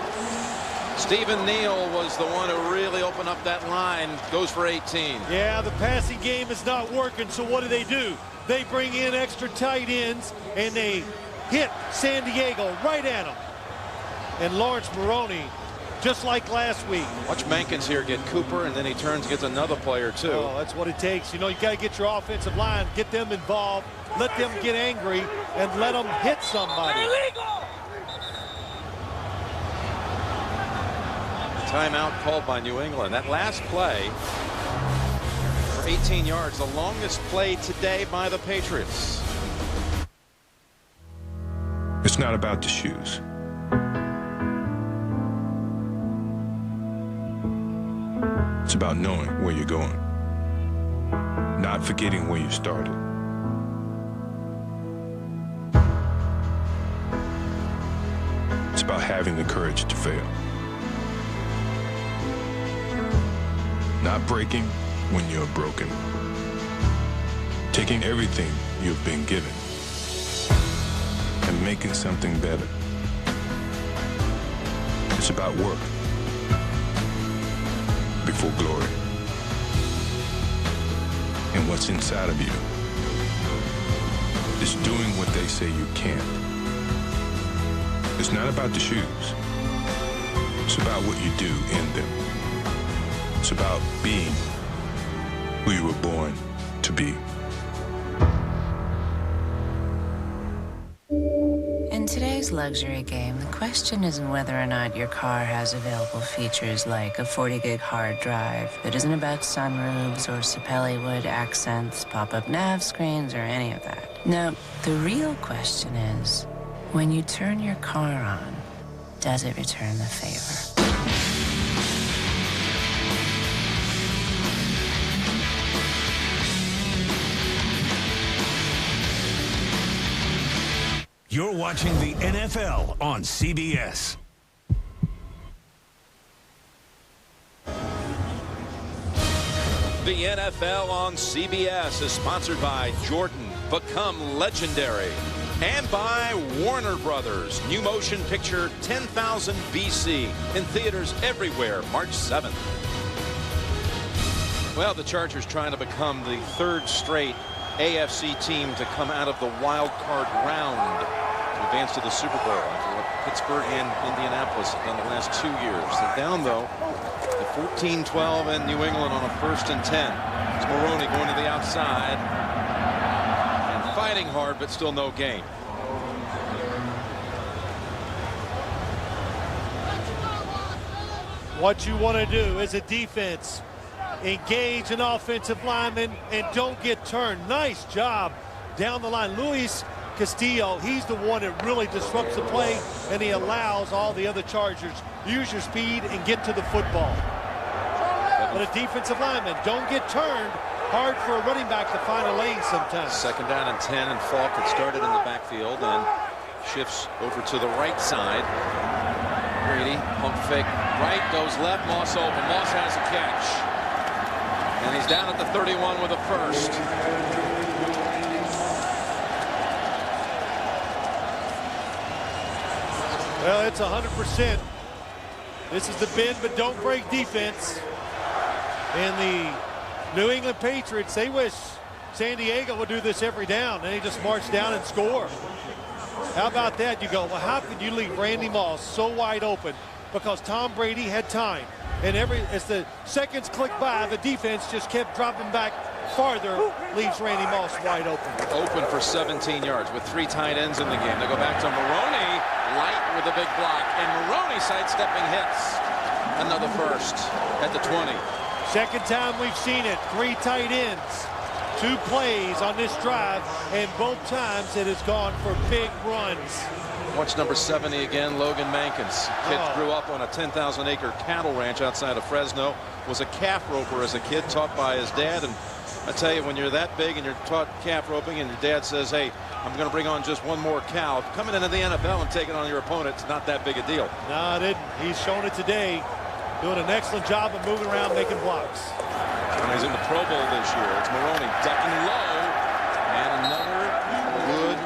Stephen Neal was the one who really opened up that line, goes for 18. Yeah, the passing game is not working, so what do? They bring in extra tight ends, and they hit San Diego right at them. And Lawrence Maroney, just like last week. Watch Mankins here get Cooper, and then he turns and gets another player, too. Oh, that's what it takes. You know, you got to get your offensive line, get them involved, let them get angry, and let them hit somebody. Timeout called by New England. That last play for 18 yards, the longest play today by the Patriots. It's not about the shoes. It's about knowing where you're going, not forgetting where you started. It's about having the courage to fail. Not breaking when you're broken. Taking everything you've been given and making something better. It's about work before glory. And what's inside of you is doing what they say you can't. It's not about the shoes. It's about what you do in them. It's about being who you were born to be. In today's luxury game, the question isn't whether or not your car has available features like a 40-gig hard drive. It isn't about sunroofs or Sapelli-wood accents, pop-up nav screens, or any of that. No, the real question is, When you turn your car on, does it return the favor? You're watching the NFL on CBS. The NFL on CBS is sponsored by Jordan, Become Legendary, and by Warner Brothers. New motion picture 10,000 BC in theaters everywhere, March 7th. Well, the Chargers trying to become the third straight AFC team to come out of the wild card round to advance to the Super Bowl after what Pittsburgh and Indianapolis have done the last 2 years. They're down, though, at 14-12 in New England on a 1st and 10. It's Maroney going to the outside and fighting hard, but still no gain. What you want to do as a defense, engage an offensive lineman and don't get turned. Nice job down the line. Luis Castillo, he's the one that really disrupts the play, and he allows all the other Chargers use your speed and get to the football. But a defensive lineman, don't get turned. Hard for a running back to find a lane sometimes. 2nd down and 10, and Falk had started in the backfield and shifts over to the right side. Brady, pump fake right, goes left, Moss open. Moss has a catch. And he's down at the 31 with a first. Well, it's 100%. This is the bend but don't break defense. And the New England Patriots, they wish San Diego would do this every down. And they just march down and score. How about that? You go, well, how could you leave Randy Moss so wide open? Because Tom Brady had time. And as the seconds clicked by, the defense just kept dropping back farther, leaves Randy Moss wide open. Open for 17 yards with 3 tight ends in the game. They go back to Maroney, light with a big block, and Maroney sidestepping hits. Another first at the 20. Second time we've seen it. 3 tight ends. 2 plays on this drive, and both times it has gone for big runs. Watch number 70 again, Logan Mankins. Kid grew up on a 10,000-acre cattle ranch outside of Fresno. Was a calf roper as a kid, taught by his dad. And I tell you, when you're that big and you're taught calf roping and your dad says, hey, I'm going to bring on just one more cow, coming into the NFL and taking on your opponent, it's not that big a deal. No, it isn't. He's shown it today. Doing an excellent job of moving around, making blocks. And he's in the Pro Bowl this year. It's Maroney ducking low. And another good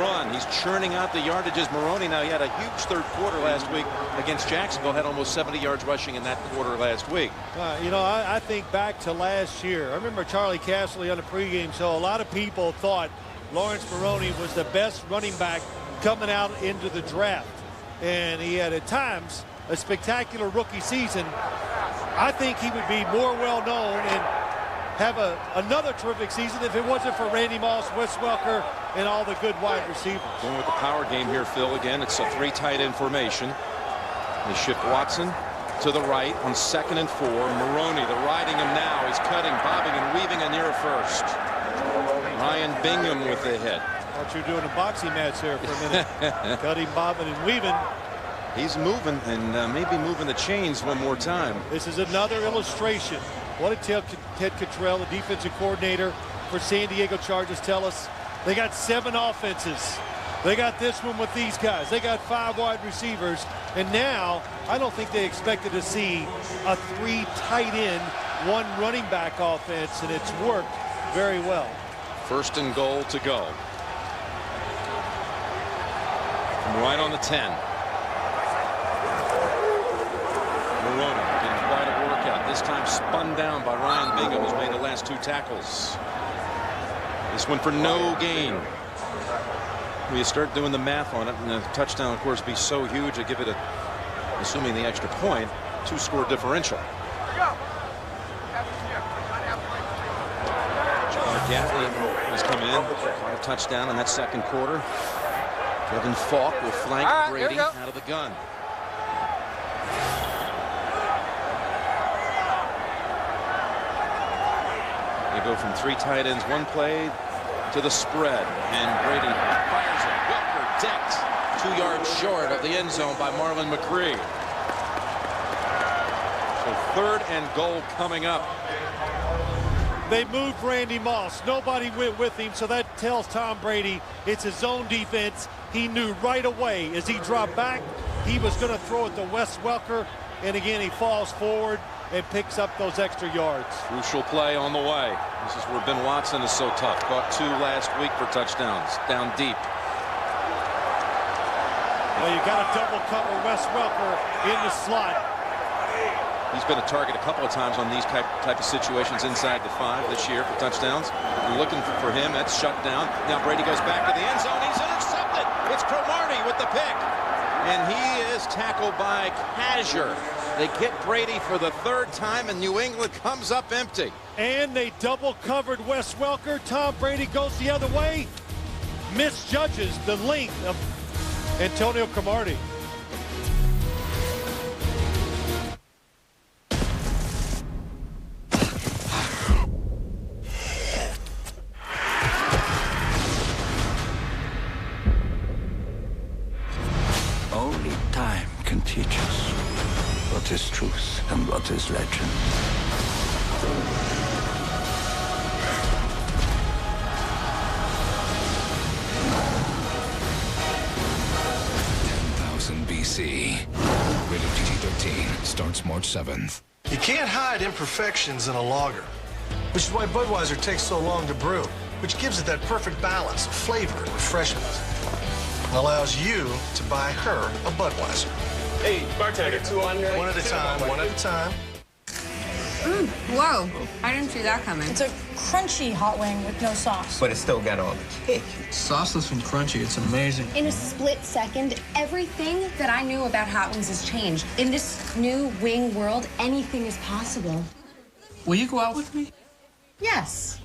run. He's churning out the yardages. Maroney, now he had a huge third quarter last week against Jacksonville. Had almost 70 yards rushing in that quarter last week. You know, I think back to last year. I remember Charlie Casserly on the pregame show. A lot of people thought Lawrence Maroney was the best running back coming out into the draft. And he had at times a spectacular rookie season. I think he would be more well known and have another terrific season if it wasn't for Randy Moss, Wes Welker, and all the good wide receivers. Going with the power game here, Phil. Again, it's a 3 tight end formation. They shift Watson to the right on 2nd and 4. Maroney, they're riding him now. He's cutting, bobbing, and weaving a near first. Ryan Bingham with the hit. Thought you were doing a boxing match there for a minute. Cutting, bobbing, and weaving. He's moving and maybe moving the chains one more time. This is another illustration. What did Ted Cottrell, the defensive coordinator for San Diego Chargers, tell us? They got 7 offenses. They got this one with these guys. They got 5 wide receivers. And now, I don't think they expected to see a 3 tight end, 1 running back offense, and it's worked very well. 1st and goal to go. Right on the 10. Maroney getting quite a workout. This time spun down by Ryan Bingham, who's made the last 2 tackles. This one for no gain. When you start doing the math on it, and the touchdown, of course, be so huge, I give it assuming the extra point, 2-score differential. Gaffney has come in, caught a touchdown in that 2nd quarter. Kevin Falk will flank Brady out of the gun. They go from 3 tight ends, 1 play to the spread, and Brady fires it. Welker decked 2 yards short of the end zone by Marlon McCree. So 3rd and goal coming up. They moved Randy Moss. Nobody went with him, so that tells Tom Brady it's his own defense. He knew right away as he dropped back, he was going to throw it to Wes Welker, and again, he falls forward and picks up those extra yards. Crucial play on the way. This is where Ben Watson is so tough. Caught 2 last week for touchdowns. Down deep. Well, you got to double cover Wes Welker in the slot. He's been a target a couple of times on these type of situations inside the 5 this year for touchdowns. We're looking for him. That's shut down. Now Brady goes back to the end zone. He's intercepted. It's Cromartie with the pick. And he is tackled by Kasier. They get Brady for the 3rd time, and New England comes up empty. And they double covered Wes Welker. Tom Brady goes the other way. Misjudges the length of Antonio Cromartie. Only time can teach us what is truth and what is legend. BC. Rated PG-13. Starts March 7th. You can't hide imperfections in a lager, which is why Budweiser takes so long to brew, which gives it that perfect balance of flavor and refreshment. And allows you to buy her a Budweiser. Hey, bartender, 2 on here. One at a time, one at a time. Whoa, I didn't see that coming. It's a crunchy hot wing with no sauce. But it's still got all the kick. Sauceless and crunchy, it's amazing. In a split second, everything that I knew about hot wings has changed. In this new wing world, anything is possible. Will you go out with me? Yes.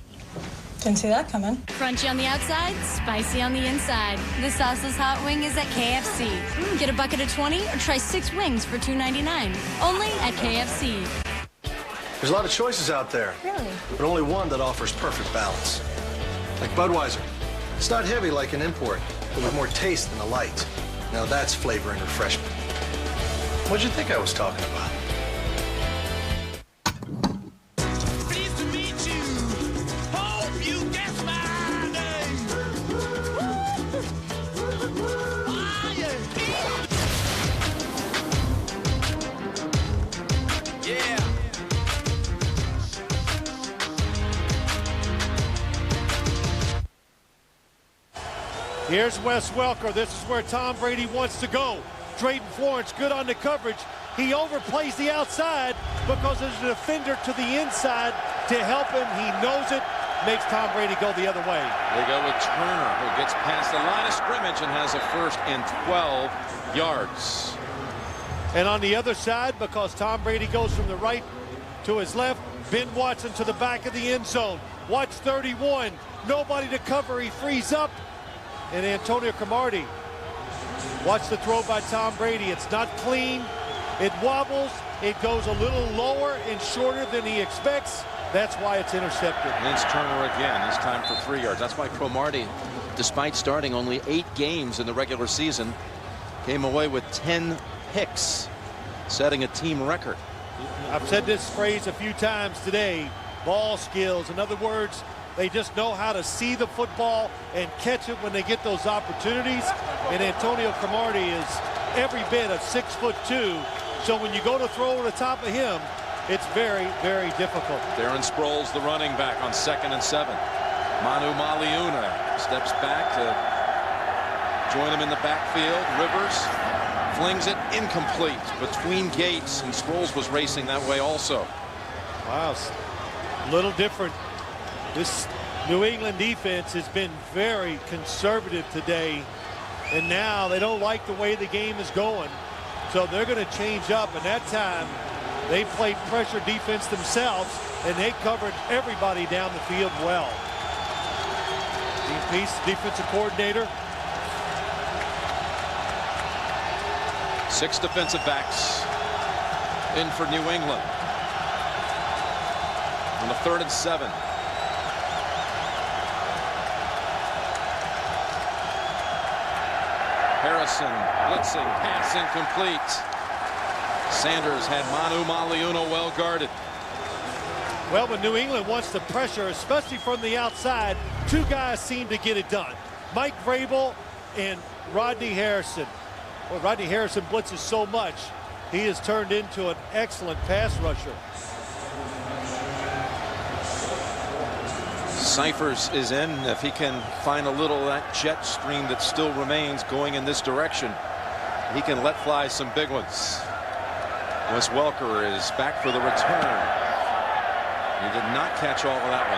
Didn't see that coming. Crunchy on the outside, spicy on the inside. The sauceless hot wing is at KFC. Get a bucket of 20 or try 6 wings for $2.99. Only at KFC. There's a lot of choices out there. Really? But only one that offers perfect balance. Like Budweiser. It's not heavy like an import, but with more taste than a light. Now that's flavor and refreshment. What'd you think I was talking about? Here's Wes Welker. This is where Tom Brady wants to go. Drayton Florence good on the coverage. He overplays the outside because there's a defender to the inside to help him. He knows it. Makes Tom Brady go the other way. They go with Turner, who gets past the line of scrimmage and has a 1st and 12 yards. And on the other side, because Tom Brady goes from the right to his left, Ben Watson to the back of the end zone. Watch 31. Nobody to cover. He frees up. And Antonio Cromartie. Watch the throw by Tom Brady. It's not clean. It wobbles. It goes a little lower and shorter than he expects. That's why it's intercepted. Vince Turner again, this time for 3 yards. That's why Cromartie, despite starting only 8 games in the regular season, came away with 10 picks, setting a team record. I've said this phrase a few times today. Ball skills. In other words, they just know how to see the football and catch it when they get those opportunities. And Antonio Cromartie is every bit of 6'2". So when you go to throw over the top of him, it's very, very difficult. Darren Sproles, the running back, on 2nd and 7. Manu Maliuna steps back to join him in the backfield. Rivers flings it incomplete between Gates, and Sproles was racing that way also. Wow, a little different. This New England defense has been very conservative today, and now they don't like the way the game is going, so they're going to change up. And that time they played pressure defense themselves, and they covered everybody down the field well. Dean Peace, defensive coordinator. 6 defensive backs in for New England on the 3rd and 7. Harrison blitzing, pass incomplete. Sanders had Manu Maliuno well guarded. Well, when New England wants to pressure, especially from the outside, two guys seem to get it done. Mike Vrabel and Rodney Harrison. Well, Rodney Harrison blitzes so much, he has turned into an excellent pass rusher. Cyphers is in. If he can find a little of that jet stream that still remains going in this direction, he can let fly some big ones. Wes Welker is back for the return. He did not catch all of that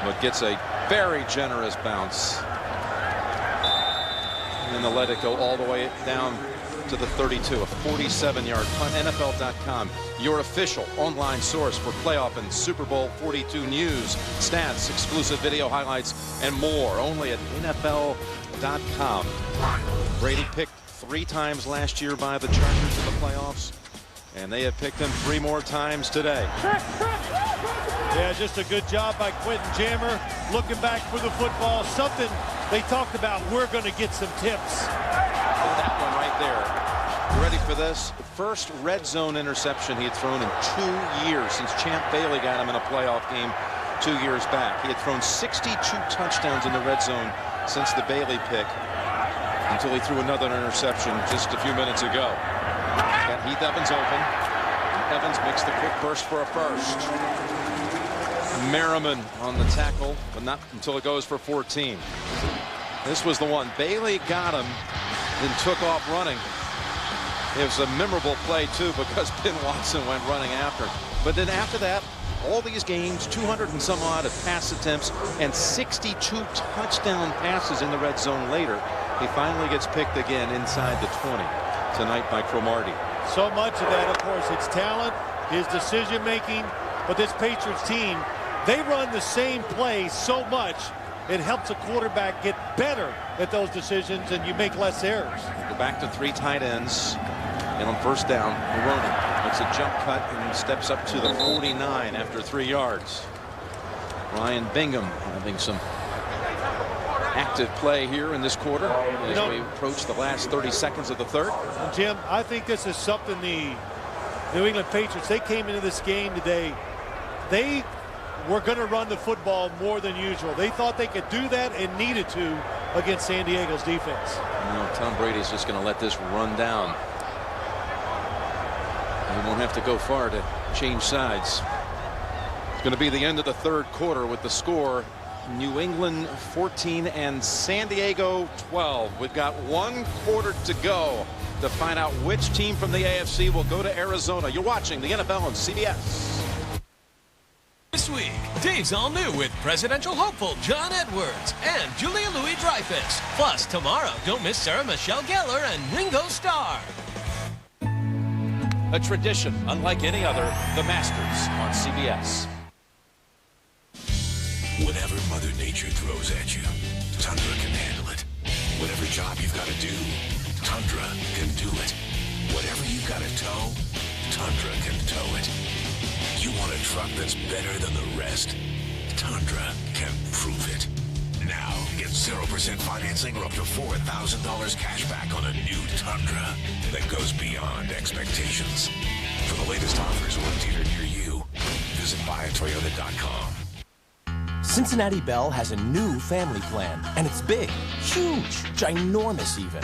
one, but gets a very generous bounce. And then they'll let it go all the way down to the 32, a 47-yard punt. NFL.com, your official online source for playoff and Super Bowl 42 news, stats, exclusive video highlights, and more. Only at NFL.com. Brady picked 3 times last year by the Chargers in the playoffs, and they have picked him 3 more times today. Yeah, just a good job by Quentin Jammer. Looking back for the football, something they talked about. We're going to get some tips. That one right there. You ready for this? First red zone interception he had thrown in 2 years since Champ Bailey got him in a playoff game 2 years back. He had thrown 62 touchdowns in the red zone since the Bailey pick, until he threw another interception just a few minutes ago. Got Heath Evans open. Evans makes the quick burst for a first. Merriman on the tackle, but not until it goes for 14. This was the one. Bailey got him, then took off running. It was a memorable play, too, because Ben Watson went running after him. But then after that, all these games, 200 and some odd of pass attempts and 62 touchdown passes in the red zone later, he finally gets picked again inside the 20 tonight by Cromartie. So much of that, of course, it's talent, his decision making, but this Patriots team, they run the same play so much, it helps a quarterback get better at those decisions, and you make less errors. Go back to 3 tight ends, and on first down, Maroney makes a jump cut and steps up to the 49 after 3 yards. Ryan Bingham having some active play here in this quarter as we approach the last 30 seconds of the third. And Jim, I think this is something the New England Patriots, they came into this game today, they were going to run the football more than usual. They thought they could do that and needed to against San Diego's defense. No, Tom Brady's just going to let this run down. He won't have to go far to change sides. It's going to be the end of the third quarter with the score New England 14 and San Diego 12. We've got 1 quarter to go to find out which team from the AFC will go to Arizona. You're watching the NFL on CBS. This week, Dave's all new with presidential hopeful John Edwards and Julia Louis-Dreyfus. Plus, tomorrow, don't miss Sarah Michelle Gellar and Ringo Starr. A tradition unlike any other, the Masters on CBS. Whatever Mother Nature throws at you, Tundra can handle it. Whatever job you've got to do, Tundra can do it. Whatever you've got to tow, Tundra can tow it. You want a truck that's better than the rest? Tundra can prove it. Now, get 0% financing or up to $4,000 cash back on a new Tundra that goes beyond expectations. For the latest offers or a dealer near you, visit buyatoyota.com. Cincinnati Bell has a new family plan, and it's big, huge, ginormous even.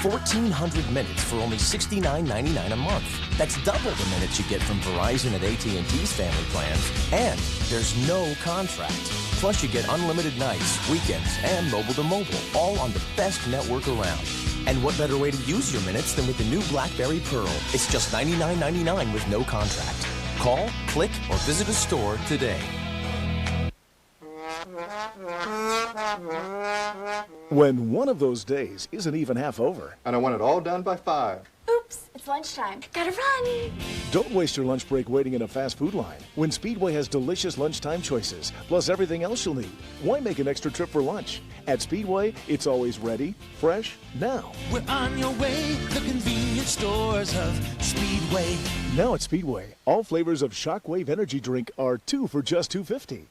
1,400 minutes for only $69.99 a month. That's double the minutes you get from Verizon at AT&T's family plans, and there's no contract. Plus, you get unlimited nights, weekends, and mobile-to-mobile, all on the best network around. And what better way to use your minutes than with the new BlackBerry Pearl? It's just $99.99 with no contract. Call, click, or visit a store today. When one of those days isn't even half over. And I want it all done by 5. Oops, it's lunchtime. Gotta run. Don't waste your lunch break waiting in a fast food line when Speedway has delicious lunchtime choices, plus everything else you'll need. Why make an extra trip for lunch? At Speedway, it's always ready, fresh, now. We're on your way, the convenience stores of Speedway. Now at Speedway, all flavors of Shockwave energy drink are 2 for just $2.50.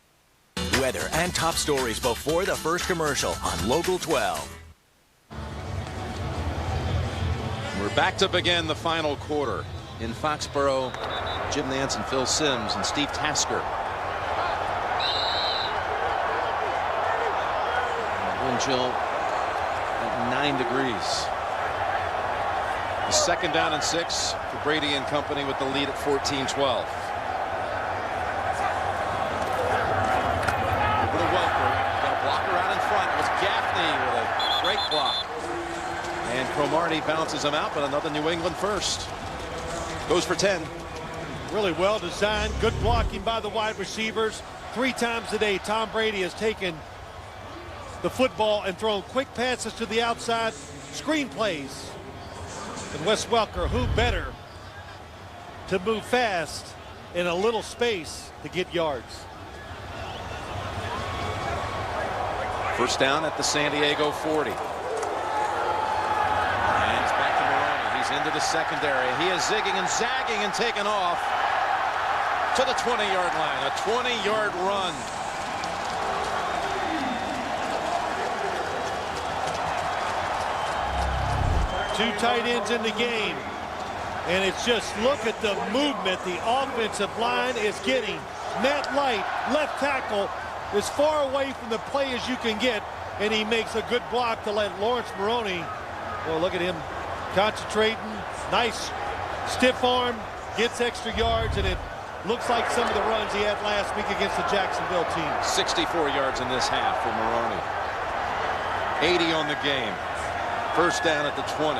Weather and top stories before the first commercial on Local 12. We're back to begin the final quarter. In Foxborough, Jim Nance and Phil Simms and Steve Tasker. Wind chill at 9 degrees. The second down and 6 for Brady and company with the lead at 14-12. Over to Welker. Got a blocker out in front. It was Gaffney with a great block. And Cromartie bounces him out, but another New England first. Goes for 10. Really well designed. Good blocking by the wide receivers. 3 times a day, Tom Brady has taken the football and thrown quick passes to the outside, screen plays. And Wes Welker, who better to move fast in a little space to get yards. First down at the San Diego 40. And it's back to Maroney. He's into the secondary. He is zigging and zagging and taken off to the 20-yard line. A 20-yard run. Two tight ends in the game. And it's just, look at the movement the offensive line is getting. Matt Light, left tackle, as far away from the play as you can get. And he makes a good block to let Lawrence Maroney. Well, look at him concentrating. Nice stiff arm, gets extra yards, and it looks like some of the runs he had last week against the Jacksonville team. 64 yards in this half for Maroney. 80 on the game. First down at the 20.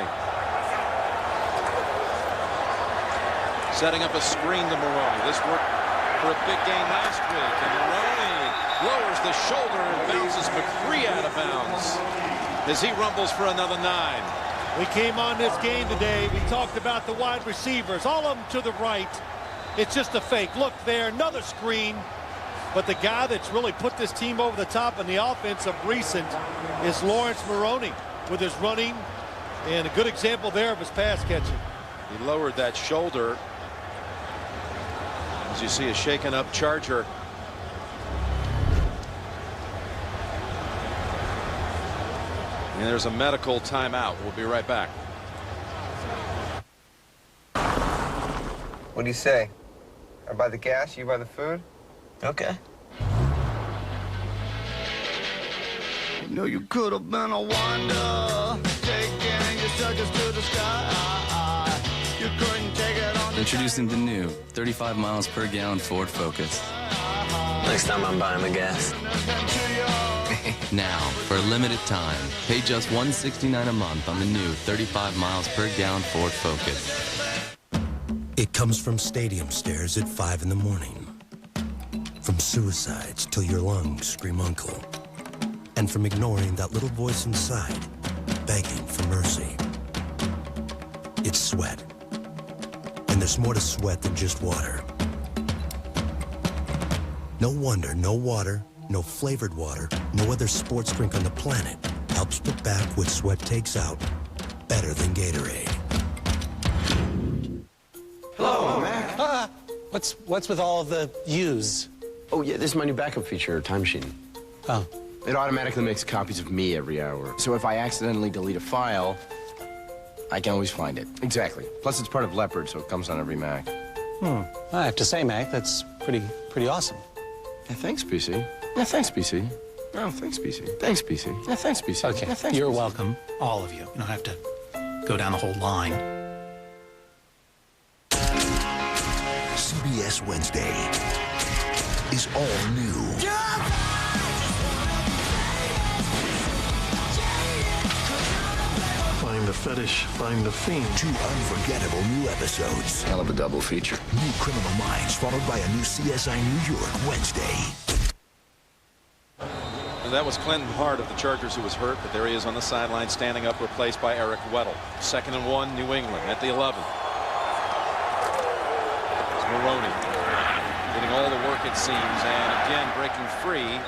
Setting up a screen to Maroney. This worked for a big game last week. And Maroney lowers the shoulder and bounces McCree out of bounds as he rumbles for another 9. We came on this game today. We talked about the wide receivers, all of them to the right. It's just a fake. Look there, another screen. But the guy that's really put this team over the top in the offense of recent is Lawrence Maroney with his running, and a good example there of his pass catching. He lowered that shoulder. As you see a shaken up Charger. And there's a medical timeout. We'll be right back. What do you say? I buy the gas, you buy the food? Okay. You know you could have been a wonder, taking your circus to the sky. You couldn't take it on. Introducing the new 35 miles per gallon Ford Focus. Next time I'm buying the gas. Now, for a limited time, pay just $169 a month on the new 35 miles per gallon Ford Focus. It comes from stadium stairs at 5 in the morning. From suicides till your lungs scream uncle. And from ignoring that little voice inside, begging for mercy. It's sweat. And there's more to sweat than just water. No wonder no water, no flavored water, no other sports drink on the planet helps put back what sweat takes out better than Gatorade. Hello, Mac. What's with all of the U's? Oh, yeah, this is my new backup feature, Time Machine. Oh. It automatically makes copies of me every hour. So if I accidentally delete a file, I can always find it. Exactly. Plus, it's part of Leopard, so it comes on every Mac. I have to say, Mac, that's pretty awesome. Yeah, thanks, PC. Yeah, thanks, PC. Oh, thanks, PC. Thanks, PC. Yeah, thanks, PC. Okay, yeah, thanks, you're PC. welcome, all of you. You don't have to go down the whole line. CBS Wednesday is all new. Find the fetish, find the fiend. 2 unforgettable new episodes. Hell of a double feature. New Criminal Minds followed by a new CSI New York Wednesday. And that was Clinton Hart of the Chargers who was hurt, but there he is on the sideline standing up, replaced by Eric Weddle. 2nd and 1, New England at the 11. It's Maroney getting all the work, it seems, and again breaking free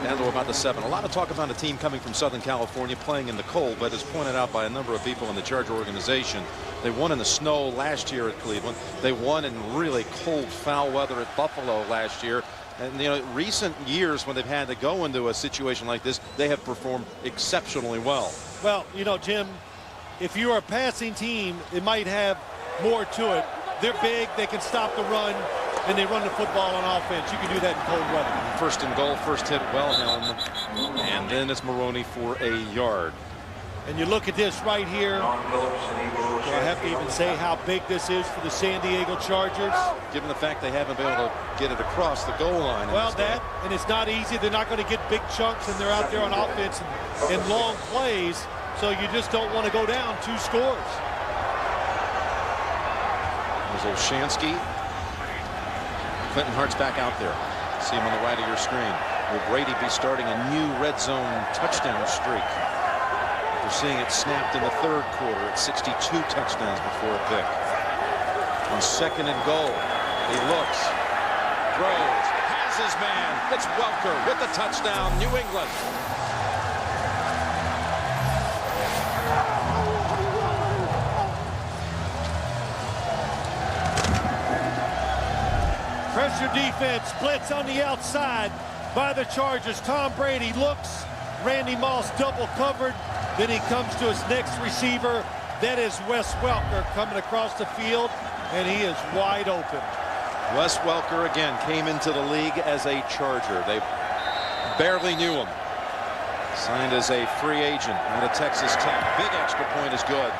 down to about the 7. A lot of talk about a team coming from Southern California playing in the cold, but as pointed out by a number of people in the Charger organization, they won in the snow last year at Cleveland. They won in really cold, foul weather at Buffalo last year. And, you know, recent years when they've had to go into a situation like this, they have performed exceptionally well. Well, you know, Jim, if you're a passing team, it might have more to it. They're big, they can stop the run, and they run the football on offense. You can do that in cold weather. First and goal, first hit Wilhelm, and then it's Maroney for a yard. And you look at this right here. Do I have to even say how big this is for the San Diego Chargers? Given the fact they haven't been able to get it across the goal line. Well, and it's not easy. They're not going to get big chunks, and they're out there on offense in long plays, so you just don't want to go down 2 scores. There's Olshansky. Clinton Hart's back out there. See him on the right of your screen. Will Brady be starting a new red zone touchdown streak? We're seeing it snapped in the 3rd quarter at 62 touchdowns before a pick. On 2nd and goal, he looks, throws, has his man. It's Welker with the touchdown, New England. Pressure defense, blitz on the outside by the Chargers. Tom Brady looks, Randy Moss double covered. Then he comes to his next receiver. That is Wes Welker coming across the field, and he is wide open. Wes Welker again came into the league as a Charger. They barely knew him. Signed as a free agent out of Texas Tech. Big extra point is good,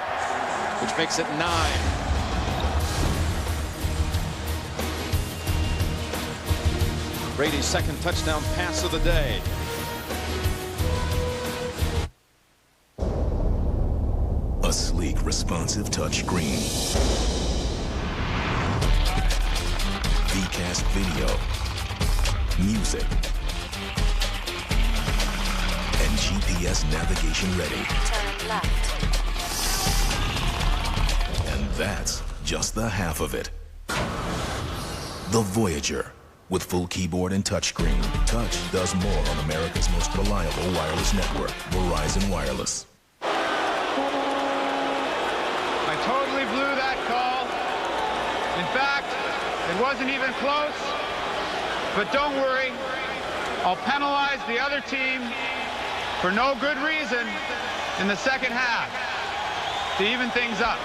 which makes it 9. Brady's 2nd touchdown pass of the day. A sleek, responsive touchscreen. VCast video, music, and GPS navigation ready. Turn left. And that's just the half of it. The Voyager. With full keyboard and touchscreen, Touch does more on America's most reliable wireless network, Verizon Wireless. I totally blew that call. In fact, it wasn't even close. But don't worry, I'll penalize the other team for no good reason in the 2nd half to even things up.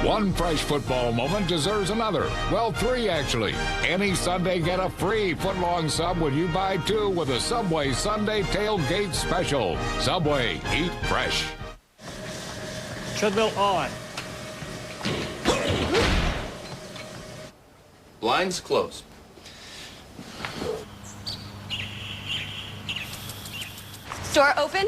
One fresh football moment deserves another. Well, 3 actually. Any Sunday, get a free foot-long sub when you buy 2 with a Subway Sunday Tailgate Special. Subway, eat fresh. Treadmill on. Blinds closed. Store open?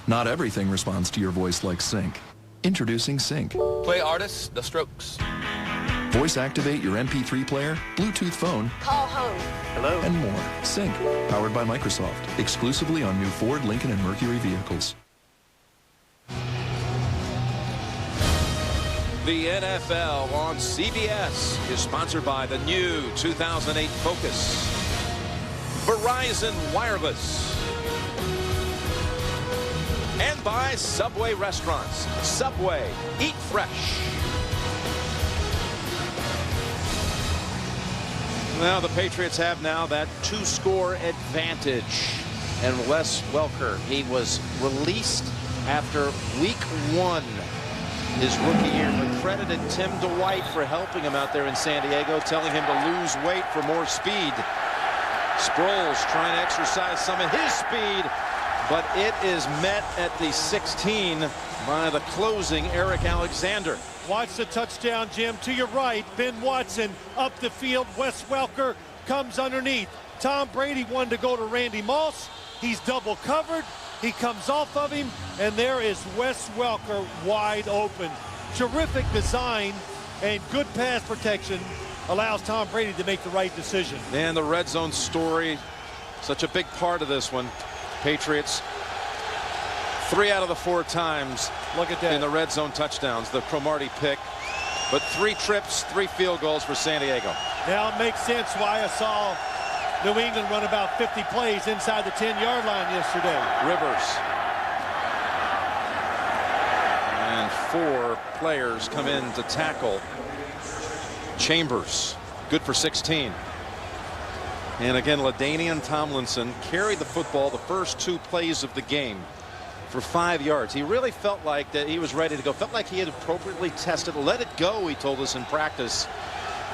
Not everything responds to your voice like Sync. Introducing Sync. Play artists, The Strokes. Voice activate your MP3 player, Bluetooth phone, Call home. Hello. and more. Sync, powered by Microsoft. Exclusively on new Ford, Lincoln, and Mercury vehicles. The NFL on CBS is sponsored by the new 2008 Focus. Verizon Wireless. And by Subway Restaurants. Subway, eat fresh. Now the Patriots have now that 2-score advantage. And Wes Welker, he was released after week 1. His rookie year, but credited Tim Dwight for helping him out there in San Diego, telling him to lose weight for more speed. Sproles trying to exercise some of his speed, but it is met at the 16 by the closing Eric Alexander. Watch the touchdown, Jim. To your right, Ben Watson up the field. Wes Welker comes underneath. Tom Brady wanted to go to Randy Moss. He's double covered. He comes off of him, and there is Wes Welker wide open. Terrific design and good pass protection allows Tom Brady to make the right decision. And the red zone story, such a big part of this one. Patriots, 3 out of the 4 times. Look at that. In the red zone touchdowns, the Cromartie pick. But 3 trips, 3 field goals for San Diego. Now it makes sense why I saw New England run about 50 plays inside the 10-yard line yesterday. Rivers. And 4 players come in to tackle. Chambers, good for 16. And again, LaDainian Tomlinson carried the football the first 2 plays of the game for for 5 yards. He really felt like that he was ready to go. Felt like he had appropriately tested. Let it go, he told us in practice.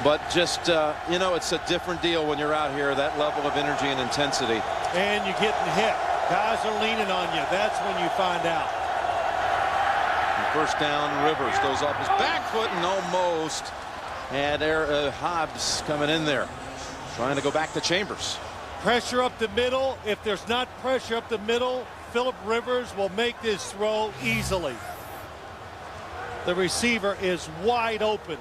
But just, you know, it's a different deal when you're out here, that level of energy and intensity. And you're getting hit. Guys are leaning on you. That's when you find out. And first down, Rivers goes off his back foot and almost had Hobbs coming in there, trying to go back to Chambers. Pressure up the middle. If there's not pressure up the middle, Phillip Rivers will make this throw easily. The receiver is wide open.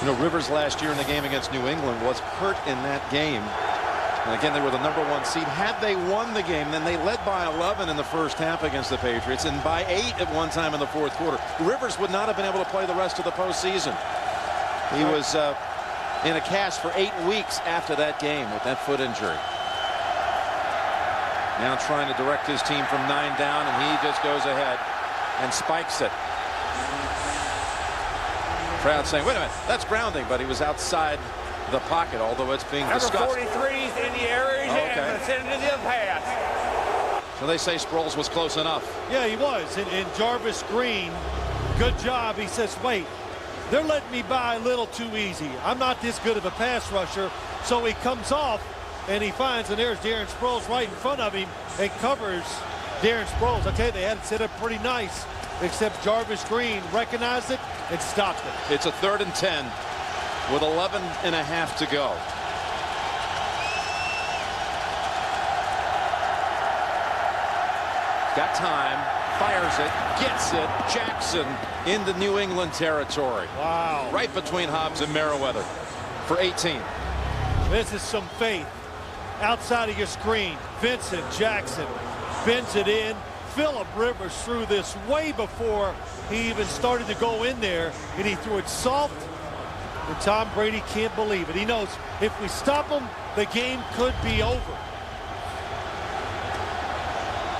You know, Rivers last year in the game against New England was hurt in that game. And again, they were the #1 seed. Had they won the game, then they led by 11 in the first half against the Patriots and by 8 at one time in the fourth quarter. Rivers would not have been able to play the rest of the postseason. He was in a cast for 8 weeks after that game with that foot injury. Now trying to direct his team from 9 down, and he just goes ahead and spikes it. Crowd saying, wait a minute, that's grounding, but he was outside the pocket, although it's being discussed. Number 43 is in the area and sent it to the pass. So they say Sproles was close enough. Yeah, he was. And Jarvis Green, good job. He says, wait, they're letting me by a little too easy. I'm not this good of a pass rusher. So he comes off and he finds, and there's Darren Sproles right in front of him and covers Darren Sproles. Okay, they had it set up pretty nice, except Jarvis Green recognized it and stopped it. It's a 3rd and 10 with 11.5 to go. Got time, fires it, gets it. Jackson into New England territory. Wow. Right between Hobbs and Merriweather for 18. This is some faith. Outside of your screen, Vincent Jackson bends it in. Phillip Rivers threw this way before he even started to go in there, and he threw it soft, and Tom Brady can't believe it. He knows if we stop him, the game could be over.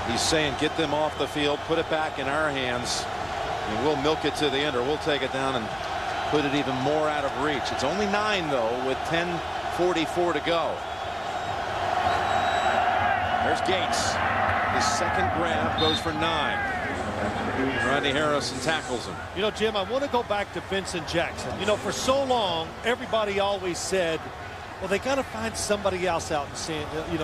He's saying get them off the field, put it back in our hands, and we'll milk it to the end, or we'll take it down and put it even more out of reach. It's only 9, though, with 10:44 to go. There's Gates. His second grab goes for 9. Rodney Harrison tackles him. You know, Jim, I want to go back to Vincent Jackson. You know, for so long, everybody always said, well, they got to find somebody else out in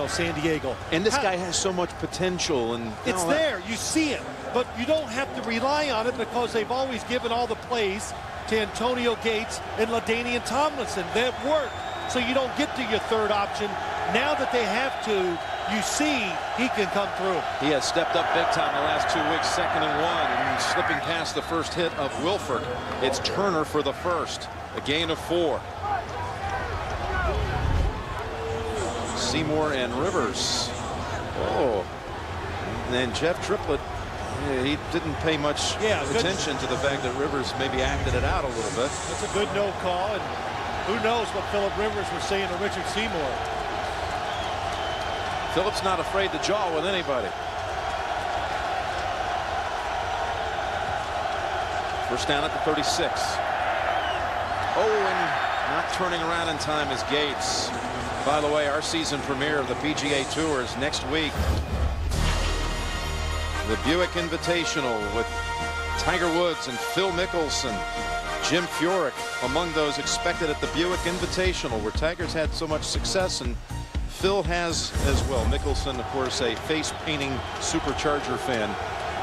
San Diego. And this guy has so much potential. And it's there. You see it. But you don't have to rely on it because they've always given all the plays to Antonio Gates and LaDainian Tomlinson. That worked. So you don't get to your third option. Now that they have to, you see he can come through. He has stepped up big time the last 2 weeks, 2nd and 1, and slipping past the first hit of Wilford. It's Turner for the first, a gain of 4. Seymour and Rivers. Oh, and then Jeff Triplett, he didn't pay much attention to the fact that Rivers maybe acted it out a little bit. That's a good no call, and who knows what Phillip Rivers was saying to Richard Seymour. Phillip's not afraid to jaw with anybody. First down at the 36. Oh, and not turning around in time is Gates. By the way, our season premiere of the PGA Tour is next week. The Buick Invitational with Tiger Woods and Phil Mickelson, Jim Furyk among those expected at the Buick Invitational, where Tiger's had so much success and Phil has as well. Mickelson, of course, a face-painting Supercharger fan.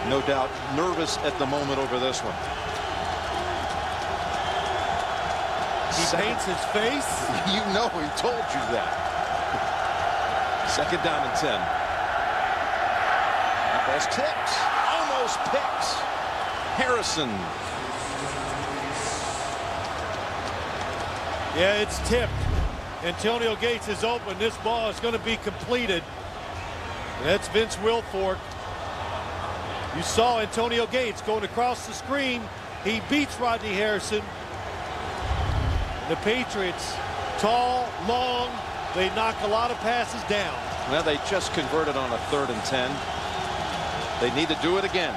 No doubt nervous at the moment over this one. He paints his face? You know he told you that. 2nd down and 10. That ball's tipped. Almost picked. Harrison. Yeah, it's tipped. Antonio Gates is open. This ball is going to be completed. And that's Vince Wilfork. You saw Antonio Gates going across the screen. He beats Rodney Harrison. The Patriots, tall, long, they knock a lot of passes down. Well, they just converted on a 3rd and 10. They need to do it again.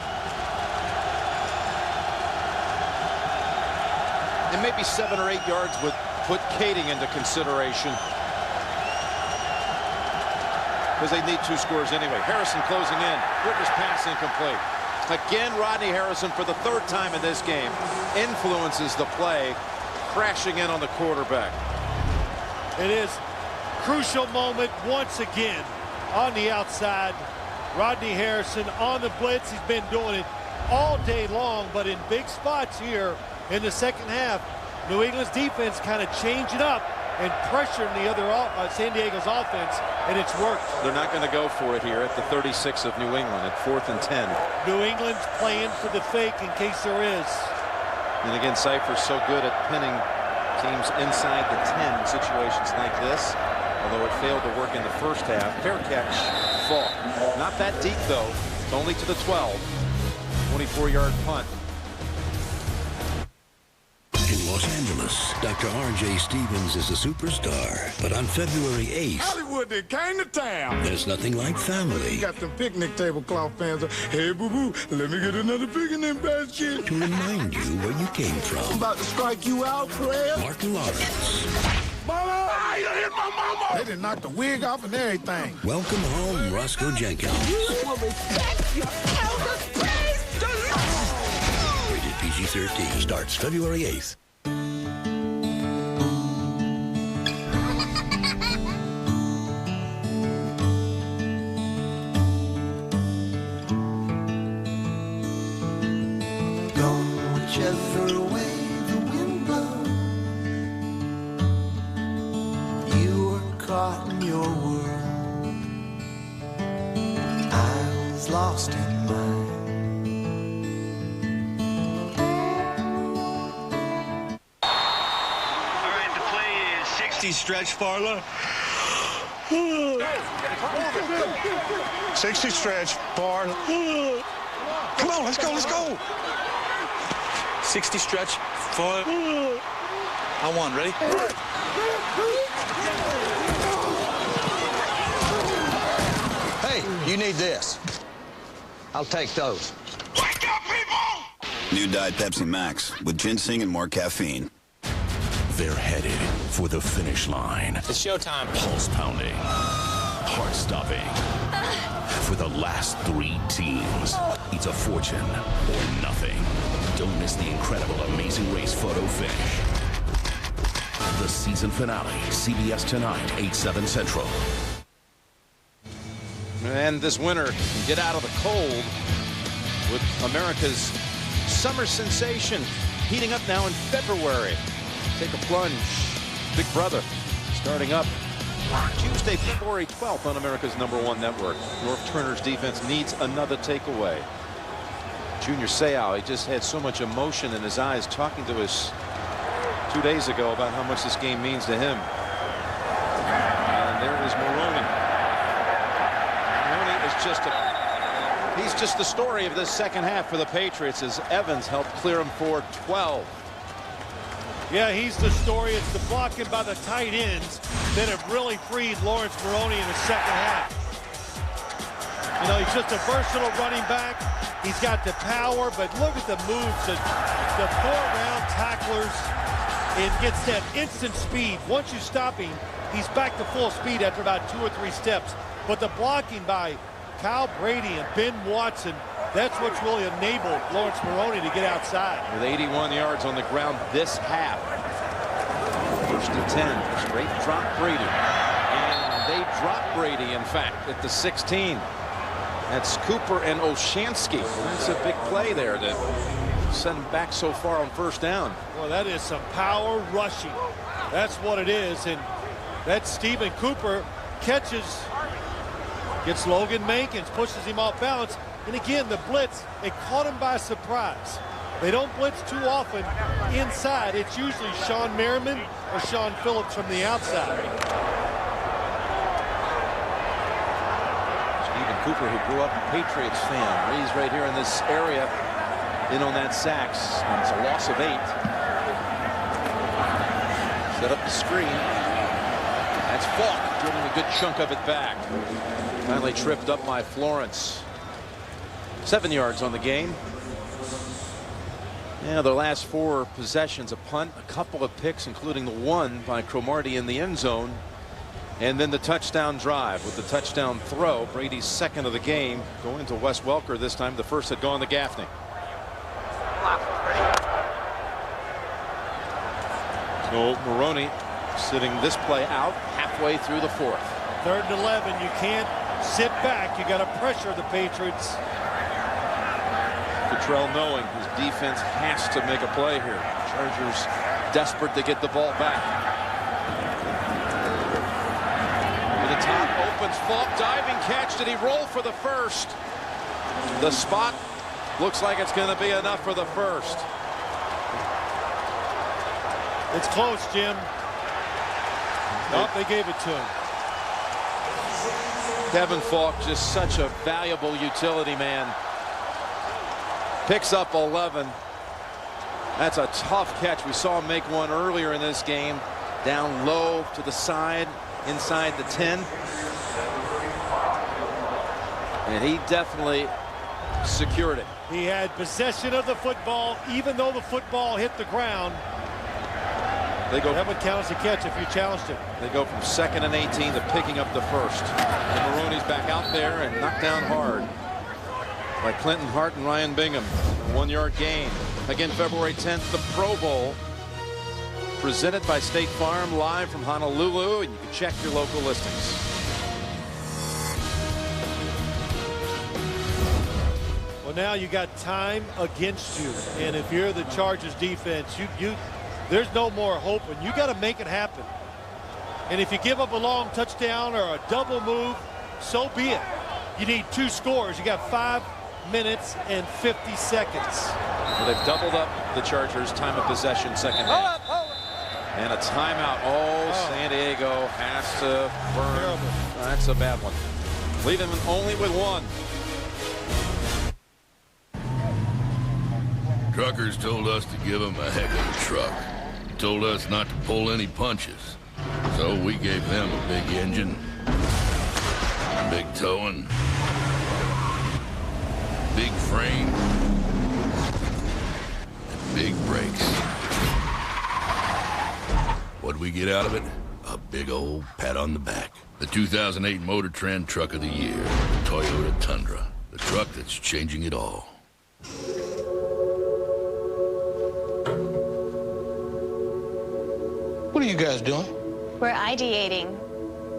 And maybe 7 or 8 yards would put Kading into consideration. because they need 2 scores anyway. Harrison closing in. Rivers pass incomplete. Again, Rodney Harrison, for the 3rd time in this game, influences the play, crashing in on the quarterback. It is crucial moment once again on the outside. Rodney Harrison on the blitz. He's been doing it all day long, but in big spots here in the second half. New England's defense kind of changing up and pressuring the other San Diego's offense, and it's worked. They're not going to go for it here at the 36 of New England at 4th and 10. New England's playing for the fake in case there is. And again, Cypher's so good at pinning teams inside the 10 in situations like this, although it failed to work in the first half. Fair catch, Falk. Not that deep, though. It's only to the 12. 24-yard punt. In Los Angeles, Dr. R.J. Stevens is a superstar. But on February 8th, Hollywood, they came to town. there's nothing like family. Got them picnic tablecloth fans. Hey, boo-boo, let me get another pig in them basket. To remind you where you came from. I'm about to strike you out, player. Martin Lawrence. Mama! You hit my mama! They done knocked the wig off and everything. Welcome home, Roscoe Jenkins. Rated PG-13. Starts February 8th. Whichever way the wind blows, you were caught in your world. I was lost in mine. All right, the play is 60 stretch, Farla. 60 stretch, Farla. Come on, let's go, let's go. 60 stretch, Farla. I won, ready? Hey, you need this. I'll take those. New Diet Pepsi Max with ginseng and more caffeine. They're headed for the finish line. It's showtime. Pulse pounding, heart stopping. For the last 3 teams, it's a fortune or nothing. Don't miss the incredible Amazing Race photo finish. The season finale, CBS tonight, 8/7 Central. And this winter can get out of the cold with America's summer sensation heating up now in February. Take a plunge. Big Brother starting up Tuesday, February 12th on America's #1 network. North Turner's defense needs another takeaway. Junior Seau, he just had so much emotion in his eyes talking to us 2 days ago about how much this game means to him. And there is Maroney. Maroney is he's just the story of this second half for the Patriots as Evans helped clear him for 12. Yeah, he's the story. It's the blocking by the tight ends that have really freed Lawrence Maroney in the second half. You know, he's just a versatile running back. He's got the power, but look at the moves, the 4-round tacklers, and gets that instant speed. Once you stop him, he's back to full speed after about 2 or 3 steps. But the blocking by Kyle Brady and Ben Watson, that's what's really enabled Lawrence Maroney to get outside. With 81 yards on the ground this half. 1st and 10, straight drop Brady. And they drop Brady, in fact, at the 16. That's Cooper and Olshansky. That's a big play there to send him back so far on 1st down. Well, that is some power rushing. That's what it is. And that Stephen Cooper catches, gets Logan Mankins, pushes him off balance. And again, the blitz, it caught him by surprise. They don't blitz too often inside. It's usually Sean Merriman or Sean Phillips from the outside. Stephen Cooper, who grew up a Patriots fan, raised right here in this area, in on that sacks. And it's a loss of 8. Set up the screen. That's Falk, dribbling a good chunk of it back. Finally tripped up by Florence. 7 yards on the game. Yeah, their last 4 possessions, a punt, a couple of picks, including the one by Cromartie in the end zone. And then the touchdown drive with the touchdown throw. Brady's second of the game, going to Wes Welker this time. The first had gone to Gaffney. So Maroney sitting this play out halfway through the fourth. 3rd and 11. You can't sit back. You got to pressure the Patriots. Cottrell knowing his defense has to make a play here. Chargers desperate to get the ball back. To the top, opens, Falk, diving catch. Did he roll for the first? The spot looks like it's going to be enough for the first. It's close, Jim. Nope, they gave it to him. Kevin Falk, just such a valuable utility man. Picks up 11. That's a tough catch. We saw him make one earlier in this game. Down low to the side, inside the 10. And he definitely secured it. He had possession of the football, even though the football hit the ground. That would count as a catch if you challenged him. They go from 2nd and 18 to picking up the first. And Maroney's back out there and knocked down hard by Clinton Hart and Ryan Bingham. 1-yard gain. Again, February 10th, the Pro Bowl. Presented by State Farm, live from Honolulu, and you can check your local listings. Well, now you got time against you, and if you're the Chargers defense, there's no more hope, and you got to make it happen. And if you give up a long touchdown or a double move, so be it. You need 2 scores. You got 5 minutes and 50 seconds. Well, they've doubled up the Chargers time of possession, second half. And a timeout. San Diego has to burn. Terrible. That's a bad one. Leaving them only with 1. Truckers told us to give them a heck of a truck. Told us not to pull any punches. So we gave them a big engine, big towing, big frame, and big brakes. What'd we get out of it? A big old pat on the back. The 2008 Motor Trend Truck of the Year, the Toyota Tundra. The truck that's changing it all. What are you guys doing? We're ideating.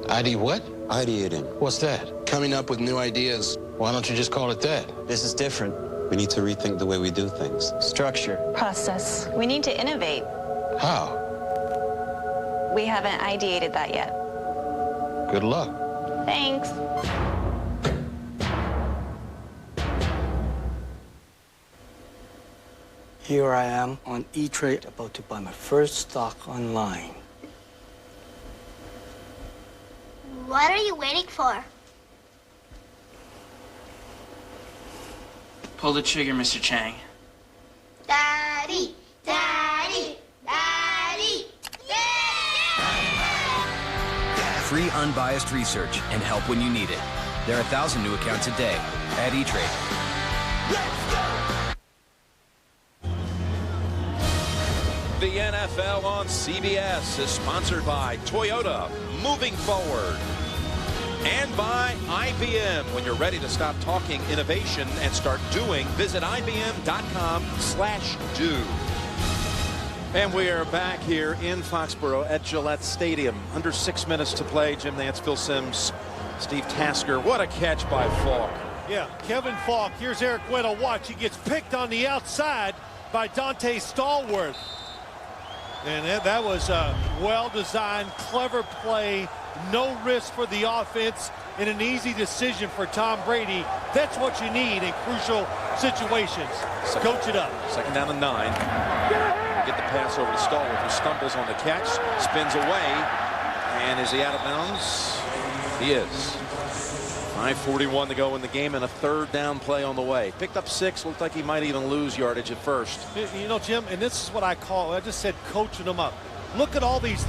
ID what? Ideating. What's that? Coming up with new ideas. Why don't you just call it that? This is different. We need to rethink the way we do things. Structure. Process. We need to innovate. How? We haven't ideated that yet. Good luck. Thanks. Here I am on E-Trade, about to buy my first stock online. What are you waiting for? Pull the trigger, Mr. Chang. Daddy! Daddy! Daddy! Free unbiased research and help when you need it. There are 1,000 new accounts a day at E-Trade. The NFL on CBS is sponsored by Toyota, moving forward, and by IBM. When you're ready to stop talking innovation and start doing, visit IBM.com/do. And we are back here in Foxborough at Gillette Stadium. Under 6 minutes to play. Jim Nantz, Phil Simms, Steve Tasker. What a catch by Falk. Yeah, Kevin Falk. Here's Eric Weddle. Watch. He gets picked on the outside by Dante Stallworth. And that was a well-designed, clever play. No risk for the offense and an easy decision for Tom Brady. That's what you need in crucial situations. Coach it up. 2nd down and 9. Get the pass over to Stallworth, who stumbles on the catch, spins away, and is he out of bounds? He is. 5:41 to go in the game, and a 3rd down play on the way. Picked up 6. Looked like he might even lose yardage at first. You know, Jim, and this is what I just said coaching them up. Look at all these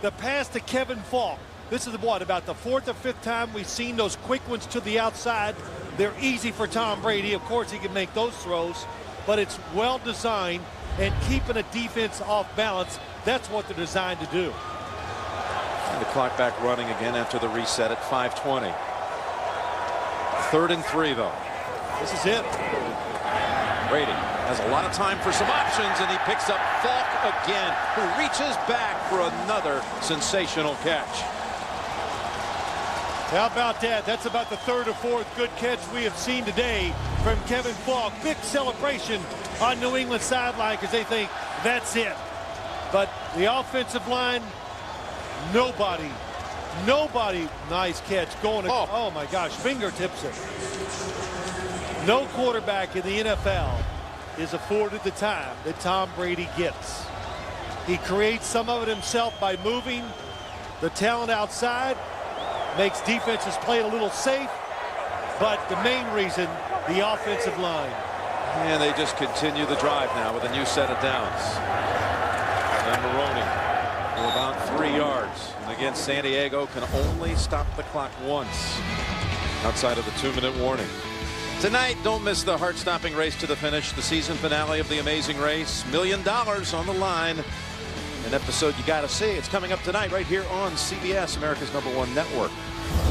the pass to Kevin Falk. This is about the 4th or 5th time we've seen those quick ones to the outside. They're easy for Tom Brady. Of course, he can make those throws, but it's well designed, and keeping a defense off balance, that's what they're designed to do. The clock back running again after the reset at 5:20. 3rd and 3 though. This is it. Brady has a lot of time for some options, and he picks up Falk again, who reaches back for another sensational catch. How about that? That's about the 3rd or 4th good catch we have seen today from Kevin Falk. Big celebration on New England sideline because they think that's it. But the offensive line, nobody, nice catch going. Oh my gosh, fingertips it. No quarterback in the NFL is afforded the time that Tom Brady gets. He creates some of it himself by moving the talent outside, makes defenses play a little safe, but the main reason, the offensive line. And they just continue the drive now with a new set of downs. And Maroney for about 3 yards. And again, San Diego can only stop the clock once outside of the 2-minute warning. Tonight, don't miss the heart-stopping race to the finish, the season finale of The Amazing Race. $1 million on the line. An episode you got to see. It's coming up tonight right here on CBS, America's #1 network.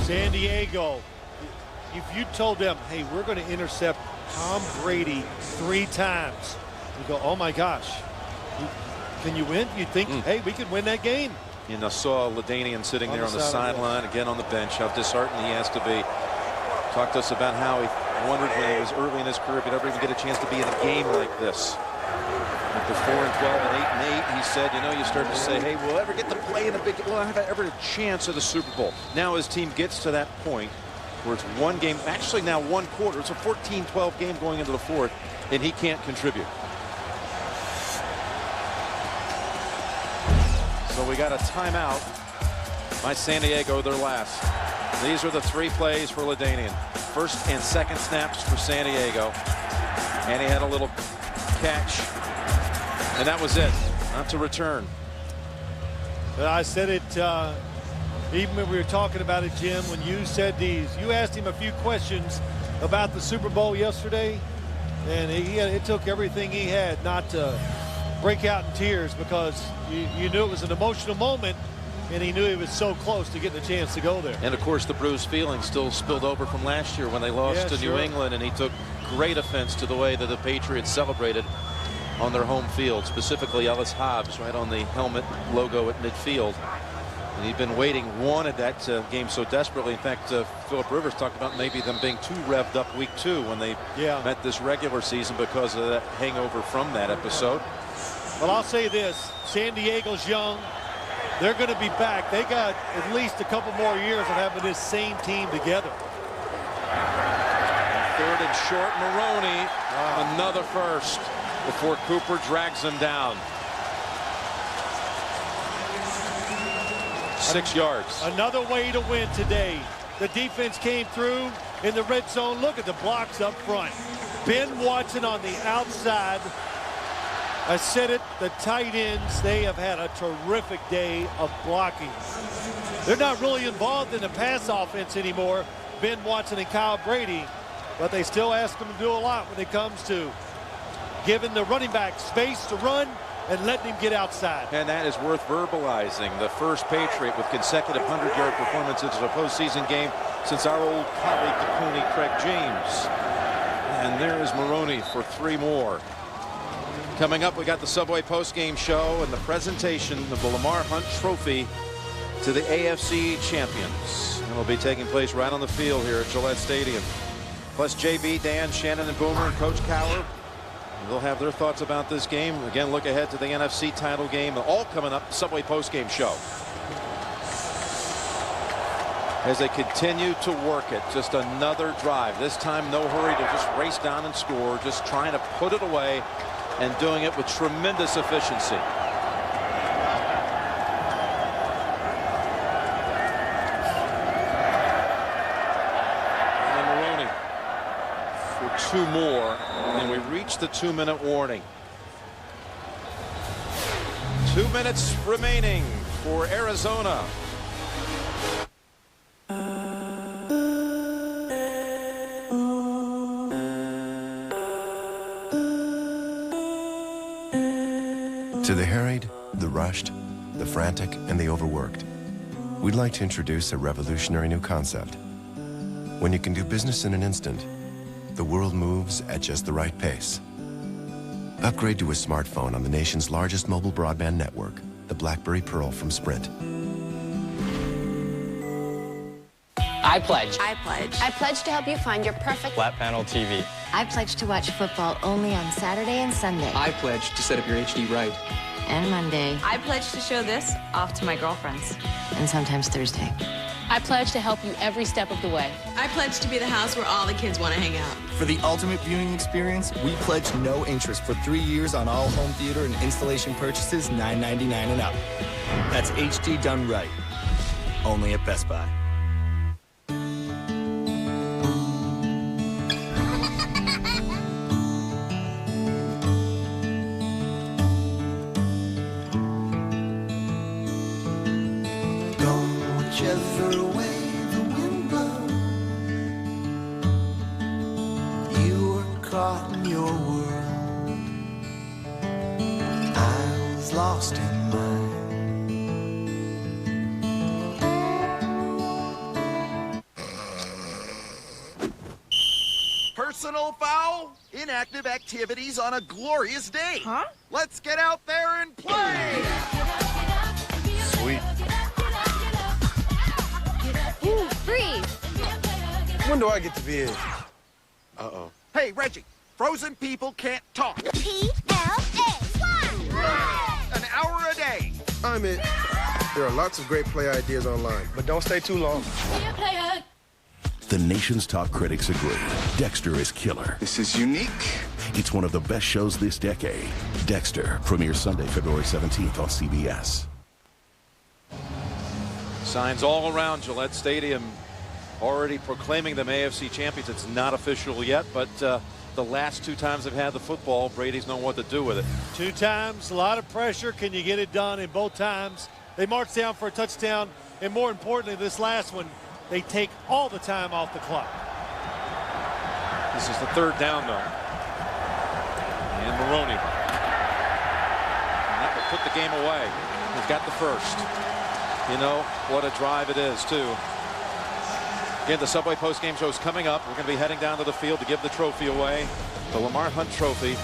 San Diego, if you told them, hey, we're going to intercept Tom Brady 3 times, you go, oh my gosh, can you win? You think, hey, we could win that game. And I saw LaDainian sitting there on the sideline, again on the bench, how disheartened he has to be. Talked to us about how he wondered when he was early in his career if he'd ever even get a chance to be in a game like this. After 4-12 and 8-8, he said, you know, you start to say, hey, we'll ever get to play in a big, will I have ever a chance of the Super Bowl? Now his team gets to that point where it's one game, actually now 1 quarter. It's a 14-12 game going into the 4th, and he can't contribute. So we got a timeout by San Diego, their last. These are the 3 plays for LaDainian. 1st and 2nd snaps for San Diego. And he had a little catch. And that was it. Not to return. I said it even when we were talking about it, Jim, when you said these. You asked him a few questions about the Super Bowl yesterday, and it took everything he had not to break out in tears because you knew it was an emotional moment, and he knew he was so close to getting a chance to go there. And, of course, the bruised feelings still spilled over from last year when they lost to New England, and he took great offense to the way that the Patriots celebrated on their home field, specifically Ellis Hobbs right on the helmet logo at midfield. And he'd been waiting, wanted that game so desperately. In fact, Phillip Rivers talked about maybe them being too revved up week 2 when they met this regular season because of that hangover from that episode. Well, I'll say this, San Diego's young. They're going to be back. They got at least a couple more years of having this same team together. 3rd and short, Maroney, another first before Cooper drags him down. 6 yards. Another way to win today. The defense came through in the red zone. Look at the blocks up front. Ben Watson on the outside. I said it, the tight ends, they have had a terrific day of blocking. They're not really involved in the pass offense anymore, Ben Watson and Kyle Brady, but they still ask them to do a lot when it comes to giving the running back space to run and letting him get outside. And that is worth verbalizing. The first Patriot with consecutive 100-yard performances in a postseason game since our old colleague, the Coney Craig James. And there is Maroney for 3 more. Coming up, we got the Subway postgame show and the presentation of the Lamar Hunt Trophy to the AFC champions. It'll be taking place right on the field here at Gillette Stadium. Plus JB, Dan, Shannon, and Boomer, and Coach Cowher. They'll have their thoughts about this game. Again, look ahead to the NFC title game. All coming up, Subway postgame show. As they continue to work it, just another drive. This time, no hurry to just race down and score. Just trying to put it away and doing it with tremendous efficiency. And Maroney for 2 more. And we reach the 2-minute warning. 2 minutes remaining for Arizona. To the harried, the rushed, the frantic, and the overworked. We'd like to introduce a revolutionary new concept. When you can do business in an instant, the world moves at just the right pace. Upgrade to a smartphone on the nation's largest mobile broadband network, the BlackBerry Pearl from Sprint. I pledge. I pledge. I pledge to help you find your perfect flat panel TV. I pledge to watch football only on Saturday and Sunday. I pledge to set up your HD right. And Monday. I pledge to show this off to my girlfriends. And sometimes Thursday. I pledge to help you every step of the way. I pledge to be the house where all the kids want to hang out. For the ultimate viewing experience, we pledge no interest for 3 years on all home theater and installation purchases $9.99 and up. That's HD done right. Only at Best Buy. Whichever way the wind blows, you were caught in your world. I was lost in mine. Personal foul? Inactive activities on a glorious day. Huh? Let's get out there and play! Sweet. Freeze! When do I get to be in? Uh-oh. Hey, Reggie, frozen people can't talk. PLA. An hour a day. I'm in. There are lots of great play ideas online, but don't stay too long. The nation's top critics agree. Dexter is killer. This is unique. It's one of the best shows this decade. Dexter premieres Sunday, February 17th on CBS. Signs all around Gillette Stadium already proclaiming them AFC champions. It's not official yet, but the last 2 times they've had the football, Brady's known what to do with it. 2 times, a lot of pressure. Can you get it done? In both times, they march down for a touchdown, and more importantly, this last one, they take all the time off the clock. This is the 3rd down, though. And Maroney. And that will put the game away. He's got the first. You know what a drive it is, too. Again, the Subway postgame show is coming up. We're going to be heading down to the field to give the trophy away, the Lamar Hunt Trophy,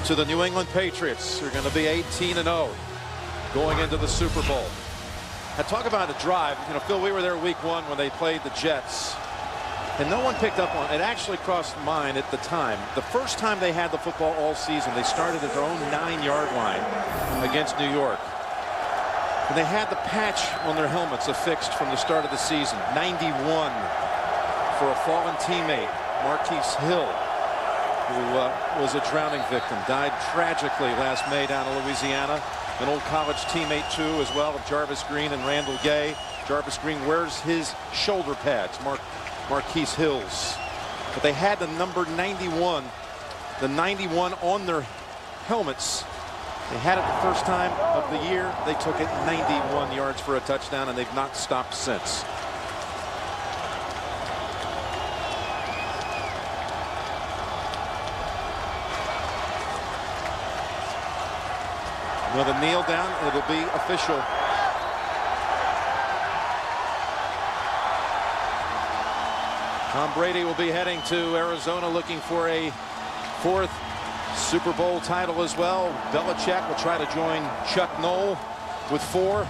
to the New England Patriots. They're going to be 18-0 going into the Super Bowl. I talk about a drive. You know, Phil, we were there week 1 when they played the Jets, and no one picked up on it. It actually crossed mine at the time. The first time they had the football all season, they started at their own 9-yard line against New York. And they had the patch on their helmets affixed from the start of the season. 91 for a fallen teammate, Marquise Hill, who was a drowning victim. Died tragically last May down in Louisiana. An old college teammate, too, as well, of Jarvis Green and Randall Gay. Jarvis Green wears his shoulder pads, Marquise Hill's. But they had the number 91, the 91 on their helmets. They had it the first time of the year. They took it 91 yards for a touchdown, and they've not stopped since. Another kneel down. It'll be official. Tom Brady will be heading to Arizona looking for a 4th Super Bowl title as well. Belichick will try to join Chuck Noll with 4.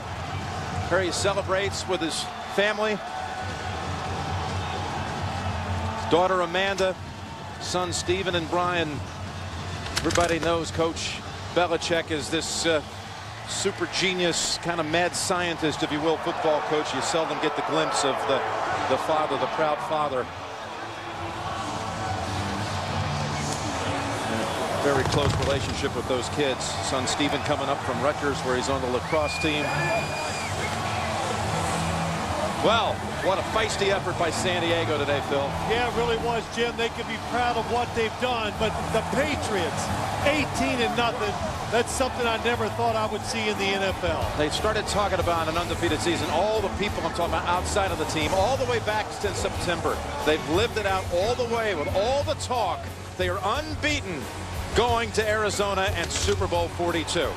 Harry celebrates with his family. His daughter Amanda, son Stephen, and Brian. Everybody knows Coach Belichick is this super genius, kind of mad scientist, if you will, football coach. You seldom get the glimpse of the father, the proud father. Very close relationship with those kids. Son Stephen coming up from Rutgers, where he's on the lacrosse team. Well, what a feisty effort by San Diego today, Phil. Yeah, it really was, Jim. They could be proud of what they've done, but the Patriots, 18-0. That's something I never thought I would see in the NFL. They started talking about an undefeated season. All the people I'm talking about outside of the team, all the way back since September. They've lived it out all the way with all the talk. They are unbeaten going to Arizona and Super Bowl 42.